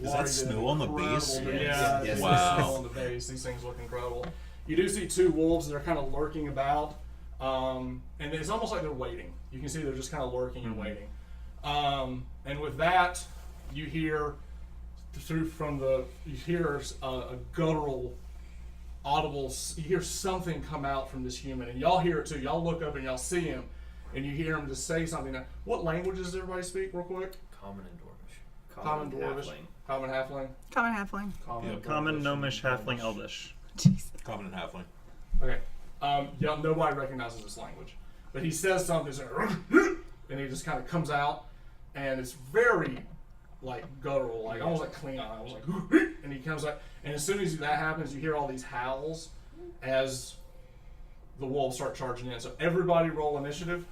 Is that snow on the base? Yeah, Yes. Wow. snow on the base. These things look incredible. You do see two wolves that are kind of lurking about, and it's almost like they're waiting. You can see they're just kind of lurking and waiting. And with that, you hear a guttural, audible. You hear something come out from this human, and y'all hear it too. Y'all look up and y'all see him, and you hear him just say something. Now, what languages does everybody speak, real quick? Common and Dwarvish. Common Dwarvish. Common Halfling. Common halfling. Common, Gnomish, Halfling, Elvish. Jeez. Common and halfling. Okay. Yeah, nobody recognizes this language, but he says something, and he just kind of comes out, and it's very like guttural, like almost like Klingon. I was like, and he comes out, and as soon as that happens, you hear all these howls as the wolves start charging in. So everybody roll initiative.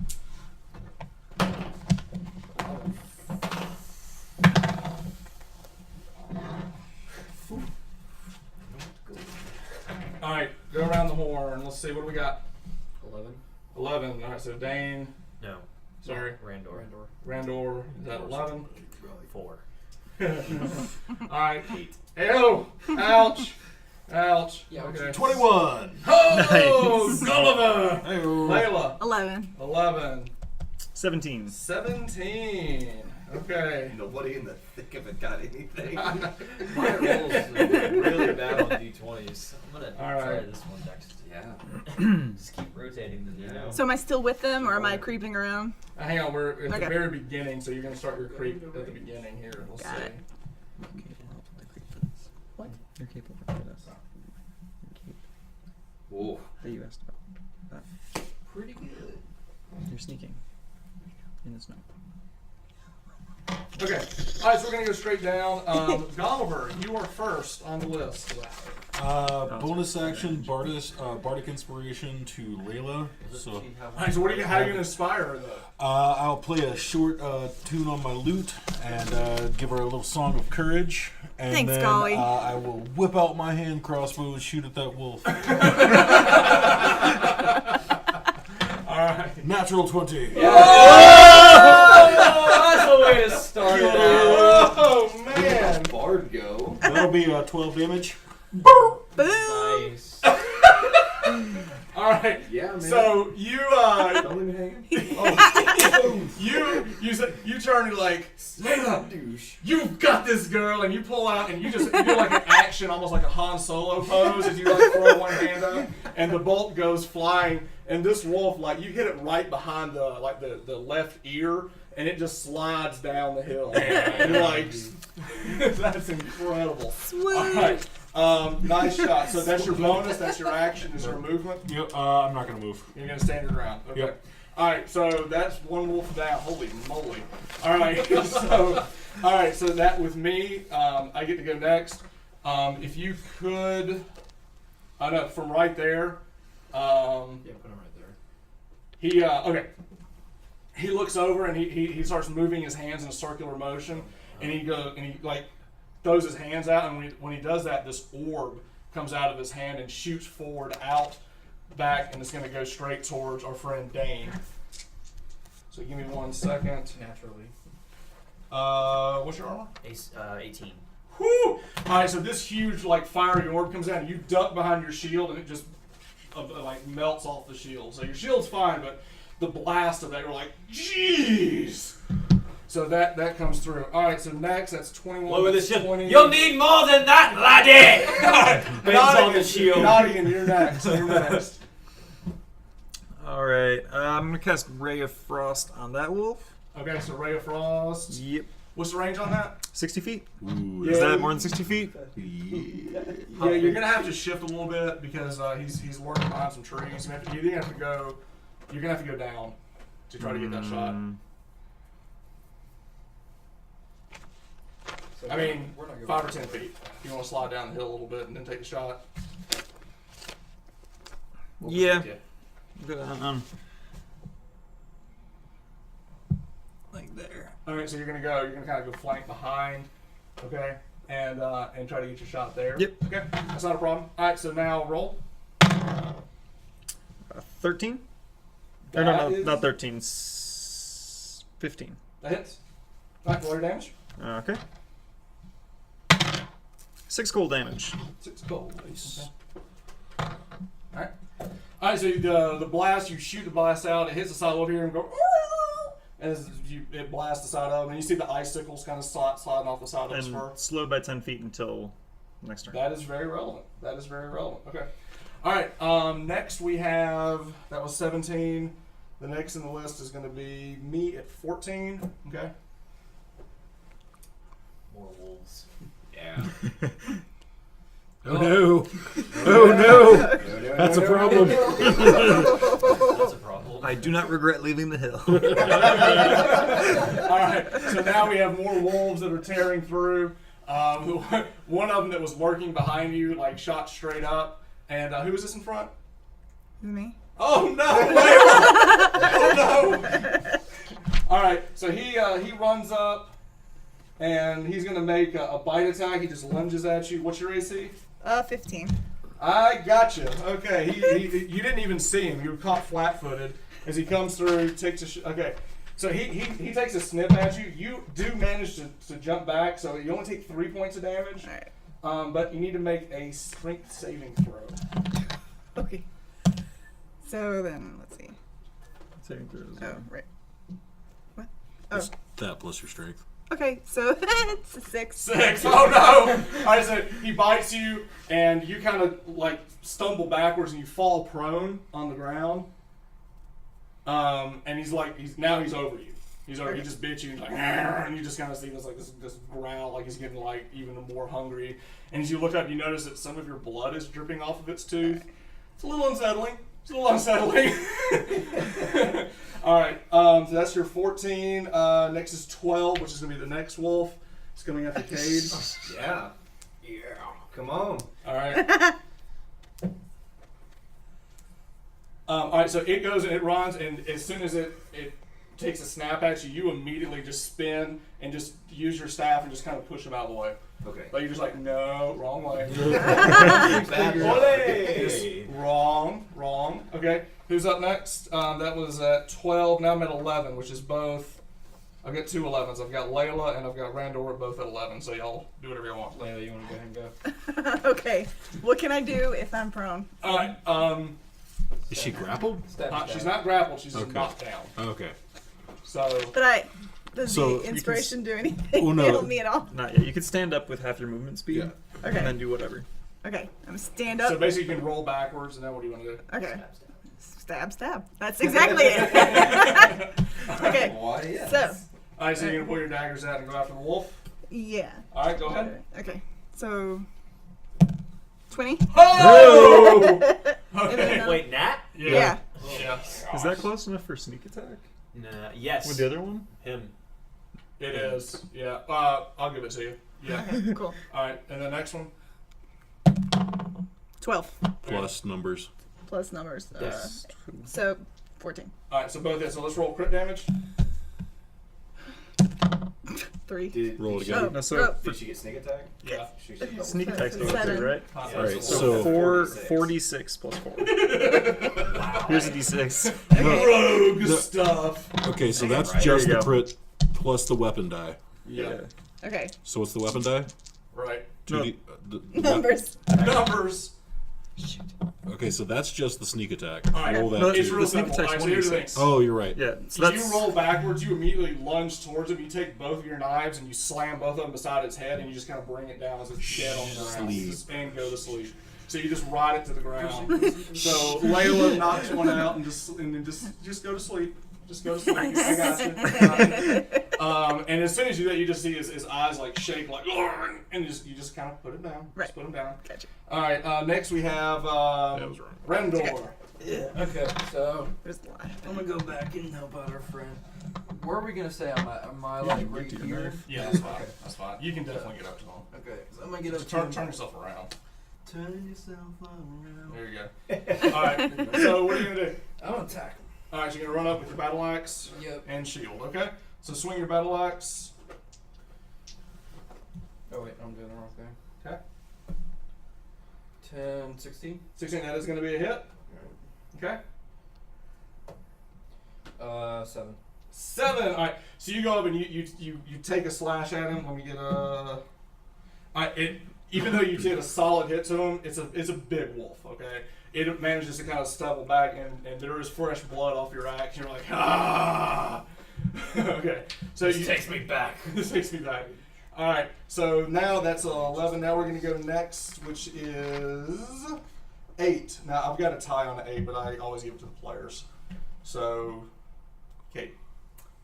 All right, go around the horn. Let's see, what do we got? 11? 11. All right, so Dane, No. sorry, Randor. Randor, is that 11? 4. All right. 8. Ew! Ouch! Ouch. Yeah, Okay. 21. Oh! Nice. Gulliver! Hey, Layla. 11. 11. 17. 17. Okay. Nobody in the thick of it got anything. My rolls are really bad on d20s. I'm gonna All try right. this one next. Yeah. Just keep rotating them, you know. So am I still with them, or am I creeping around? Hang on, we're at Okay. the very beginning, so you're going to start your creep at the beginning here. Let's Got see. it. What? You're capable for this. Whoa. That you asked about. Pretty good. You're sneaking. In the snow. Okay. All right, so we're going to go straight down. Gulliver, you are first on the list. Bonus action, bardic inspiration to Layla. So Alright, so how are you going to inspire her, though? I'll play a short tune on my lute and give her a little song of courage. And Thanks, then Golly. I will whip out my hand crossbow and shoot at that wolf. Alright. Natural 20. That's the way to start it out. Oh, man. Bard go. That'll be 12 damage. Boom. Nice. Alright. Yeah, man. So you Don't leave me hanging. you turn and like, Layla, Douche. you've got this, girl, and you pull out and you do like an action, almost like a Han Solo pose, as you like throw one hand up, and the bolt goes flying, and this wolf, like, you hit it right behind the left ear, and it just slides down the hill. And you're like, that's incredible. Sweet. All right. Nice shot. So that's your bonus. That's your action. Is your movement? Yep, I'm not going to move. You're gonna stand your ground. Okay. Yep. All right. So that's one wolf down. Holy moly! All right. So that with me, I get to go next. If you could, I know from right there. Yeah, put him right there. He okay. He looks over and he starts moving his hands in a circular motion, and he like throws his hands out, and when he does that, this orb comes out of his hand and shoots forward, out, back, and it's going to go straight towards our friend Dane. So give me 1 second. Naturally. What's your armor? 18. Whoo! All right, so this huge like fiery orb comes out, and you duck behind your shield, and it just like melts off the shield. So your shield's fine, but the blast of that, you're like, jeez. So that comes through. All right, so next that's 21. Lower the that's shield. 20. You'll need more than that, laddie! Bangs on the shield. Nottingham, you're next. You're next. Alright, I'm going to cast Ray of Frost on that wolf. Okay, so Ray of Frost. Yep. What's the range on that? 60 feet. Ooh, Is that more than 60 feet? Yeah, you're gonna have to shift a little bit because he's working behind some trees. You're gonna have to go down to try to get that shot. So I mean, we're not going 5 or 10 feet. You want to slide down the hill a little bit and then take the shot. Yeah. Like there. All right, so you're gonna kind of go flank behind, okay, and try to get your shot there. Yep. Okay, that's not a problem. All right, so now roll. 13? That Or no, is- not 13. 15. That hits. All right, roll your damage. Okay. 6 gold damage. 6 gold. Nice. All right, so the blast, you shoot the blast out, it hits the side over here and go, as it blasts the side of, and you see the icicles kind of sliding off the side of his fur. And slowed by 10 feet until next turn. That is very relevant. Okay. All right, next we have, that was 17. The next in the list is going to be me at 14. Okay. More wolves. Yeah. Oh no! Oh no! That's a problem. That's a problem. I do not regret leaving the hill. All right, so now we have more wolves that are tearing through. One of them that was lurking behind you, like, shot straight up. And who is this in front? Me. Oh no! Oh no! All right, so he runs up, and he's gonna make a bite attack. He just lunges at you. What's your AC? 15. I gotcha. Okay, you didn't even see him. You were caught flat-footed as he comes through. Okay, so he takes a snip at you. You do manage to jump back, so you only take 3 points of damage. All right. But you need to make a strength saving throw. Okay. So then, let's see. Saving throws. Oh, right. What? Oh, Just that plus your strength. okay. So it's a 6. 6. Oh no! All right, so he bites you, and you kind of like stumble backwards, and you fall prone on the ground. And he's over you. He just bit you, and he's like, and you just kind of see this growl, like he's getting like even more hungry. And as you look up, you notice that some of your blood is dripping off of its tooth. It's a little unsettling. All right, so that's your 14. Next is 12, which is going to be the next wolf. It's coming after Cade. Yeah. Yeah. Come on. All right. All right, so it goes and it runs, and as soon as it takes a snap at you, you immediately just spin and just use your staff and just kind of push him out of the way. Okay. Like you're just like, no, wrong way. Ole! Wrong. Okay, who's up next? That was at 12. Now I'm at 11, which is both. I've got two 11s. I've got Layla and I've got Randor both at 11. So y'all do whatever you want. Layla, you want to go ahead and go? Okay. What can I do if I'm prone? All right. Is she grappled? She's not grappled. She's just Okay. knocked down. Okay. So Does So you the can inspiration do anything? Well, no. Help me at all? Not yet. You could stand up with half your movement speed, Yeah. Okay. and then do whatever. Okay. I'm stand up. So basically, you can roll backwards, and then what do you want to do? Okay. Stab. That's exactly it. Okay. Why, yes. So, All right, so you're gonna pull your daggers out and go after the wolf. yeah. All right, go ahead. Okay. So, 20. Oh! And Okay. then, Wait, Nat? Yeah. Yeah. Is that close enough for sneak attack? Nah, yes. With the other one? Him. It is. Yeah. I'll give it to you. Yeah. Okay, cool. All right, and the next one. 12 Plus numbers. plus numbers. Yes. So, 14. All right, so both hits. So let's roll crit damage. 3. Did, Roll it did she- again. Oh, No, so oh. Did she get sneak attack? Yeah. She should sneak attack's going Seven. too, right? All Alright, So, so- 46 plus 4. Here's a d6. Rogue No. stuff. Okay, so that's Right. just There the you crit plus the weapon die. Yeah. Okay. So what's the weapon die? Right. 2D, Numbers. Numbers. Okay, so that's just the sneak attack. All right. Roll that. No, It's too. real The sneak simple. All attack's right, so here's the thing. 1d6. Oh, you're right. Yeah, so So that's... you roll backwards, you immediately lunge towards him, you take both of your knives and you slam both of them beside its head and you just kind of bring it down as it's dead on the ground. Sleep. And go to sleep. So you just ride it to the ground. So Layla knocks one out and then just go to sleep. Just go to sleep. I got you. And as soon as you do that, you just see his eyes like shake, like, and you just kind of put him down. Right. Just put him down. Gotcha. All right. Next we have That was wrong. Rendor. Yeah. Okay. So There's a lot. I'm gonna go back and help out our friend. Where are we gonna say I'm at? Am I like right to your here? knife. Yeah, that's fine. That's fine. You can definitely get up to him. Okay. So I'm gonna get up Just to turn him. yourself around. Turn yourself around. There you go. All right. So what are you gonna do? I'm gonna attack him. All right. You're gonna run up with your battle axe Yep. and shield. Okay. So swing your battle axe. Oh wait, I'm doing the wrong thing. Okay. 10, 16. 16. That is gonna be a hit. Okay. 7. 7. All right. So you go up and you take a slash at him. Let me get a. All right. Even though you did a solid hit to him, it's a big wolf. Okay. It manages to kind of stumble back and there is fresh blood off your axe. You're like ah. Okay. So This takes me back. This takes me back. All right. So now that's 11. Now we're gonna go next, which is 8. Now I've got a tie on an 8, but I always give it to the players. So, Kate.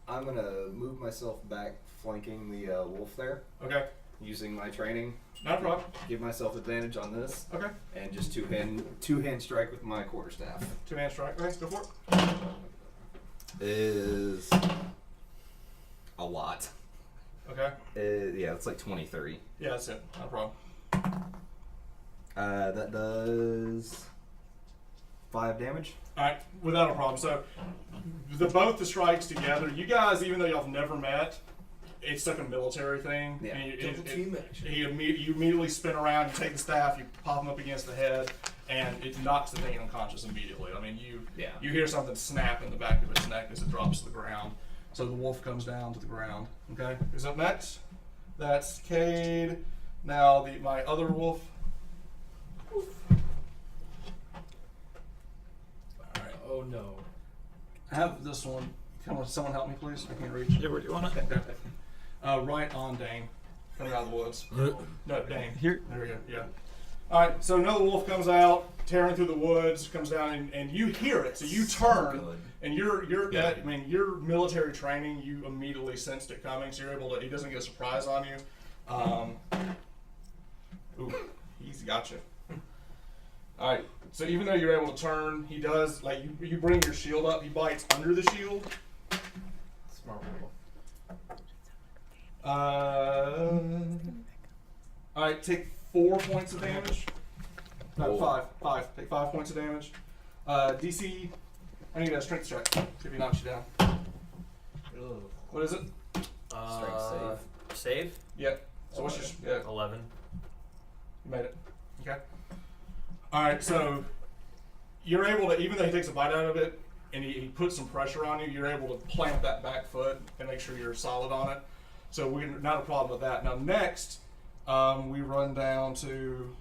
I'm gonna move myself back, flanking the wolf there, Okay. using my training. Not a problem. Give myself advantage on this, Okay. and just two hand strike with my quarterstaff. 2-hand strike. Okay, go for it. Is a lot. Okay. Yeah, it's like 23. Yeah, that's it. Not a problem. That does 5 damage. All right, without a problem. So, both the strikes together, you guys, even though y'all have never met, it's like a military thing. Yeah. And Double team action. you immediately spin around, you take the staff, you pop him up against the head, and it knocks the thing unconscious immediately. I mean, Yeah. you hear something snap in the back of its neck as it drops to the ground. So the wolf comes down to the ground. Okay, who's up next? That's Cade. Now my other wolf. All right. Oh no. I have this one. Come on, someone help me, please. I can't reach. Yeah, where do you want it? Okay. Right on Dane, coming out of the woods. No, Dane. Here. There we go. Yeah. All right. So another wolf comes out, tearing through the woods, comes down, and you hear it. So you turn, good. and you're Yeah. that. I mean, your military training, you immediately sensed it coming, so you're able to. He doesn't get a surprise on you. Ooh, he's got you. All right. So even though you're able to turn, he does like you bring your shield up. He bites under the shield. Smart wolf. All right, take 4 points of damage. No, Whoa. 5. Take 5 points of damage. DC, I need a strength check. See if he knocks you down. What is it? Strength Save? Yep. So what's your... Yeah, 11. you made it. Okay. Alright, so you're able to, even though he takes a bite out of it, and he puts some pressure on you, you're able to plant that back foot and make sure you're solid on it. So we're not a problem with that. Now next, we run down to...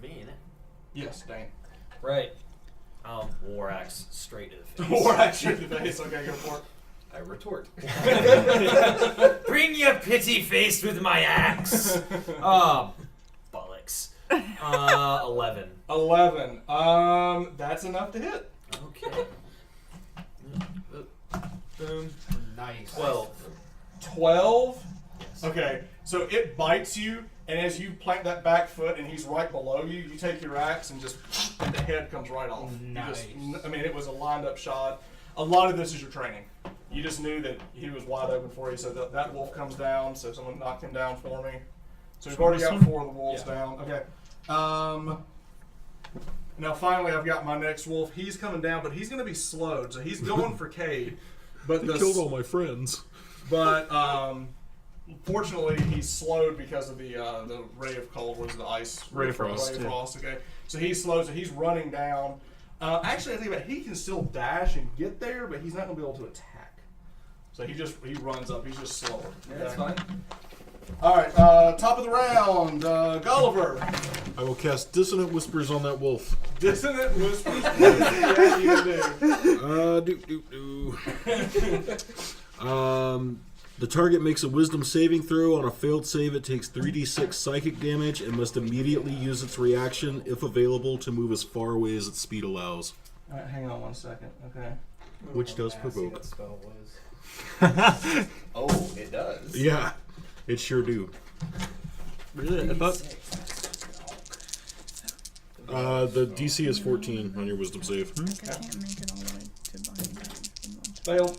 Me, innit? Yes, Dane. Right. War axe straight to the face. War action to the face. Okay, go for it. I retort. Bring your pity face with my axe. Bollocks. 11. 11. That's enough to hit. Okay. Boom. Nice. 12. 12. Yes. Okay, so it bites you, and as you plant that back foot, and he's right below you, you take your axe and and the head comes right off. Nice. I mean, it was a lined up shot. A lot of this is your training. You just knew that he was wide open for you, so that wolf comes down. So someone knocked him down for me. So we've already got 4 of the wolves down. Okay. Now finally, I've got my next wolf. He's coming down, but he's going to be slowed, so he's going for Cade. But They killed all my friends. But fortunately, he's slowed because of the ray of cold. What is it, the ice? Ray of frost, Ray of yeah. frost. Okay, so he's slowed. So he's running down. Actually, I think about it, he can still dash and get there, but he's not going to be able to attack. So he runs up. He's just slower. Yeah, that's fine. All right, top of the round, Gulliver. I will cast Dissonant Whispers on that wolf. Dissonant Whispers. Yeah, you do. The target makes a Wisdom saving throw. On a failed save, it takes 3d6 psychic damage and must immediately use its reaction, if available, to move as far away as its speed allows. All right, hang on 1 second. Okay. Which does Nasty provoke. that spell was. Oh, it does. Yeah, it sure do. Really? I thought. The DC is 14 on your Wisdom save. I can't make it all the way to Fail.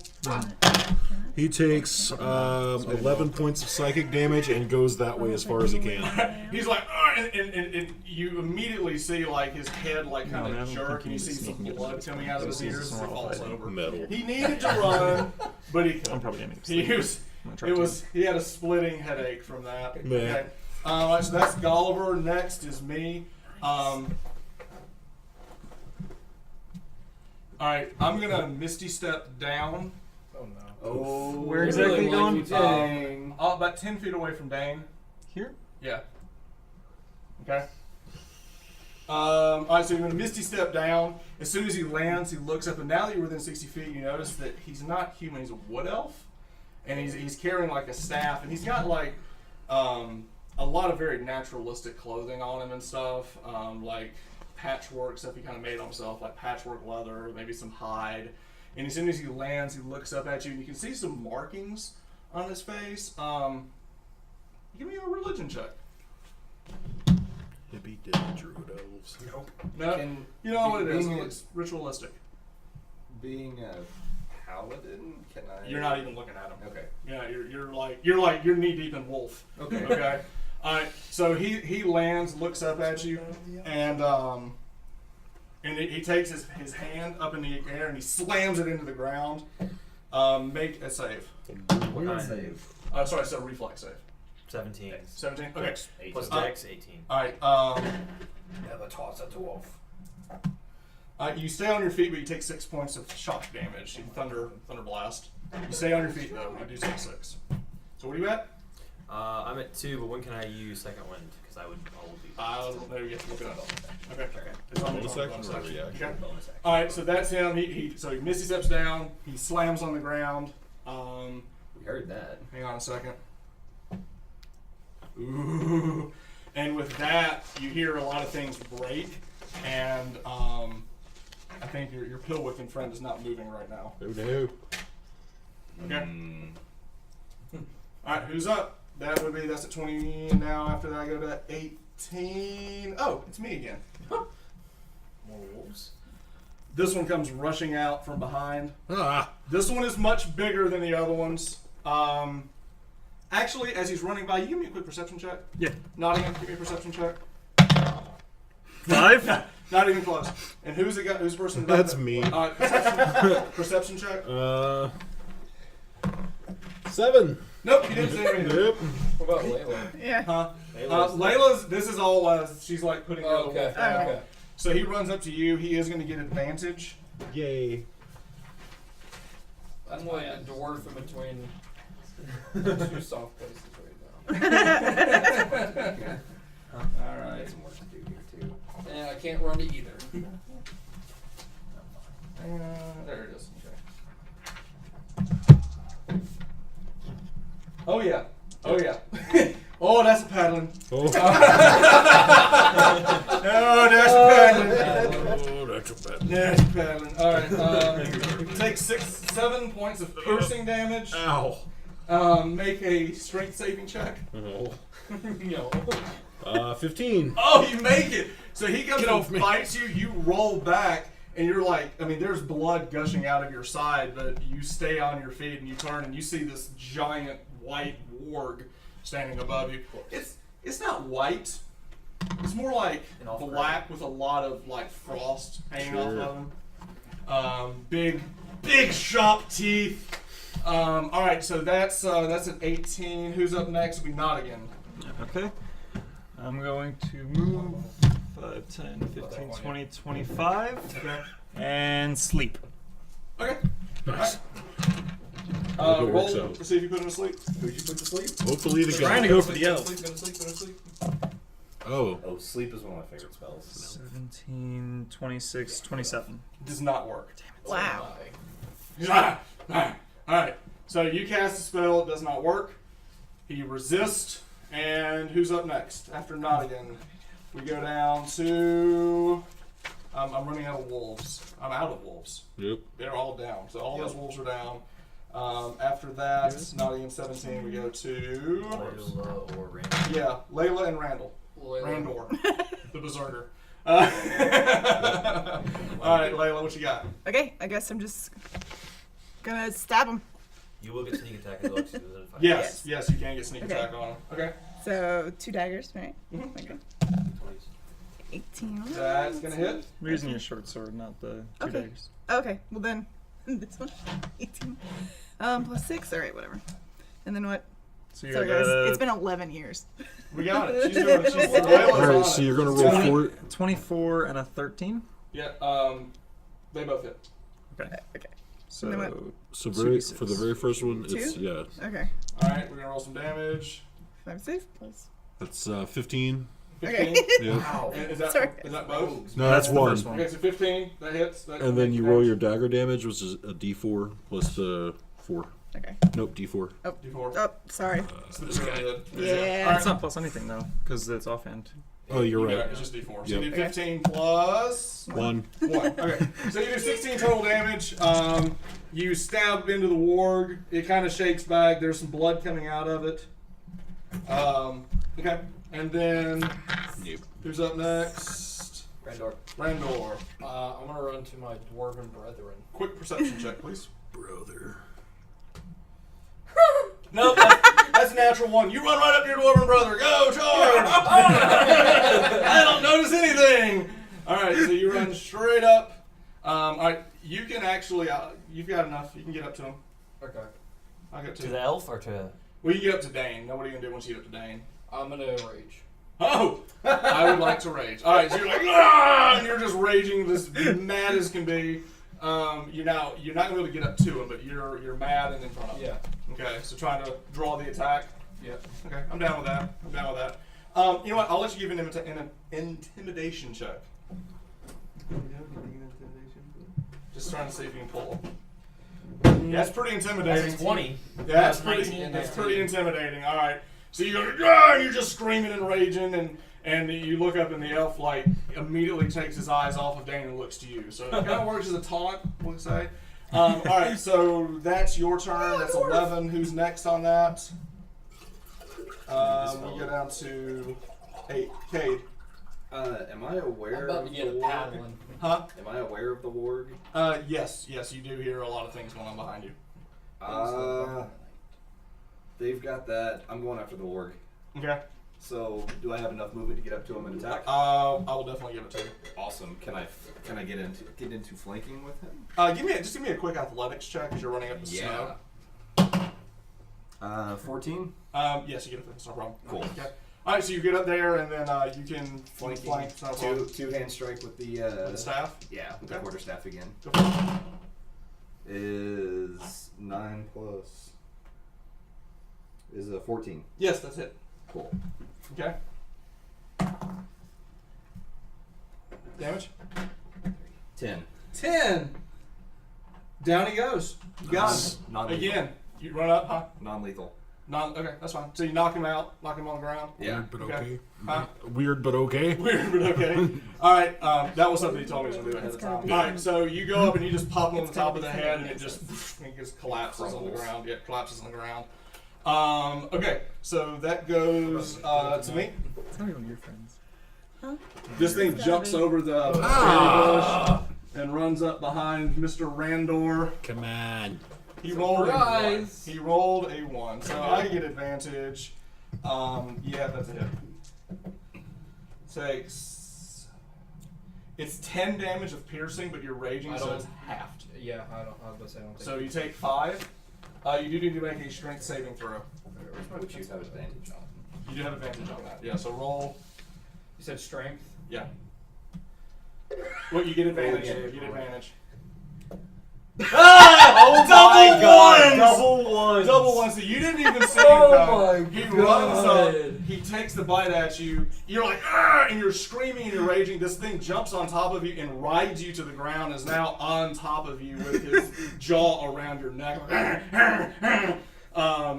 He takes 11 points of psychic damage and goes that way as far as he can. He's like, and you immediately see like his head like kind No, I of don't jerk, think and you he see needs some sneaking blood against coming out of his this is ears as he normal falls fighting. over. Metal. He needed to run, but he I'm couldn't. probably gonna He was. I'm gonna try It to. was. He had a splitting headache from that. Yeah. Okay. So that's Gulliver. Next is me. All right, I'm gonna Misty Step down. Oh no. Oh, Where exactly going? Dang. About 10 feet away from Dane. Here? Yeah. Okay. Alright, so you're going to Misty Step down. As soon as he lands, he looks up, and now that you're within 60 feet, you notice that he's not human, he's a wood elf. And he's carrying like a staff, and he's got like a lot of very naturalistic clothing on him and stuff, like patchwork stuff he kind of made on himself, like patchwork leather, maybe some hide. And as soon as he lands, he looks up at you, and you can see some markings on his face. Give me a religion check. Hippie dippy druid elves. Nope. No. Can- You know what it is. being a- It's ritualistic. Being a paladin, can I? You're not even looking at him. Okay. Yeah, you're knee deep in wolf. Okay. Okay. All right. So he lands, looks up at you, and he takes his hand up in the air and he slams it into the ground. Make a save. What kind? Save. Sorry, so reflex save. 17. 17. Okay. Plus Uh, dex, 18. All right. Never toss a dwarf. You stay on your feet, but you take 6 points of shock damage. You thunder blast. You stay on your feet though. I do take 6. So what are you at? I'm at 2, but when can I use second wind? Because I will be. I don't know yet. Look it up. Okay. It's on Bonus the action or bonus reaction? Okay. Bonus action. All right. So that's him. So he misty steps down. He slams on the ground. We heard that. Hang on a second. Ooh. And with that, you hear a lot of things break, and I think your pill-wicking friend is not moving right now. Oh no. Okay. All right. Who's up? That's at 20 now. After that, I go to 18. Oh, it's me again. More wolves. This one comes rushing out from behind. Ah. This one is much bigger than the other ones. Actually, as he's running by, you give me a quick perception check. Yeah. Nottingham, give me a perception check. 5? Not even close. And who's the guy? Who's the person? That's me. Perception check. 7. Nope, you didn't say anything. Yep. What about Layla? Yeah. Huh? Layla's Layla's. This is all. She's like putting the other okay. wolf down. Okay. So he runs up to you. He is going to get advantage. Yay. I'm like a dwarf in between two soft places right All right. Some work to do here too. now. And I can't run to either. There it is. Okay. Oh yeah. Oh yeah. Oh, that's a paddling. Oh. Oh, that's a paddling. Oh, that's a bad. That's a paddling. All right. Take 7 points of piercing damage. Ow. Make a strength saving check. Oh. No. 15. Oh, you make it. So he comes Get off and me. bites you. You roll back, and you're like, I mean, there's blood gushing out of your side, but you stay on your feet and you turn and you see this giant white warg standing above you. It's not white. It's more like black with a lot of like frost hanging off of him. Big sharp teeth. All right, so that's an 18. Who's up next? Will be Nottingham. Okay. I'm going to move 5, 10, 15, 20, 25. Okay. And sleep. Okay. Nice. All Hope right. it Roll works out. to see if you put him to sleep. Who'd you put to sleep? Hopefully the Trying to guy. go for the elf. Go to sleep. Oh. Oh, sleep is one of my favorite spells. 17, 26, 27. Does not work. Wow. Alright, so you cast a spell, it does not work. He resists, and who's up next? After Nottingham, we go down to... I'm running out of wolves. I'm out of wolves. Yep. They're all down, so all those wolves are down. After that, Nottingham 17, we go to... Layla or Randall. Yeah, Layla and Randall. Layla. Randor, the berserker. Alright, Layla, what you got? Okay, I guess I'm just gonna stab him. You will get sneak attack as well. 'Cause he doesn't fight. Yes, you can get sneak Okay. attack on him. Okay. So 2 daggers, right? Mhm. Okay. 18. That's gonna hit. We're using your short sword, not the 2 Okay. daggers. Okay, well then, this one, 18. Plus 6, alright, whatever. And then what? So Sorry guys, it's been 11 years. We got it. She's doing it. She's Alright, so you're going to roll 4. 24 and a 13. Yeah, they both hit. Okay. Okay, So And then So 2d6. for the very first one, it's, 2? yeah. okay. Alright, we're gonna roll some damage. 5, 6 plus. That's 15. 15. Okay. Yeah. Wow. And is that Sorry. both? No, that's the one. first one. Okay, so 15, that hits. That And then makes you roll damage. your dagger damage, which is a d4 plus 4. Okay. Nope, d4. D4. Oh, sorry. It's the berserker hit. Yeah. It's not plus anything, though, because it's offhand. Oh, you're You got right. it, it's just D4. So Yep. you do 15 plus 1. 1. Okay. So you do 16 total damage. You stab into the warg. It kind of shakes back. There's some blood coming out of it. Okay. And then Yep. who's up next? Randor. Randor. I'm gonna run to my dwarven brethren. Quick perception check, please. Brother. Nope, that's a natural 1. You run right up to your dwarven brother. Go, charge! I don't notice anything. All right, so you run straight up. All right, you can actually, you've got enough. You can get up to him. Okay. I got To 2. the elf or to? Well, you get up to Dane. Now, what are you gonna do once you get up to Dane? I'm gonna rage. Oh, I would like to rage. All right, so you're like, ah! And you're just raging, this mad as can be. You're not gonna be able to get up to him, but you're mad and in front of him. Yeah. Okay, so trying to draw the attack. Yeah. Okay, I'm down with that. You know what? I'll let you give an intimidation check. Just trying to see if you can pull. Yeah, that's pretty intimidating. That's a 20. Yeah, that's That's pretty. 19. That's pretty intimidating. All right, so you go, "Ah!" and you're just screaming and raging, and you look up, and the elf like immediately takes his eyes off of Dane and looks to you. So it kind of works as a taunt, we'll say. All right, so that's your turn. That's 11. Who's next on that? We go down to 8. Cade. Am I aware I'm about of to the get a warg? paddling. Huh? Am I aware of the warg? Yes, you do hear a lot of things going on behind you. They've got that. I'm going after the orc. Okay. So, do I have enough movement to get up to him and attack? I will definitely give it to you. Awesome. Can I get into flanking with him? Give me a quick athletics check as you're running up the snow. 14. Yes, you get it. It's no problem. Cool. Okay. All right, so you get up there, and then you can Flanking. flank. It's no problem. Two hand strike with the With the staff. Yeah, with the Okay. quarterstaff again. Go for it. Is 9 plus is a 14. Yes, that's it. Cool. Okay. Damage. 10. Down he goes. You got him. Non-lethal. Again, you run up, huh? Non-lethal. Okay, that's fine. So you knock him out, knock him on the ground. Yeah. Weird but Okay. okay. Huh? Weird but okay. Weird, but okay. All right, that was something he told me to do ahead of It's gotta time. be All right, so you go up and you just pop him on the It's top gotta of the be head, and something it just collapses on the Crumbles. ground. Yeah, collapses on the ground. Okay, so that goes to me. It's not even your friends. This thing It's gotta jumps be. over the bush and runs up behind Mr. Randor. Come on. He rolled a 1. Surprise! He rolled a 1, so I get advantage. Yeah, that's a hit. Takes. It's 10 damage of piercing, but you're raging, I so don't- it's halved. Yeah, I was about to say I don't think. So you take 5. You do need to make a strength saving throw. Which you have advantage on. You do have advantage on that. Yeah, so roll. You said strength. Yeah. What you get advantage? yeah, You get advantage. Oh Double ones! Double ones! Double one, so you didn't even see Oh him. my He runs up, God. he takes the bite at you, you're like, "Arr!" and you're screaming and you're raging. This thing jumps on top of you and rides you to the ground, is now on top of you with his jaw around your neck.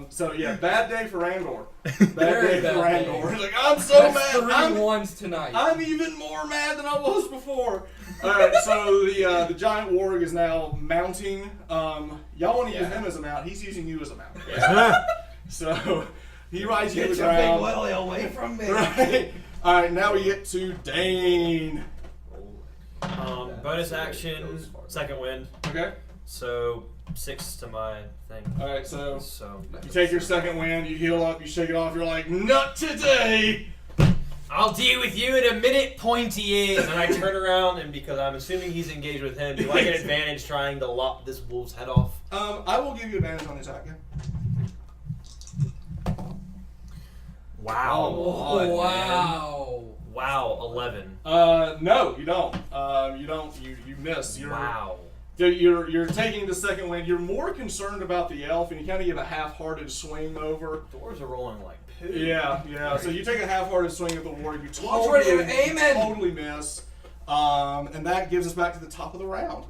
So yeah, bad day for Randor. Bad Very day for bad Randor. day. He's like, I'm so That's mad. 3 ones tonight. I'm even more mad than I was before. Alright, so the giant warg is now mounting. Y'all want to use him as a mount. He's using you as a mount. So he rides you to the ground. Willy away from me. Right. Alright, now we get to Dane. Bonus action, second wind. Okay. So 6 to my thing. Alright, so So you take your second wind, you heal up, you shake it off, you're like, not today! I'll deal with you in a minute, pointy ears. And I turn around, and because I'm assuming he's engaged with him, do I get advantage trying to lop this wolf's head off? I will give you advantage on the attack, yeah. Wow. Oh, wow. Wow, 11. No, you don't. You miss. Wow. You're taking the second wind. You're more concerned about the elf, and you kind of give a half-hearted swing over. Dwarves are rolling like poo. Yeah. So you take a half-hearted swing at the warrior. You Already aiming. totally miss. And that gives us back to the top of the round.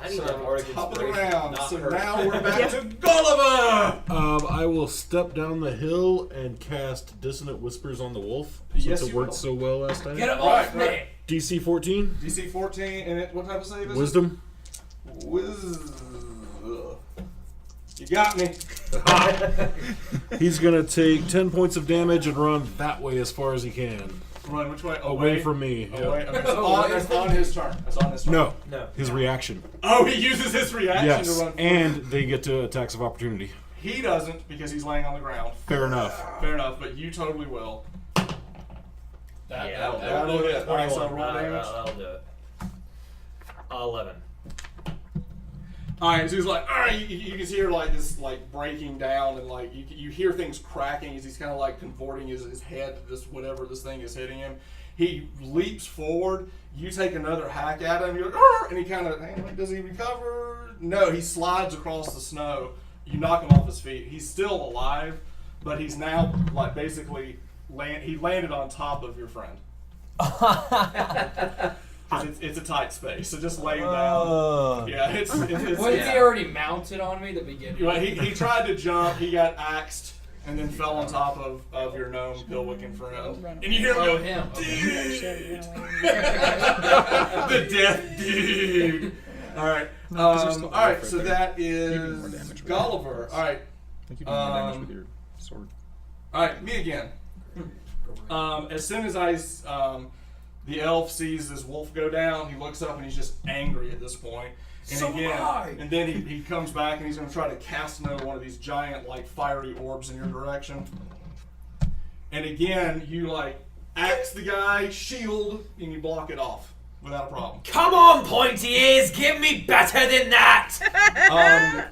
I need So that Arctic top of the inspiration, round. not So her. now we're back to Gulliver. I will step down the hill and cast Dissonant Whispers on the wolf. Yes, Since it you worked will. so well last time. Get him Right, off right. me. DC 14. DC 14, and what type of save is Wisdom. it? You got me. He's gonna take 10 points of damage and run that way as far as he can. Run which way? Away from me. Away. Yeah. Okay, so that's on his turn. That's on his turn. No, No. his reaction. Oh, he uses his reaction Yes, to run. and they get to attacks of opportunity. He doesn't because he's laying on the ground. Fair enough. Fair enough, but you totally will. Yeah, That'll hit. All right, so 21. roll damage. That'll do it. 11. All right, so he's like, all right. You can hear like this, like breaking down, and like you hear things cracking as he's kind of like contorting his head to this whatever this thing is hitting him. He leaps forward. You take another hack at him. You're like, "Arr!" And he kind of does he recover? No, he slides across the snow. You knock him off his feet. He's still alive, but he's now like basically he landed on top of your friend. 'Cause it's a tight space, so just lay him down. Yeah, it's What if yeah. he already mounted on me at the beginning? Right, he tried to jump, he got axed, and then fell on top of your gnome Pillwick friend. And you hear him Oh, go, him. dude! The death dude! Alright, alright, so that is Gulliver. Alright, I think you do more damage with your sword. alright, me again. As soon as the elf sees this wolf go down, he looks up and he's just angry at this point. And So again, am I. and then he comes back and he's going to try to cast another one of these giant, like, fiery orbs in your direction. And again, you, like, axe the guy, shield, and you block it off without a problem. Come on, pointy ears, give me better than that.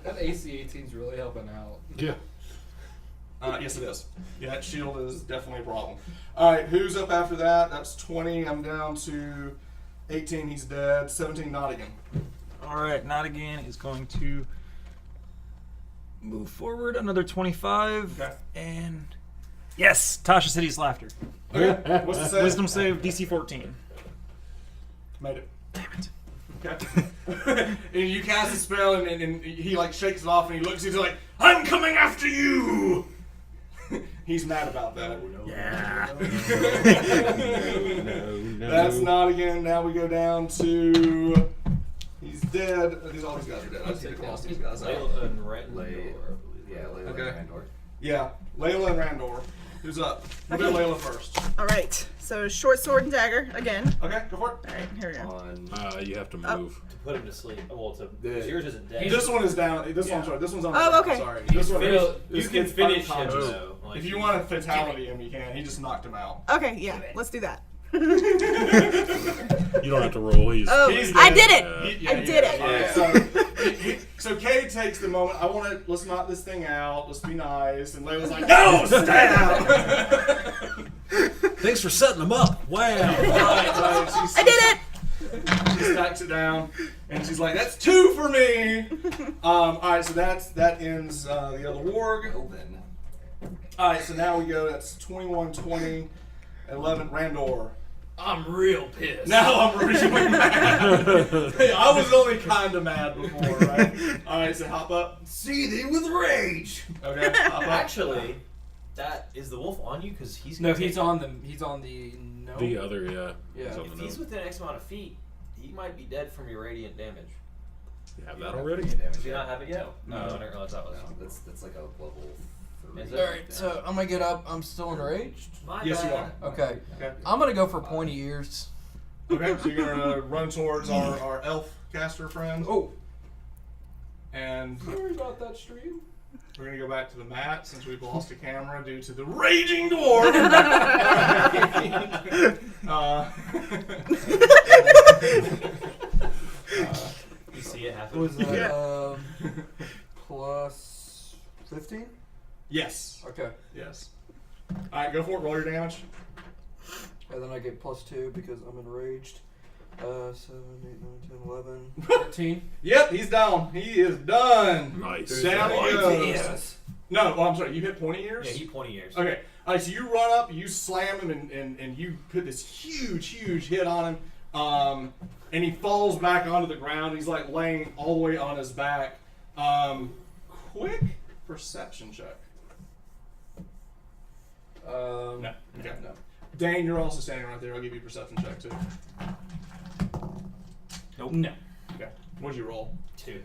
That AC 18's really helping out. Yeah. Yes, it is. Yeah, that shield is definitely a problem. All right, who's up after that? That's 20. I'm down to 18. He's dead. 17. Nottingham. All right, Nottingham is going to move forward another 25. Okay. And yes, Tasha City's laughter. Okay. What's the save? Wisdom save DC 14. Made it. Damn it. Okay. And you cast a spell, and he like shakes it off, and he looks. He's like, "I'm coming after you." He's mad about that. Yeah. That's Nottingham. Now we go down to. He's dead. All these guys are dead. I just need to cross these guys out. Layla and Randor. Layla Okay. and Randor. Yeah, Layla and Randor. Who's up? We'll do Layla first. All right. So short sword and dagger again. Okay, go for it. All right, here we go. On You have to Oh. move. To put him to sleep. Well, The- yours isn't dead. This one is down. This one's sorry. This one's on. the Oh, ground, okay. Sorry. You This can one. finish- This you can kid's finish him unconscious. though. Like, If you want to fatality him, you can. He just knocked him out. Okay, yeah, let's do that. You don't have to roll. Oh, He's I dead. did it. I did it. Alright, so Cade takes the moment. I want to let's knock this thing out. Let's be nice. And Layla's like, no, stab. Thanks for setting them up. Wow. I did it. She stacks it down, and she's like, "That's 2 for me." All right, so that ends the other warg. Open. All right, so now we go. That's 21, 20, 11. Randor. I'm real pissed. Now I'm really mad. I was only kind of mad before, right? All right, so hop up. Seething with rage. Okay, hop up. Actually, that is the wolf on you because he's. No, gonna he's take- on the no. The other, yeah. Yeah. He's on If the he's note. within X amount of feet, he might be dead from your radiant damage. You have You that don't already? any damage Do you yet. not have it yet? No, I didn't realize that was. No, that's like a level 3. Is All right, so I'm gonna get up. I'm still enraged. My Yes, you bad. are. Okay, Okay. I'm gonna go for pointy ears. Okay, so you're gonna run towards our elf caster friend. Oh, And sorry about that stream. we're gonna go back to the mat since we've lost a camera due to the raging dwarf. You see it happen. Was that Yeah. plus 15? Yes. Okay, Yes. All right, go for it. Roll your damage. and then I get plus 2 because I'm enraged. 7, 8, 9, 10, 11, 13. Yep, he's down. He is done. Nice. Down he goes. Yes. No, I'm sorry. You hit pointy ears. Yeah, he pointy ears. Okay. All right, so you run up, you slam him, and you put this huge hit on him, and he falls back onto the ground. He's like laying all the way on his back. Quick perception check. No. Okay. No. Dane, you're also standing right there. I'll give you a perception check too. Nope. No. Okay. What'd you roll? 2.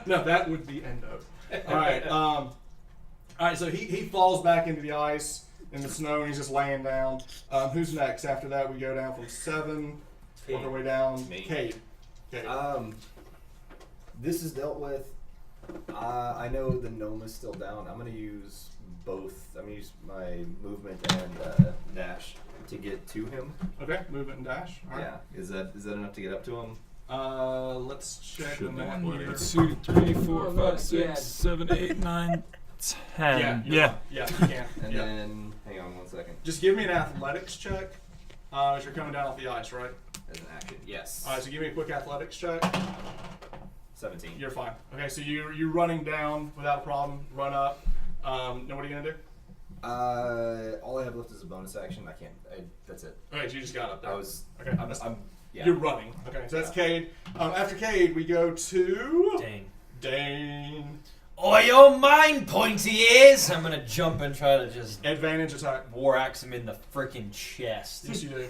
No, that would be endo. All right. All right. So he falls back into the ice in the snow, and he's just laying down. Who's next? After that, we go down from 7, work our way down. Me. Cade. Okay. This is dealt with. I know the gnome is still down. I'm gonna use both. I'm gonna use my movement and dash to get to him. Okay. Movement and dash. All right. Yeah. Is that enough to get up to him? Let's check Should the be map plenty. here. 2, 3, 4, Oh, 5, yeah. 6, 7, 8, 9, 10. Yeah. Yeah. You can. And Yeah. then hang on 1 second. Just give me an athletics check. As you're coming down off the ice, right? As an action. Yes. All right. So give me a quick athletics check. 17. You're fine. Okay. So you're running down without a problem. Run up. Now what are you gonna do? All I have left is a bonus action. I can't. That's it. Okay. So you just got up there. I was. Okay. I'm yeah. You're running. Okay, so that's Cade. After Cade, we go to Dang. Dane. Oh, you're mine, pointy ears. I'm gonna jump and try to just Advantage attack. war axe him in the freaking chest. Yes, you do.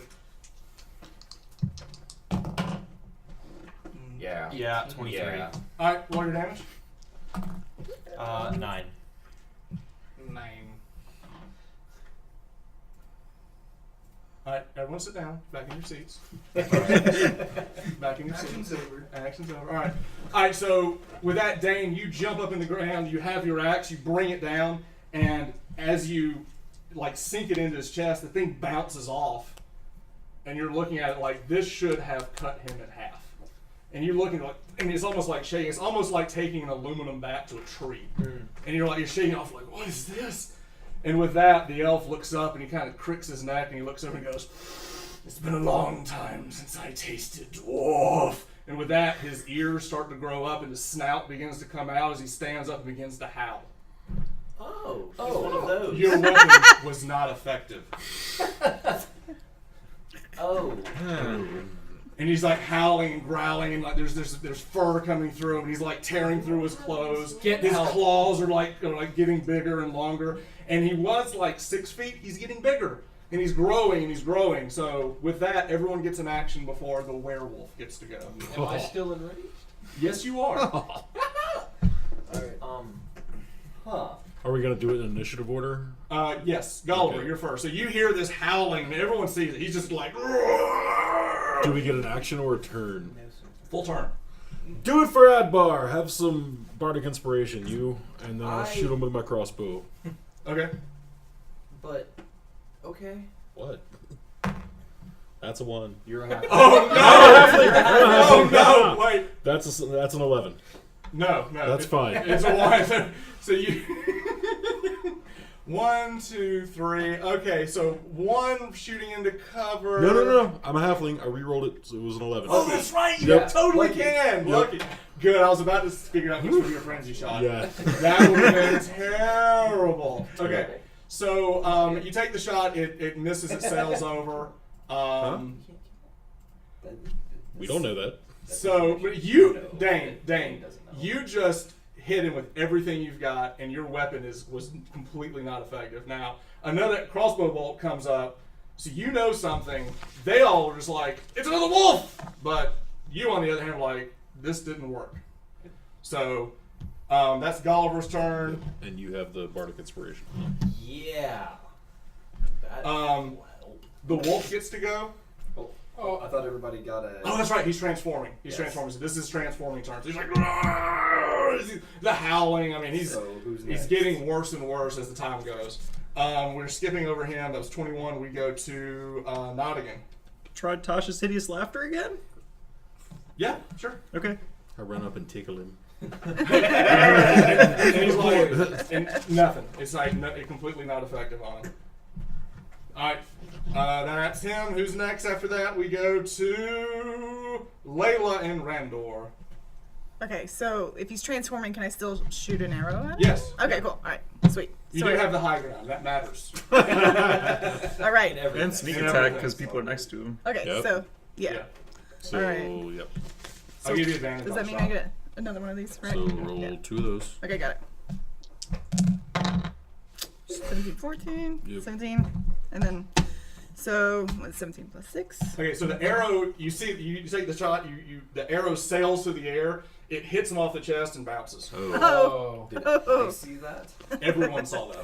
Yeah. Yeah, 23. Yeah. All right, roll your damage. 9. 9. Alright, everyone sit down. Back in your seats. Back in your Action's seats. over. Action's over. Alright. Alright, so with that, Dane, you jump up in the ground, you have your axe, you bring it down, and as you like sink it into his chest, the thing bounces off. And you're looking at it like this should have cut him in half. And you're looking like, and it's almost like shaking. It's almost like taking an aluminum bat to a tree. And you're shaking off like, what is this? And with that, the elf looks up and he kind of cricks his neck and he looks over and goes, it's been a long time since I tasted dwarf. And with that, his ears start to grow up and his snout begins to come out as he stands up and begins to howl. Oh, he's one of those. Your weapon was not effective. Oh. And he's like howling and growling and like there's fur coming through him and he's like tearing through his clothes. His claws are like getting bigger and longer. And he was like 6 feet. He's getting bigger. And he's growing and he's growing. So with that, everyone gets an action before the werewolf gets to go. Am I still enraged? Yes, you are. Alright. Huh. Are we gonna do it in initiative order? Yes, Gulliver, Okay. you're first. So you hear this howling and everyone sees it. He's just like, Do we get an action or a turn? full turn. Do it for Adbar. Have some bardic inspiration, you, and then I'll shoot him with my crossbow. Okay. But, okay. What? That's a 1. You're a half. Oh no! Wait. That's an 11. No. That's fine. It's a 1. So you. 1, 2, 3. Okay, so 1 shooting into cover. No. I'm a halfling. I re-rolled it, so it was an 11. Oh, that's right. You Yep. totally Lucky. can. Yep. Lucky. Good. I was about to figure out which one of your friends you shot. Yeah. That would have been terrible. Okay. So you take the shot. It misses. It sails over. We don't know that. So but you, Dane, you just hit him with everything you've got, and your weapon was completely not effective. Now another crossbow bolt comes up, so you know something. They all are just like, it's another wolf, but you on the other hand are like, this didn't work. So that's Gulliver's turn. And you have the bardic inspiration. Yeah. That The wolf gets to go. Oh, I thought everybody got a. Oh, that's right. He's transforming. He's Yes. transforming. So this is transforming turn. So he's like, "Argh!" The howling. I mean, he's So who's he's next? getting worse and worse as the time goes. We're skipping over him. That was 21. We go to Nottingham. Try Tasha's hideous laughter again? Yeah, sure. Okay. I run up and tickle him. And he's like, and nothing. It's like completely not effective on him. All right, that's him. Who's next after that? We go to Layla and Randor. Okay, so if he's transforming, can I still shoot an arrow at him? Yes. Okay, cool. All right, sweet. You So do I- have the high ground. That matters. All right. And sneak And attack everything. because people are next to him. Okay, Yep. so yeah. So, Alright. yep. I'll give you advantage. Does on that mean shot. I get another one of these? Right. So roll Yeah. 2 of those. Okay, got it. 17, 14, Yep. 17, and then so what's 17 plus 6? Okay, so the arrow, you see, you take the shot, the arrow sails through the air, it hits him off the chest and bounces. Oh. Did I see that? Everyone saw that.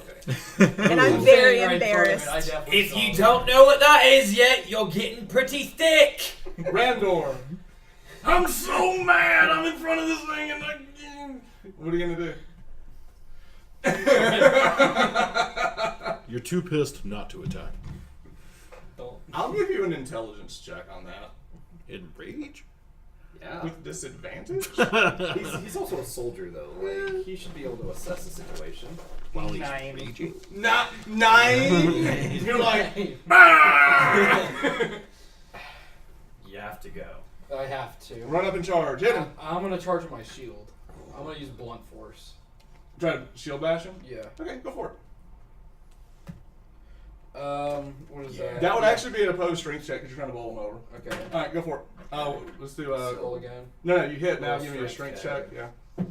Okay. And I'm very embarrassed. if you don't know what that is yet, you're getting pretty thick. Randor. I'm so mad. I'm in front of this thing, and what are you gonna do? You're too pissed not to attack. I'll give you an intelligence check on that Enrage? Yeah. with disadvantage. He's also a soldier though. Like he should be able to assess the situation. While he's raging. Not 9. You're like, "Ah!" You have to go. I have to. Run up and charge. Hit him. I'm gonna charge with my shield. I'm gonna use blunt force. Try to shield bash him. Yeah. Okay, go for it. What is that? That would actually be an opposed strength check because you're trying to bowl him over. Okay. All right, go for it. Let's do Roll again. No, you hit. Now Roll give me a strength check. strength Yeah.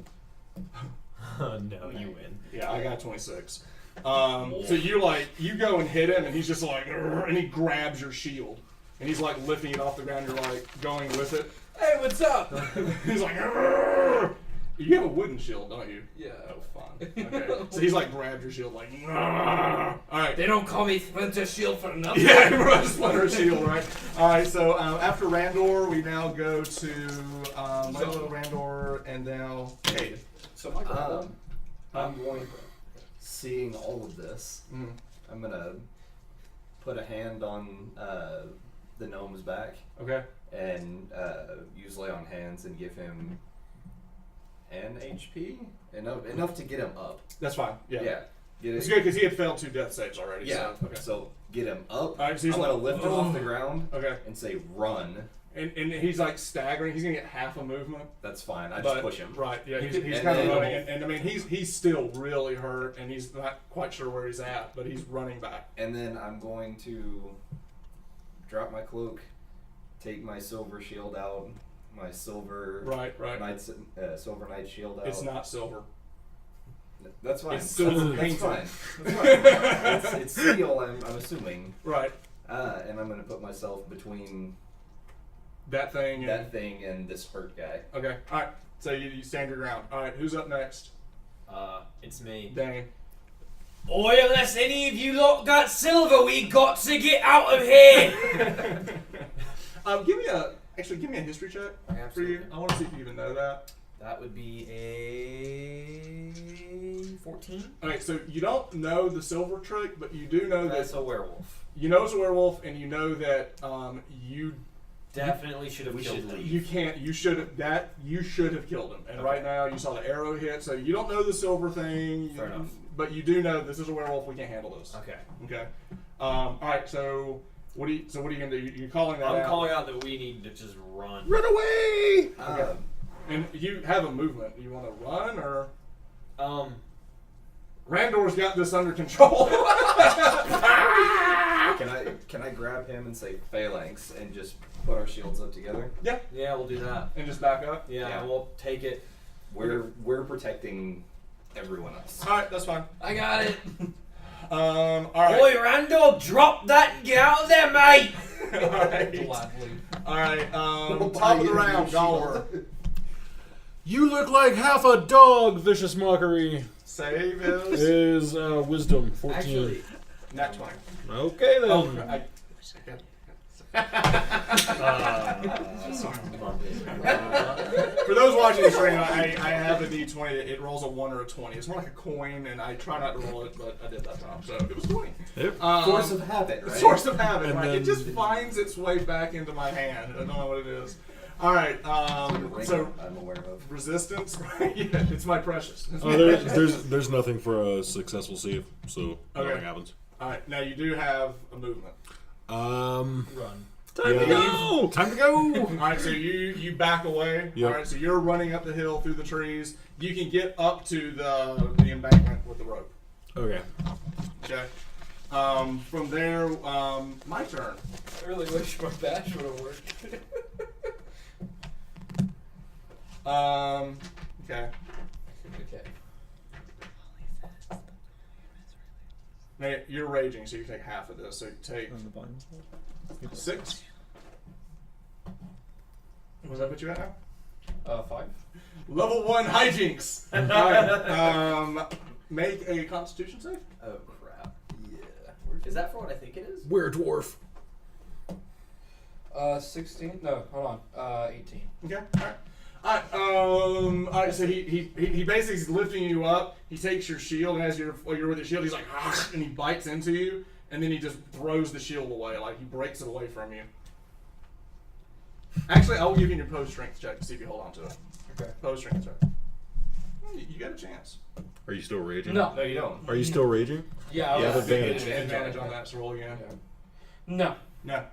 No, you win. Yeah, I got 26. So you go and hit him, and he's just like, "Grr," and he grabs your shield, and he's like lifting it off the ground. You're like going with it. Hey, what's up? He's like, "Grr," You have a wooden shield, don't you? Yeah. Oh, fun. Okay. So he's like grabbed your shield, like. All right. They don't call me Splinter Shield for nothing. Yeah, bro, Splinter Shield, right? All right. So after Randor, we now go to Lilo, Randor, and now Cade. So my I'm going. Seeing all of this, Mm. I'm gonna put a hand on the gnome's back Okay. and use lay on hands and give him an HP enough to get him up. That's fine. Yeah. Get It's it. good because he had failed 2 death saves already. Yeah. So, okay. So get him up. All right, so he's I'm gonna like, lift him off the ground Okay. and say run. And he's like staggering. He's gonna get half a movement. That's fine. I But- just push him. Right. Yeah. He's And kind of then- running, and I mean he's still really hurt, and he's not quite sure where he's at, but he's running back. And then I'm going to drop my cloak, take my silver shield out, my silver Right. silver knight shield out. It's not silver. That's fine. It's silver That's painted. fine. That's fine. it's steel. I'm assuming. Right. And I'm gonna put myself between That thing. And, that thing and this hurt guy. Okay. All right. So you stand your ground. All right. Who's up next? It's me. Dane. Boy, unless any of you lot got silver, we got to get out of here. Give me a history check for you. Absolutely. I want to see if you even know that. That would be a 14. All right. So you don't know the silver trick, but you do know That's that a werewolf. you know it's a werewolf, and you know that you Definitely should have killed him. You can't. You should have killed him. And right now you saw the arrow hit, so you don't know the silver thing. Fair enough. But you do know this is a werewolf. We can't handle this. Okay. Okay. All right. So what are you gonna do? You're calling that out. I'm calling out that we need to just run. Run away! Okay. And you have a movement. You want to run or? Randor's got this under control. Can I grab him and say phalanx and just put our shields up together? Yeah. Yeah, we'll do that. And just back up. Yeah, Yeah. we'll take it. We're protecting everyone else. All right. That's fine. I got it. All right. Boy, Randall, drop that and get out of there, mate. All right. Gladly. All right. Top of the round, Galwar. You look like half a dog, vicious mockery. Save is Is wisdom, 14. Actually, nat 20. Okay then. Oh, For those watching the stream, I have a d20. It rolls a 1 or a 20. It's more like a coin, and I try not to roll it, but I did that time, so it was 20. Yep. Force of habit, right? Source of habit, And right? It then- just finds its way back into my hand. I don't know what it is. All right, so I'm aware of. resistance, right? Yeah, it's my precious. It's Oh, my precious. there's nothing for a successful save, so Okay. nothing happens. All right, now you do have a movement. run. Time to go! Time to go! All right, so you back away. Yep. All right, so you're running up the hill through the trees. You can get up to the embankment with the rope. Okay. Okay. From there, my turn. I really wish my bash would have worked. Okay. Okay. Now you're raging, so you take half of this. So you take 6. Was that what you at now? 5. Level 1 hijinks. All right. Make a Constitution save. Oh crap! Yeah. Is that for what I think it is? We're a dwarf. 16? No, hold on. 18. Okay. All right. So he basically is lifting you up. He takes your shield, and as you're with the shield, he's like, ah, and he bites into you, and then he just throws the shield away, like he breaks it away from you. Actually, I will give you your post strength check to see if you hold on to it. Okay. Post strength check. You got a chance. Are you still raging? No. No, you don't. Are you still raging? Yeah, You have was- advantage. Advantage on that. So roll again. No. No.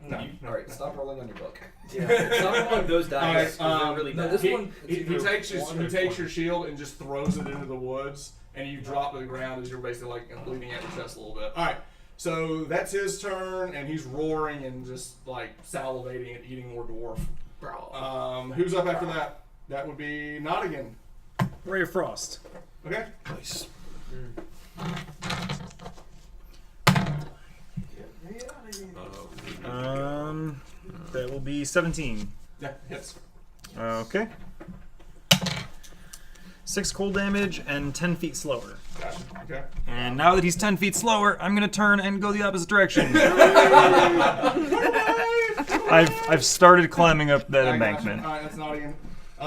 All right, stop rolling on your book. Yeah, it's not one of those dice. All right, 'cause they're really no, bad. this He, one- he, it's he either takes one or he takes 20. your shield and just throws it into the woods, and you drop to the ground as you're basically like bleeding out your chest a little bit. All right, so that's his turn, and he's roaring and just like salivating and eating more dwarf. Who's up after that? That would be Nottingham. Ray of Frost. Okay. Nice. That will be 17. Yeah, hits. Okay. 6 cold damage and 10 feet slower. Gotcha. Okay. And now that he's 10 feet slower, I'm gonna turn and go the opposite direction. I've started climbing up that embankment. All right, that's not even.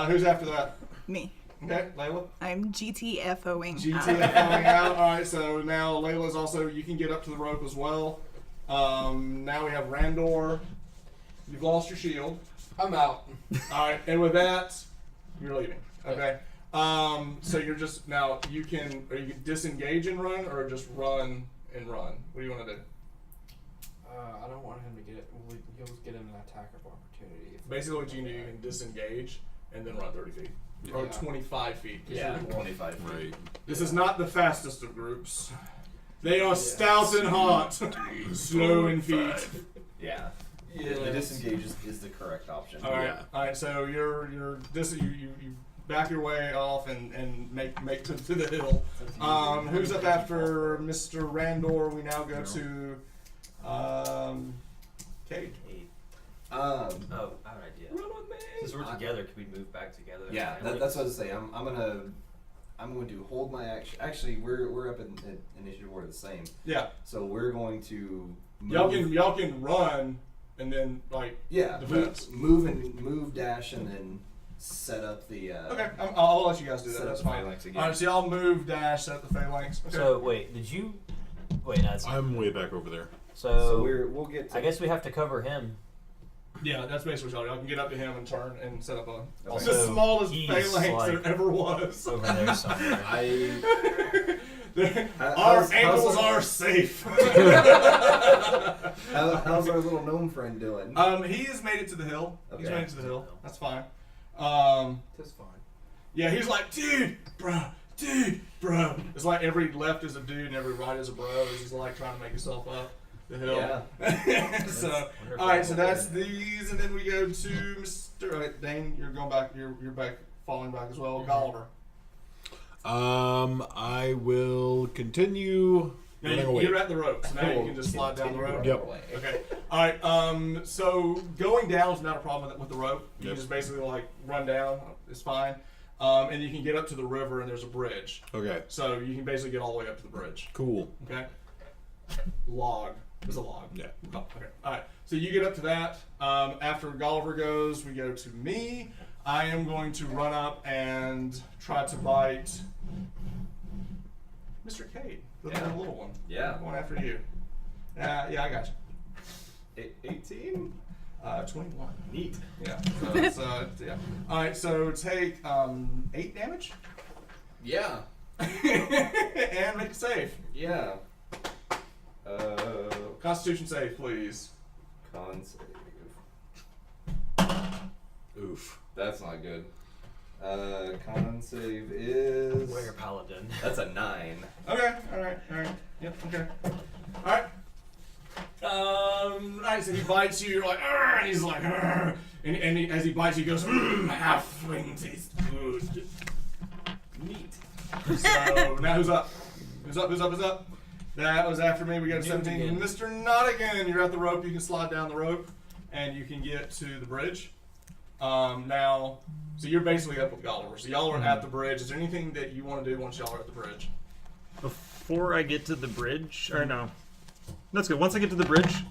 Who's after that? Me. Okay, Layla. I'm GTFOing. GTFOing out. All right, so now Layla's also. You can get up to the rope as well. Now we have Randor. You've lost your shield. I'm out. All right, and with that, you're leaving. Okay. So you're just now. You can. Are you disengage and run, or just run and run? What do you want to do? I don't want him to get it. He'll get an attack of opportunity. Basically, what you can do, you can disengage and then run 30 feet. Or 25 feet. Yeah, 25 feet. Right. This is not the fastest of groups. They are stout and hot, slow in feet. Yeah. Yeah. The disengage is the correct option. All right. Yeah. All right. So you back your way off and make to the hill. Who's up after Mr. Randor? We now go to Cade. Oh, I have an idea. Run with me. Since we're together, can we move back together? Yeah, that's what I was saying. I'm going to hold my action. Actually, we're up in initiative order the same. Yeah. So we're going to Y'all can run and then defense. move dash and then set up the Okay, I'll let you guys do that. set up That's the fine. phalanx again. All right, so y'all move, dash, set up the phalanx. Okay. So wait, did you? Wait, no. I'm way back over there. So we'll get. I guess we have to cover him. Yeah, that's basically what y'all can get up to him and turn and set up the Also, smallest he's phalanx like there ever was. Over there somewhere. Our ankles are safe. How's our little gnome friend doing? He has made it to the hill. He's Okay. made it to the hill. That's fine. That's fine. Yeah, he's like, dude, bro. It's like every left is a dude and every right is a bro. He's like trying to make himself up the hill. Yeah. So, all right, so that's these, and then we go to Mr. Dane. You're going back. You're back, falling back as well. Gulliver. I will continue. Now running away. you're at the rope, so now you can just slide down the rope. Yep. Okay. All right. So going down is not a problem with the rope. You Yep. can just basically like run down. It's fine. And you can get up to the river, and there's a bridge. Okay. So you can basically get all the way up to the bridge. Cool. Okay. Log. There's a log. Yeah. Oh, okay. All right. So you get up to that. After Gulliver goes, we go to me. I am going to run up and try to bite Mr. Cade, the little one. Yeah. Going after you. Yeah, I got you. 18. 21. Neat. Yeah. So it's, yeah. All right. So take 8 damage Yeah. and make a save. Yeah. Constitution save, please. Con save. Oof. That's not good. Con save is. We're your paladin. That's a 9. Okay. All right. Yep. Okay. All right. Alright, so he bites you, you're like, "Arr!" And he's like, "Arr!" and as he bites you, he goes, halfling taste good. Neat. So, now who's up? Who's up? That was after me, we got to 17. Mr. Nottingham, you're at the rope, you can slide down the rope, and you can get to the bridge. Now, so you're basically up with Gulliver, so y'all are at the bridge. Is there anything that you want to do once y'all are at the bridge? Before I get to the bridge, or no, that's good. Once I get to the bridge,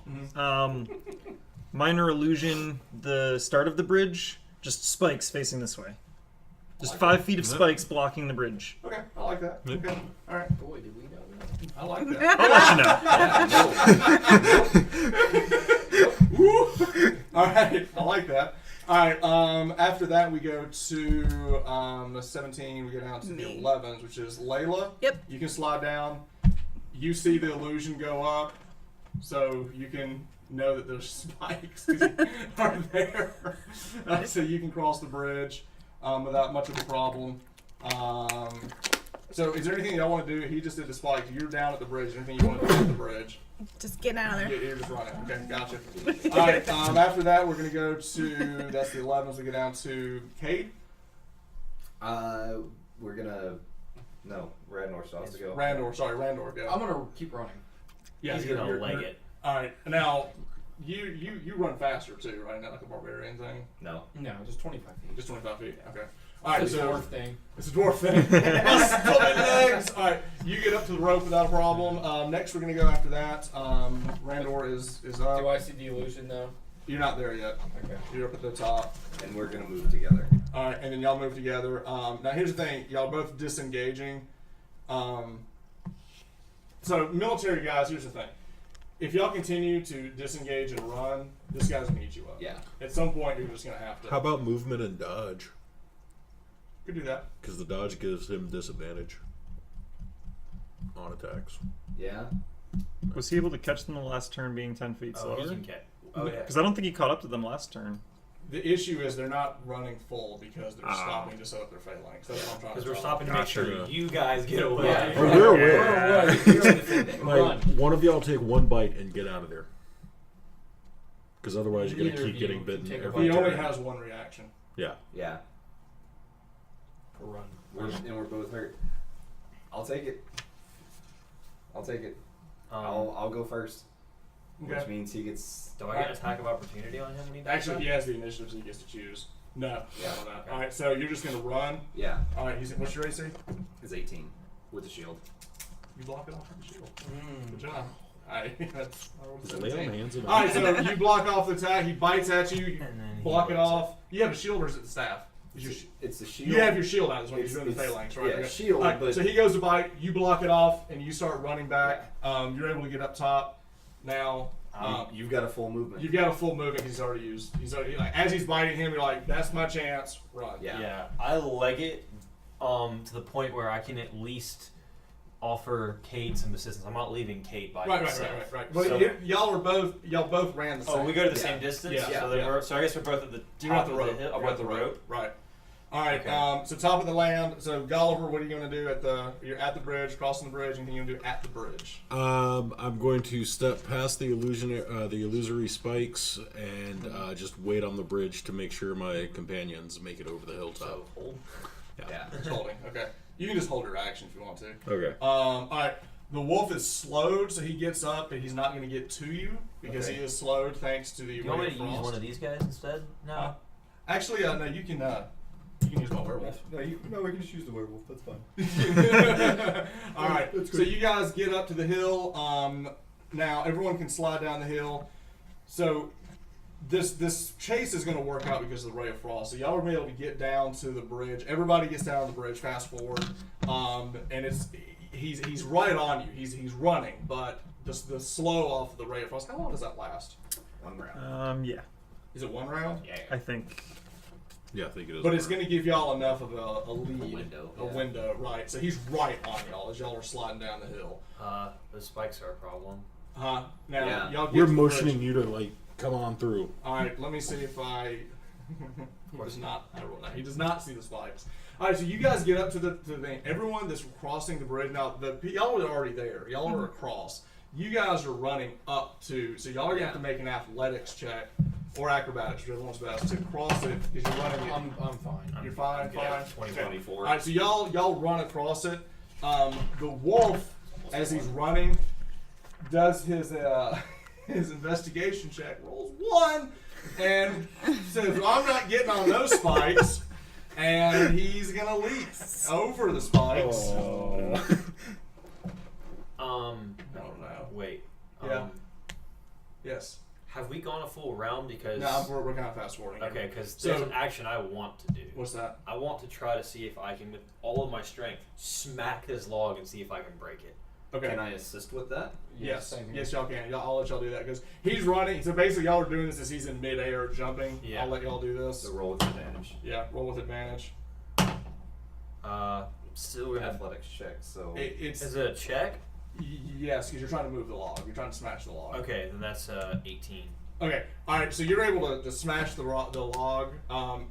minor illusion, the start of the bridge, just spikes facing this way. Just 5 feet of spikes blocking the bridge. Okay, I like that. Okay, alright. Boy, did we know that. I like that. I'll let you know. Alright, I like that. Alright, after that we go to 17, we go down to the 11s, which is Layla. Yep. You can slide down. You see the illusion go up, so you can know that there's spikes are there. So you can cross the bridge without much of a problem. So is there anything y'all want to do? He just did the spikes. You're down at the bridge. Anything you want to do at the bridge? Just get out of there. You're just running. Okay, gotcha. All right. After that, we're gonna go to that's the 11s. We go down to Cade. We're gonna. No, Radnor still has to go. Randor. Yeah. I'm gonna keep running. Yeah, He's you're- gonna you're- leg you're- it. All right. Now, you run faster too, right? Not like a barbarian thing. No. No, just 25 feet. Just 25 feet. Okay. All right, It's a so dwarf thing. it's a dwarf thing. Muscle and legs. All right, you get up to the rope without a problem. Next, we're gonna go after that. Randor is up. Do I see the illusion though? You're not there yet. Okay. You're up at the top. And we're gonna move together. All right, and then y'all move together. Now here's the thing, y'all both disengaging. So military guys, here's the thing. If y'all continue to disengage and run, this guy's gonna eat you up. Yeah. At some point, you're just gonna have to. How about movement and dodge? Could do that. Because the dodge gives him disadvantage on attacks. Yeah. Was he able to catch them the last turn being 10 feet Oh, he slower? can catch. Oh yeah. Because I don't think he caught up to them last turn. The issue is they're not running full because they're stopping to set up their phalanx. That's what I'm trying to Because we're tell stopping to make Gotcha. sure you guys get away. Yeah. Oh, we're away. We're away. You're defending. Like, Run. one of y'all take one bite and get out of there. Because otherwise you're going Either to of keep you getting can bitten take a every He only turn. has one reaction. Yeah. Yeah. Run. And we're both hurt. I'll take it. I'll take it. Um, I'll go first. Okay. Which means he gets. do I get an attack of opportunity on him when he does Actually, that? he has the initiative, so he gets to choose. No. Yeah. No, no. All right, so you're just gonna run. Yeah. All right. What's your AC? It's 18 with the shield. You block it off with the shield. Good job. All right. That's. I rolled a Does it lay on 17. hands and All right, so you block off the attack. He bites at you. You And then he block it bites off. You have a shield, or is it the staff? Is your It's the shield. You have your shield out. Is when It's- you're doing the it's- phalanx, right? yeah, Okay. shield, All right, but- so he goes to bite. You block it off, and you start running back. You're able to get up top. Now. You've got a full movement. You've got a full movement. He's already used. He's already like as he's biting him. You're like, that's my chance. Run. Yeah. Yeah, I leg it to the point where I can at least offer Cade some assistance. I'm not leaving Cade by Right. himself. Well, So- y'all both ran the same. Oh, we go to the Yeah. same distance. Yeah. So, then Yeah. so I guess we're both at the You're at top the of rope. the hill. You're We're at the rope. Right. All right. Okay. So top of the land. So Gulliver, what are you going to do at the? You're at the bridge, crossing the bridge. Anything you going to do at the bridge? I'm going to step past the illusory spikes and just wait on the bridge to make sure my companions make it over the hilltop. So hold. Yeah. Just holding. Okay. You can just hold your action if you want to. Okay. All right. The wolf is slowed, so he gets up, and he's not going to get to you because Okay. he is slowed thanks to the Do you want me ray to of use frost. one of these guys instead? No. Actually, no. You can use my werewolf. No, we can just use the werewolf. That's fine. All right. So you guys get up to the hill. Now everyone can slide down the hill. So this chase is going to work out because of the ray of frost. So y'all are able to get down to the bridge. Everybody gets down to the bridge. Fast forward, and he's right on you. He's running, but the slow off of the ray of frost. How long does that last? 1 round. Yeah, Is it 1 round? Yeah. I think. Yeah, I think it is. But it's going to give y'all enough of a lead. window, A yeah. window, right. So he's right on y'all as y'all are sliding down the hill. The spikes are a problem. Huh? Now, Yeah. y'all get We're to the motioning bridge. you to like come on through. Alright, let me see if I... he does not. I rolled that. He does not see the spikes. Alright, so you guys get up to the thing. Everyone that's crossing the bridge, now, y'all are already there. Y'all are across. You guys are running up to... So y'all are going to have to make an athletics check or acrobatics, whichever one's best, to cross it because you're running it. I'm fine. You're fine, Yeah, fine. 24. All right, so y'all run across it. The wolf, as he's running, does his his investigation check. Rolls 1 and says, "I'm not getting on those spikes," and he's gonna leap over the spikes. Oh. I don't know. Wait. Yeah. Yes. Have we gone a full round? Because No, we're kind of fast forwarding. okay, because So- there's an action I want to do. What's that? I want to try to see if I can, with all of my strength, smack this log and see if I can break it. Okay. Can I assist with that? Yes, same here. yes, y'all can. I'll let y'all do that because he's running. So basically, y'all are doing this as he's in midair jumping. Yeah. I'll let y'all do this. So roll with advantage. Yeah, roll with advantage. Still gonna. Athletics check. So It's Is it a check? yes, because you're trying to move the log. You're trying to smash the log. Okay, then that's 18. Okay. All right. So you're able to smash the log.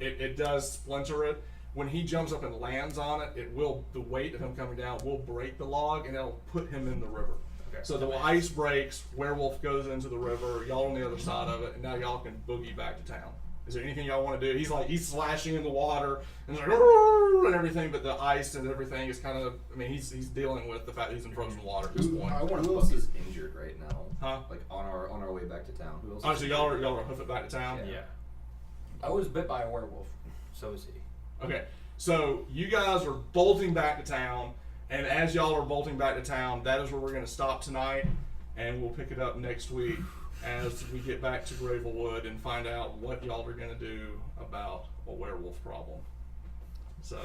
It does splinter it. When he jumps up and lands on it, the weight of him coming down will break the log and it'll put him in the river. Okay. So the ice breaks. Werewolf goes into the river. Y'all on the other side of it, and now y'all can boogie back to town. Is there anything y'all want to do? He's slashing in the water and like and everything, but the ice and everything is kind of. I mean, he's dealing with the fact that he's in frozen water at this point. Who else is injured right now? Huh? Like on our way back to town. Who else? Oh, is so injured? y'all are hoof it back to town. Yeah. I was bit by a werewolf. So is he. Okay. So you guys are bolting back to town, and as y'all are bolting back to town, that is where we're going to stop tonight, and we'll pick it up next week as we get back to Gravelwood and find out what y'all are going to do about a werewolf problem. So,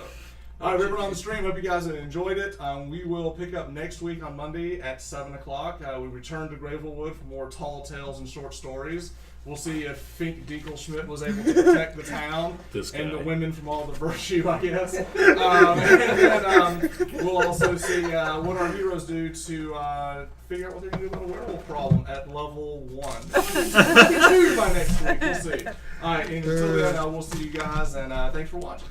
all right, everyone on the stream, hope you guys have enjoyed it. We will pick up next week on Monday at 7 o'clock. We return to Gravelwood for more tall tales and short stories. We'll see if Fink Dinkelschmidt was able to protect the town and the women from all the virtue, I guess. And then we'll also see what our heroes do to figure out what they're going to do about a werewolf problem at level 1. By next week, we'll see. All right, and until then, we'll see you guys, and thanks for watching.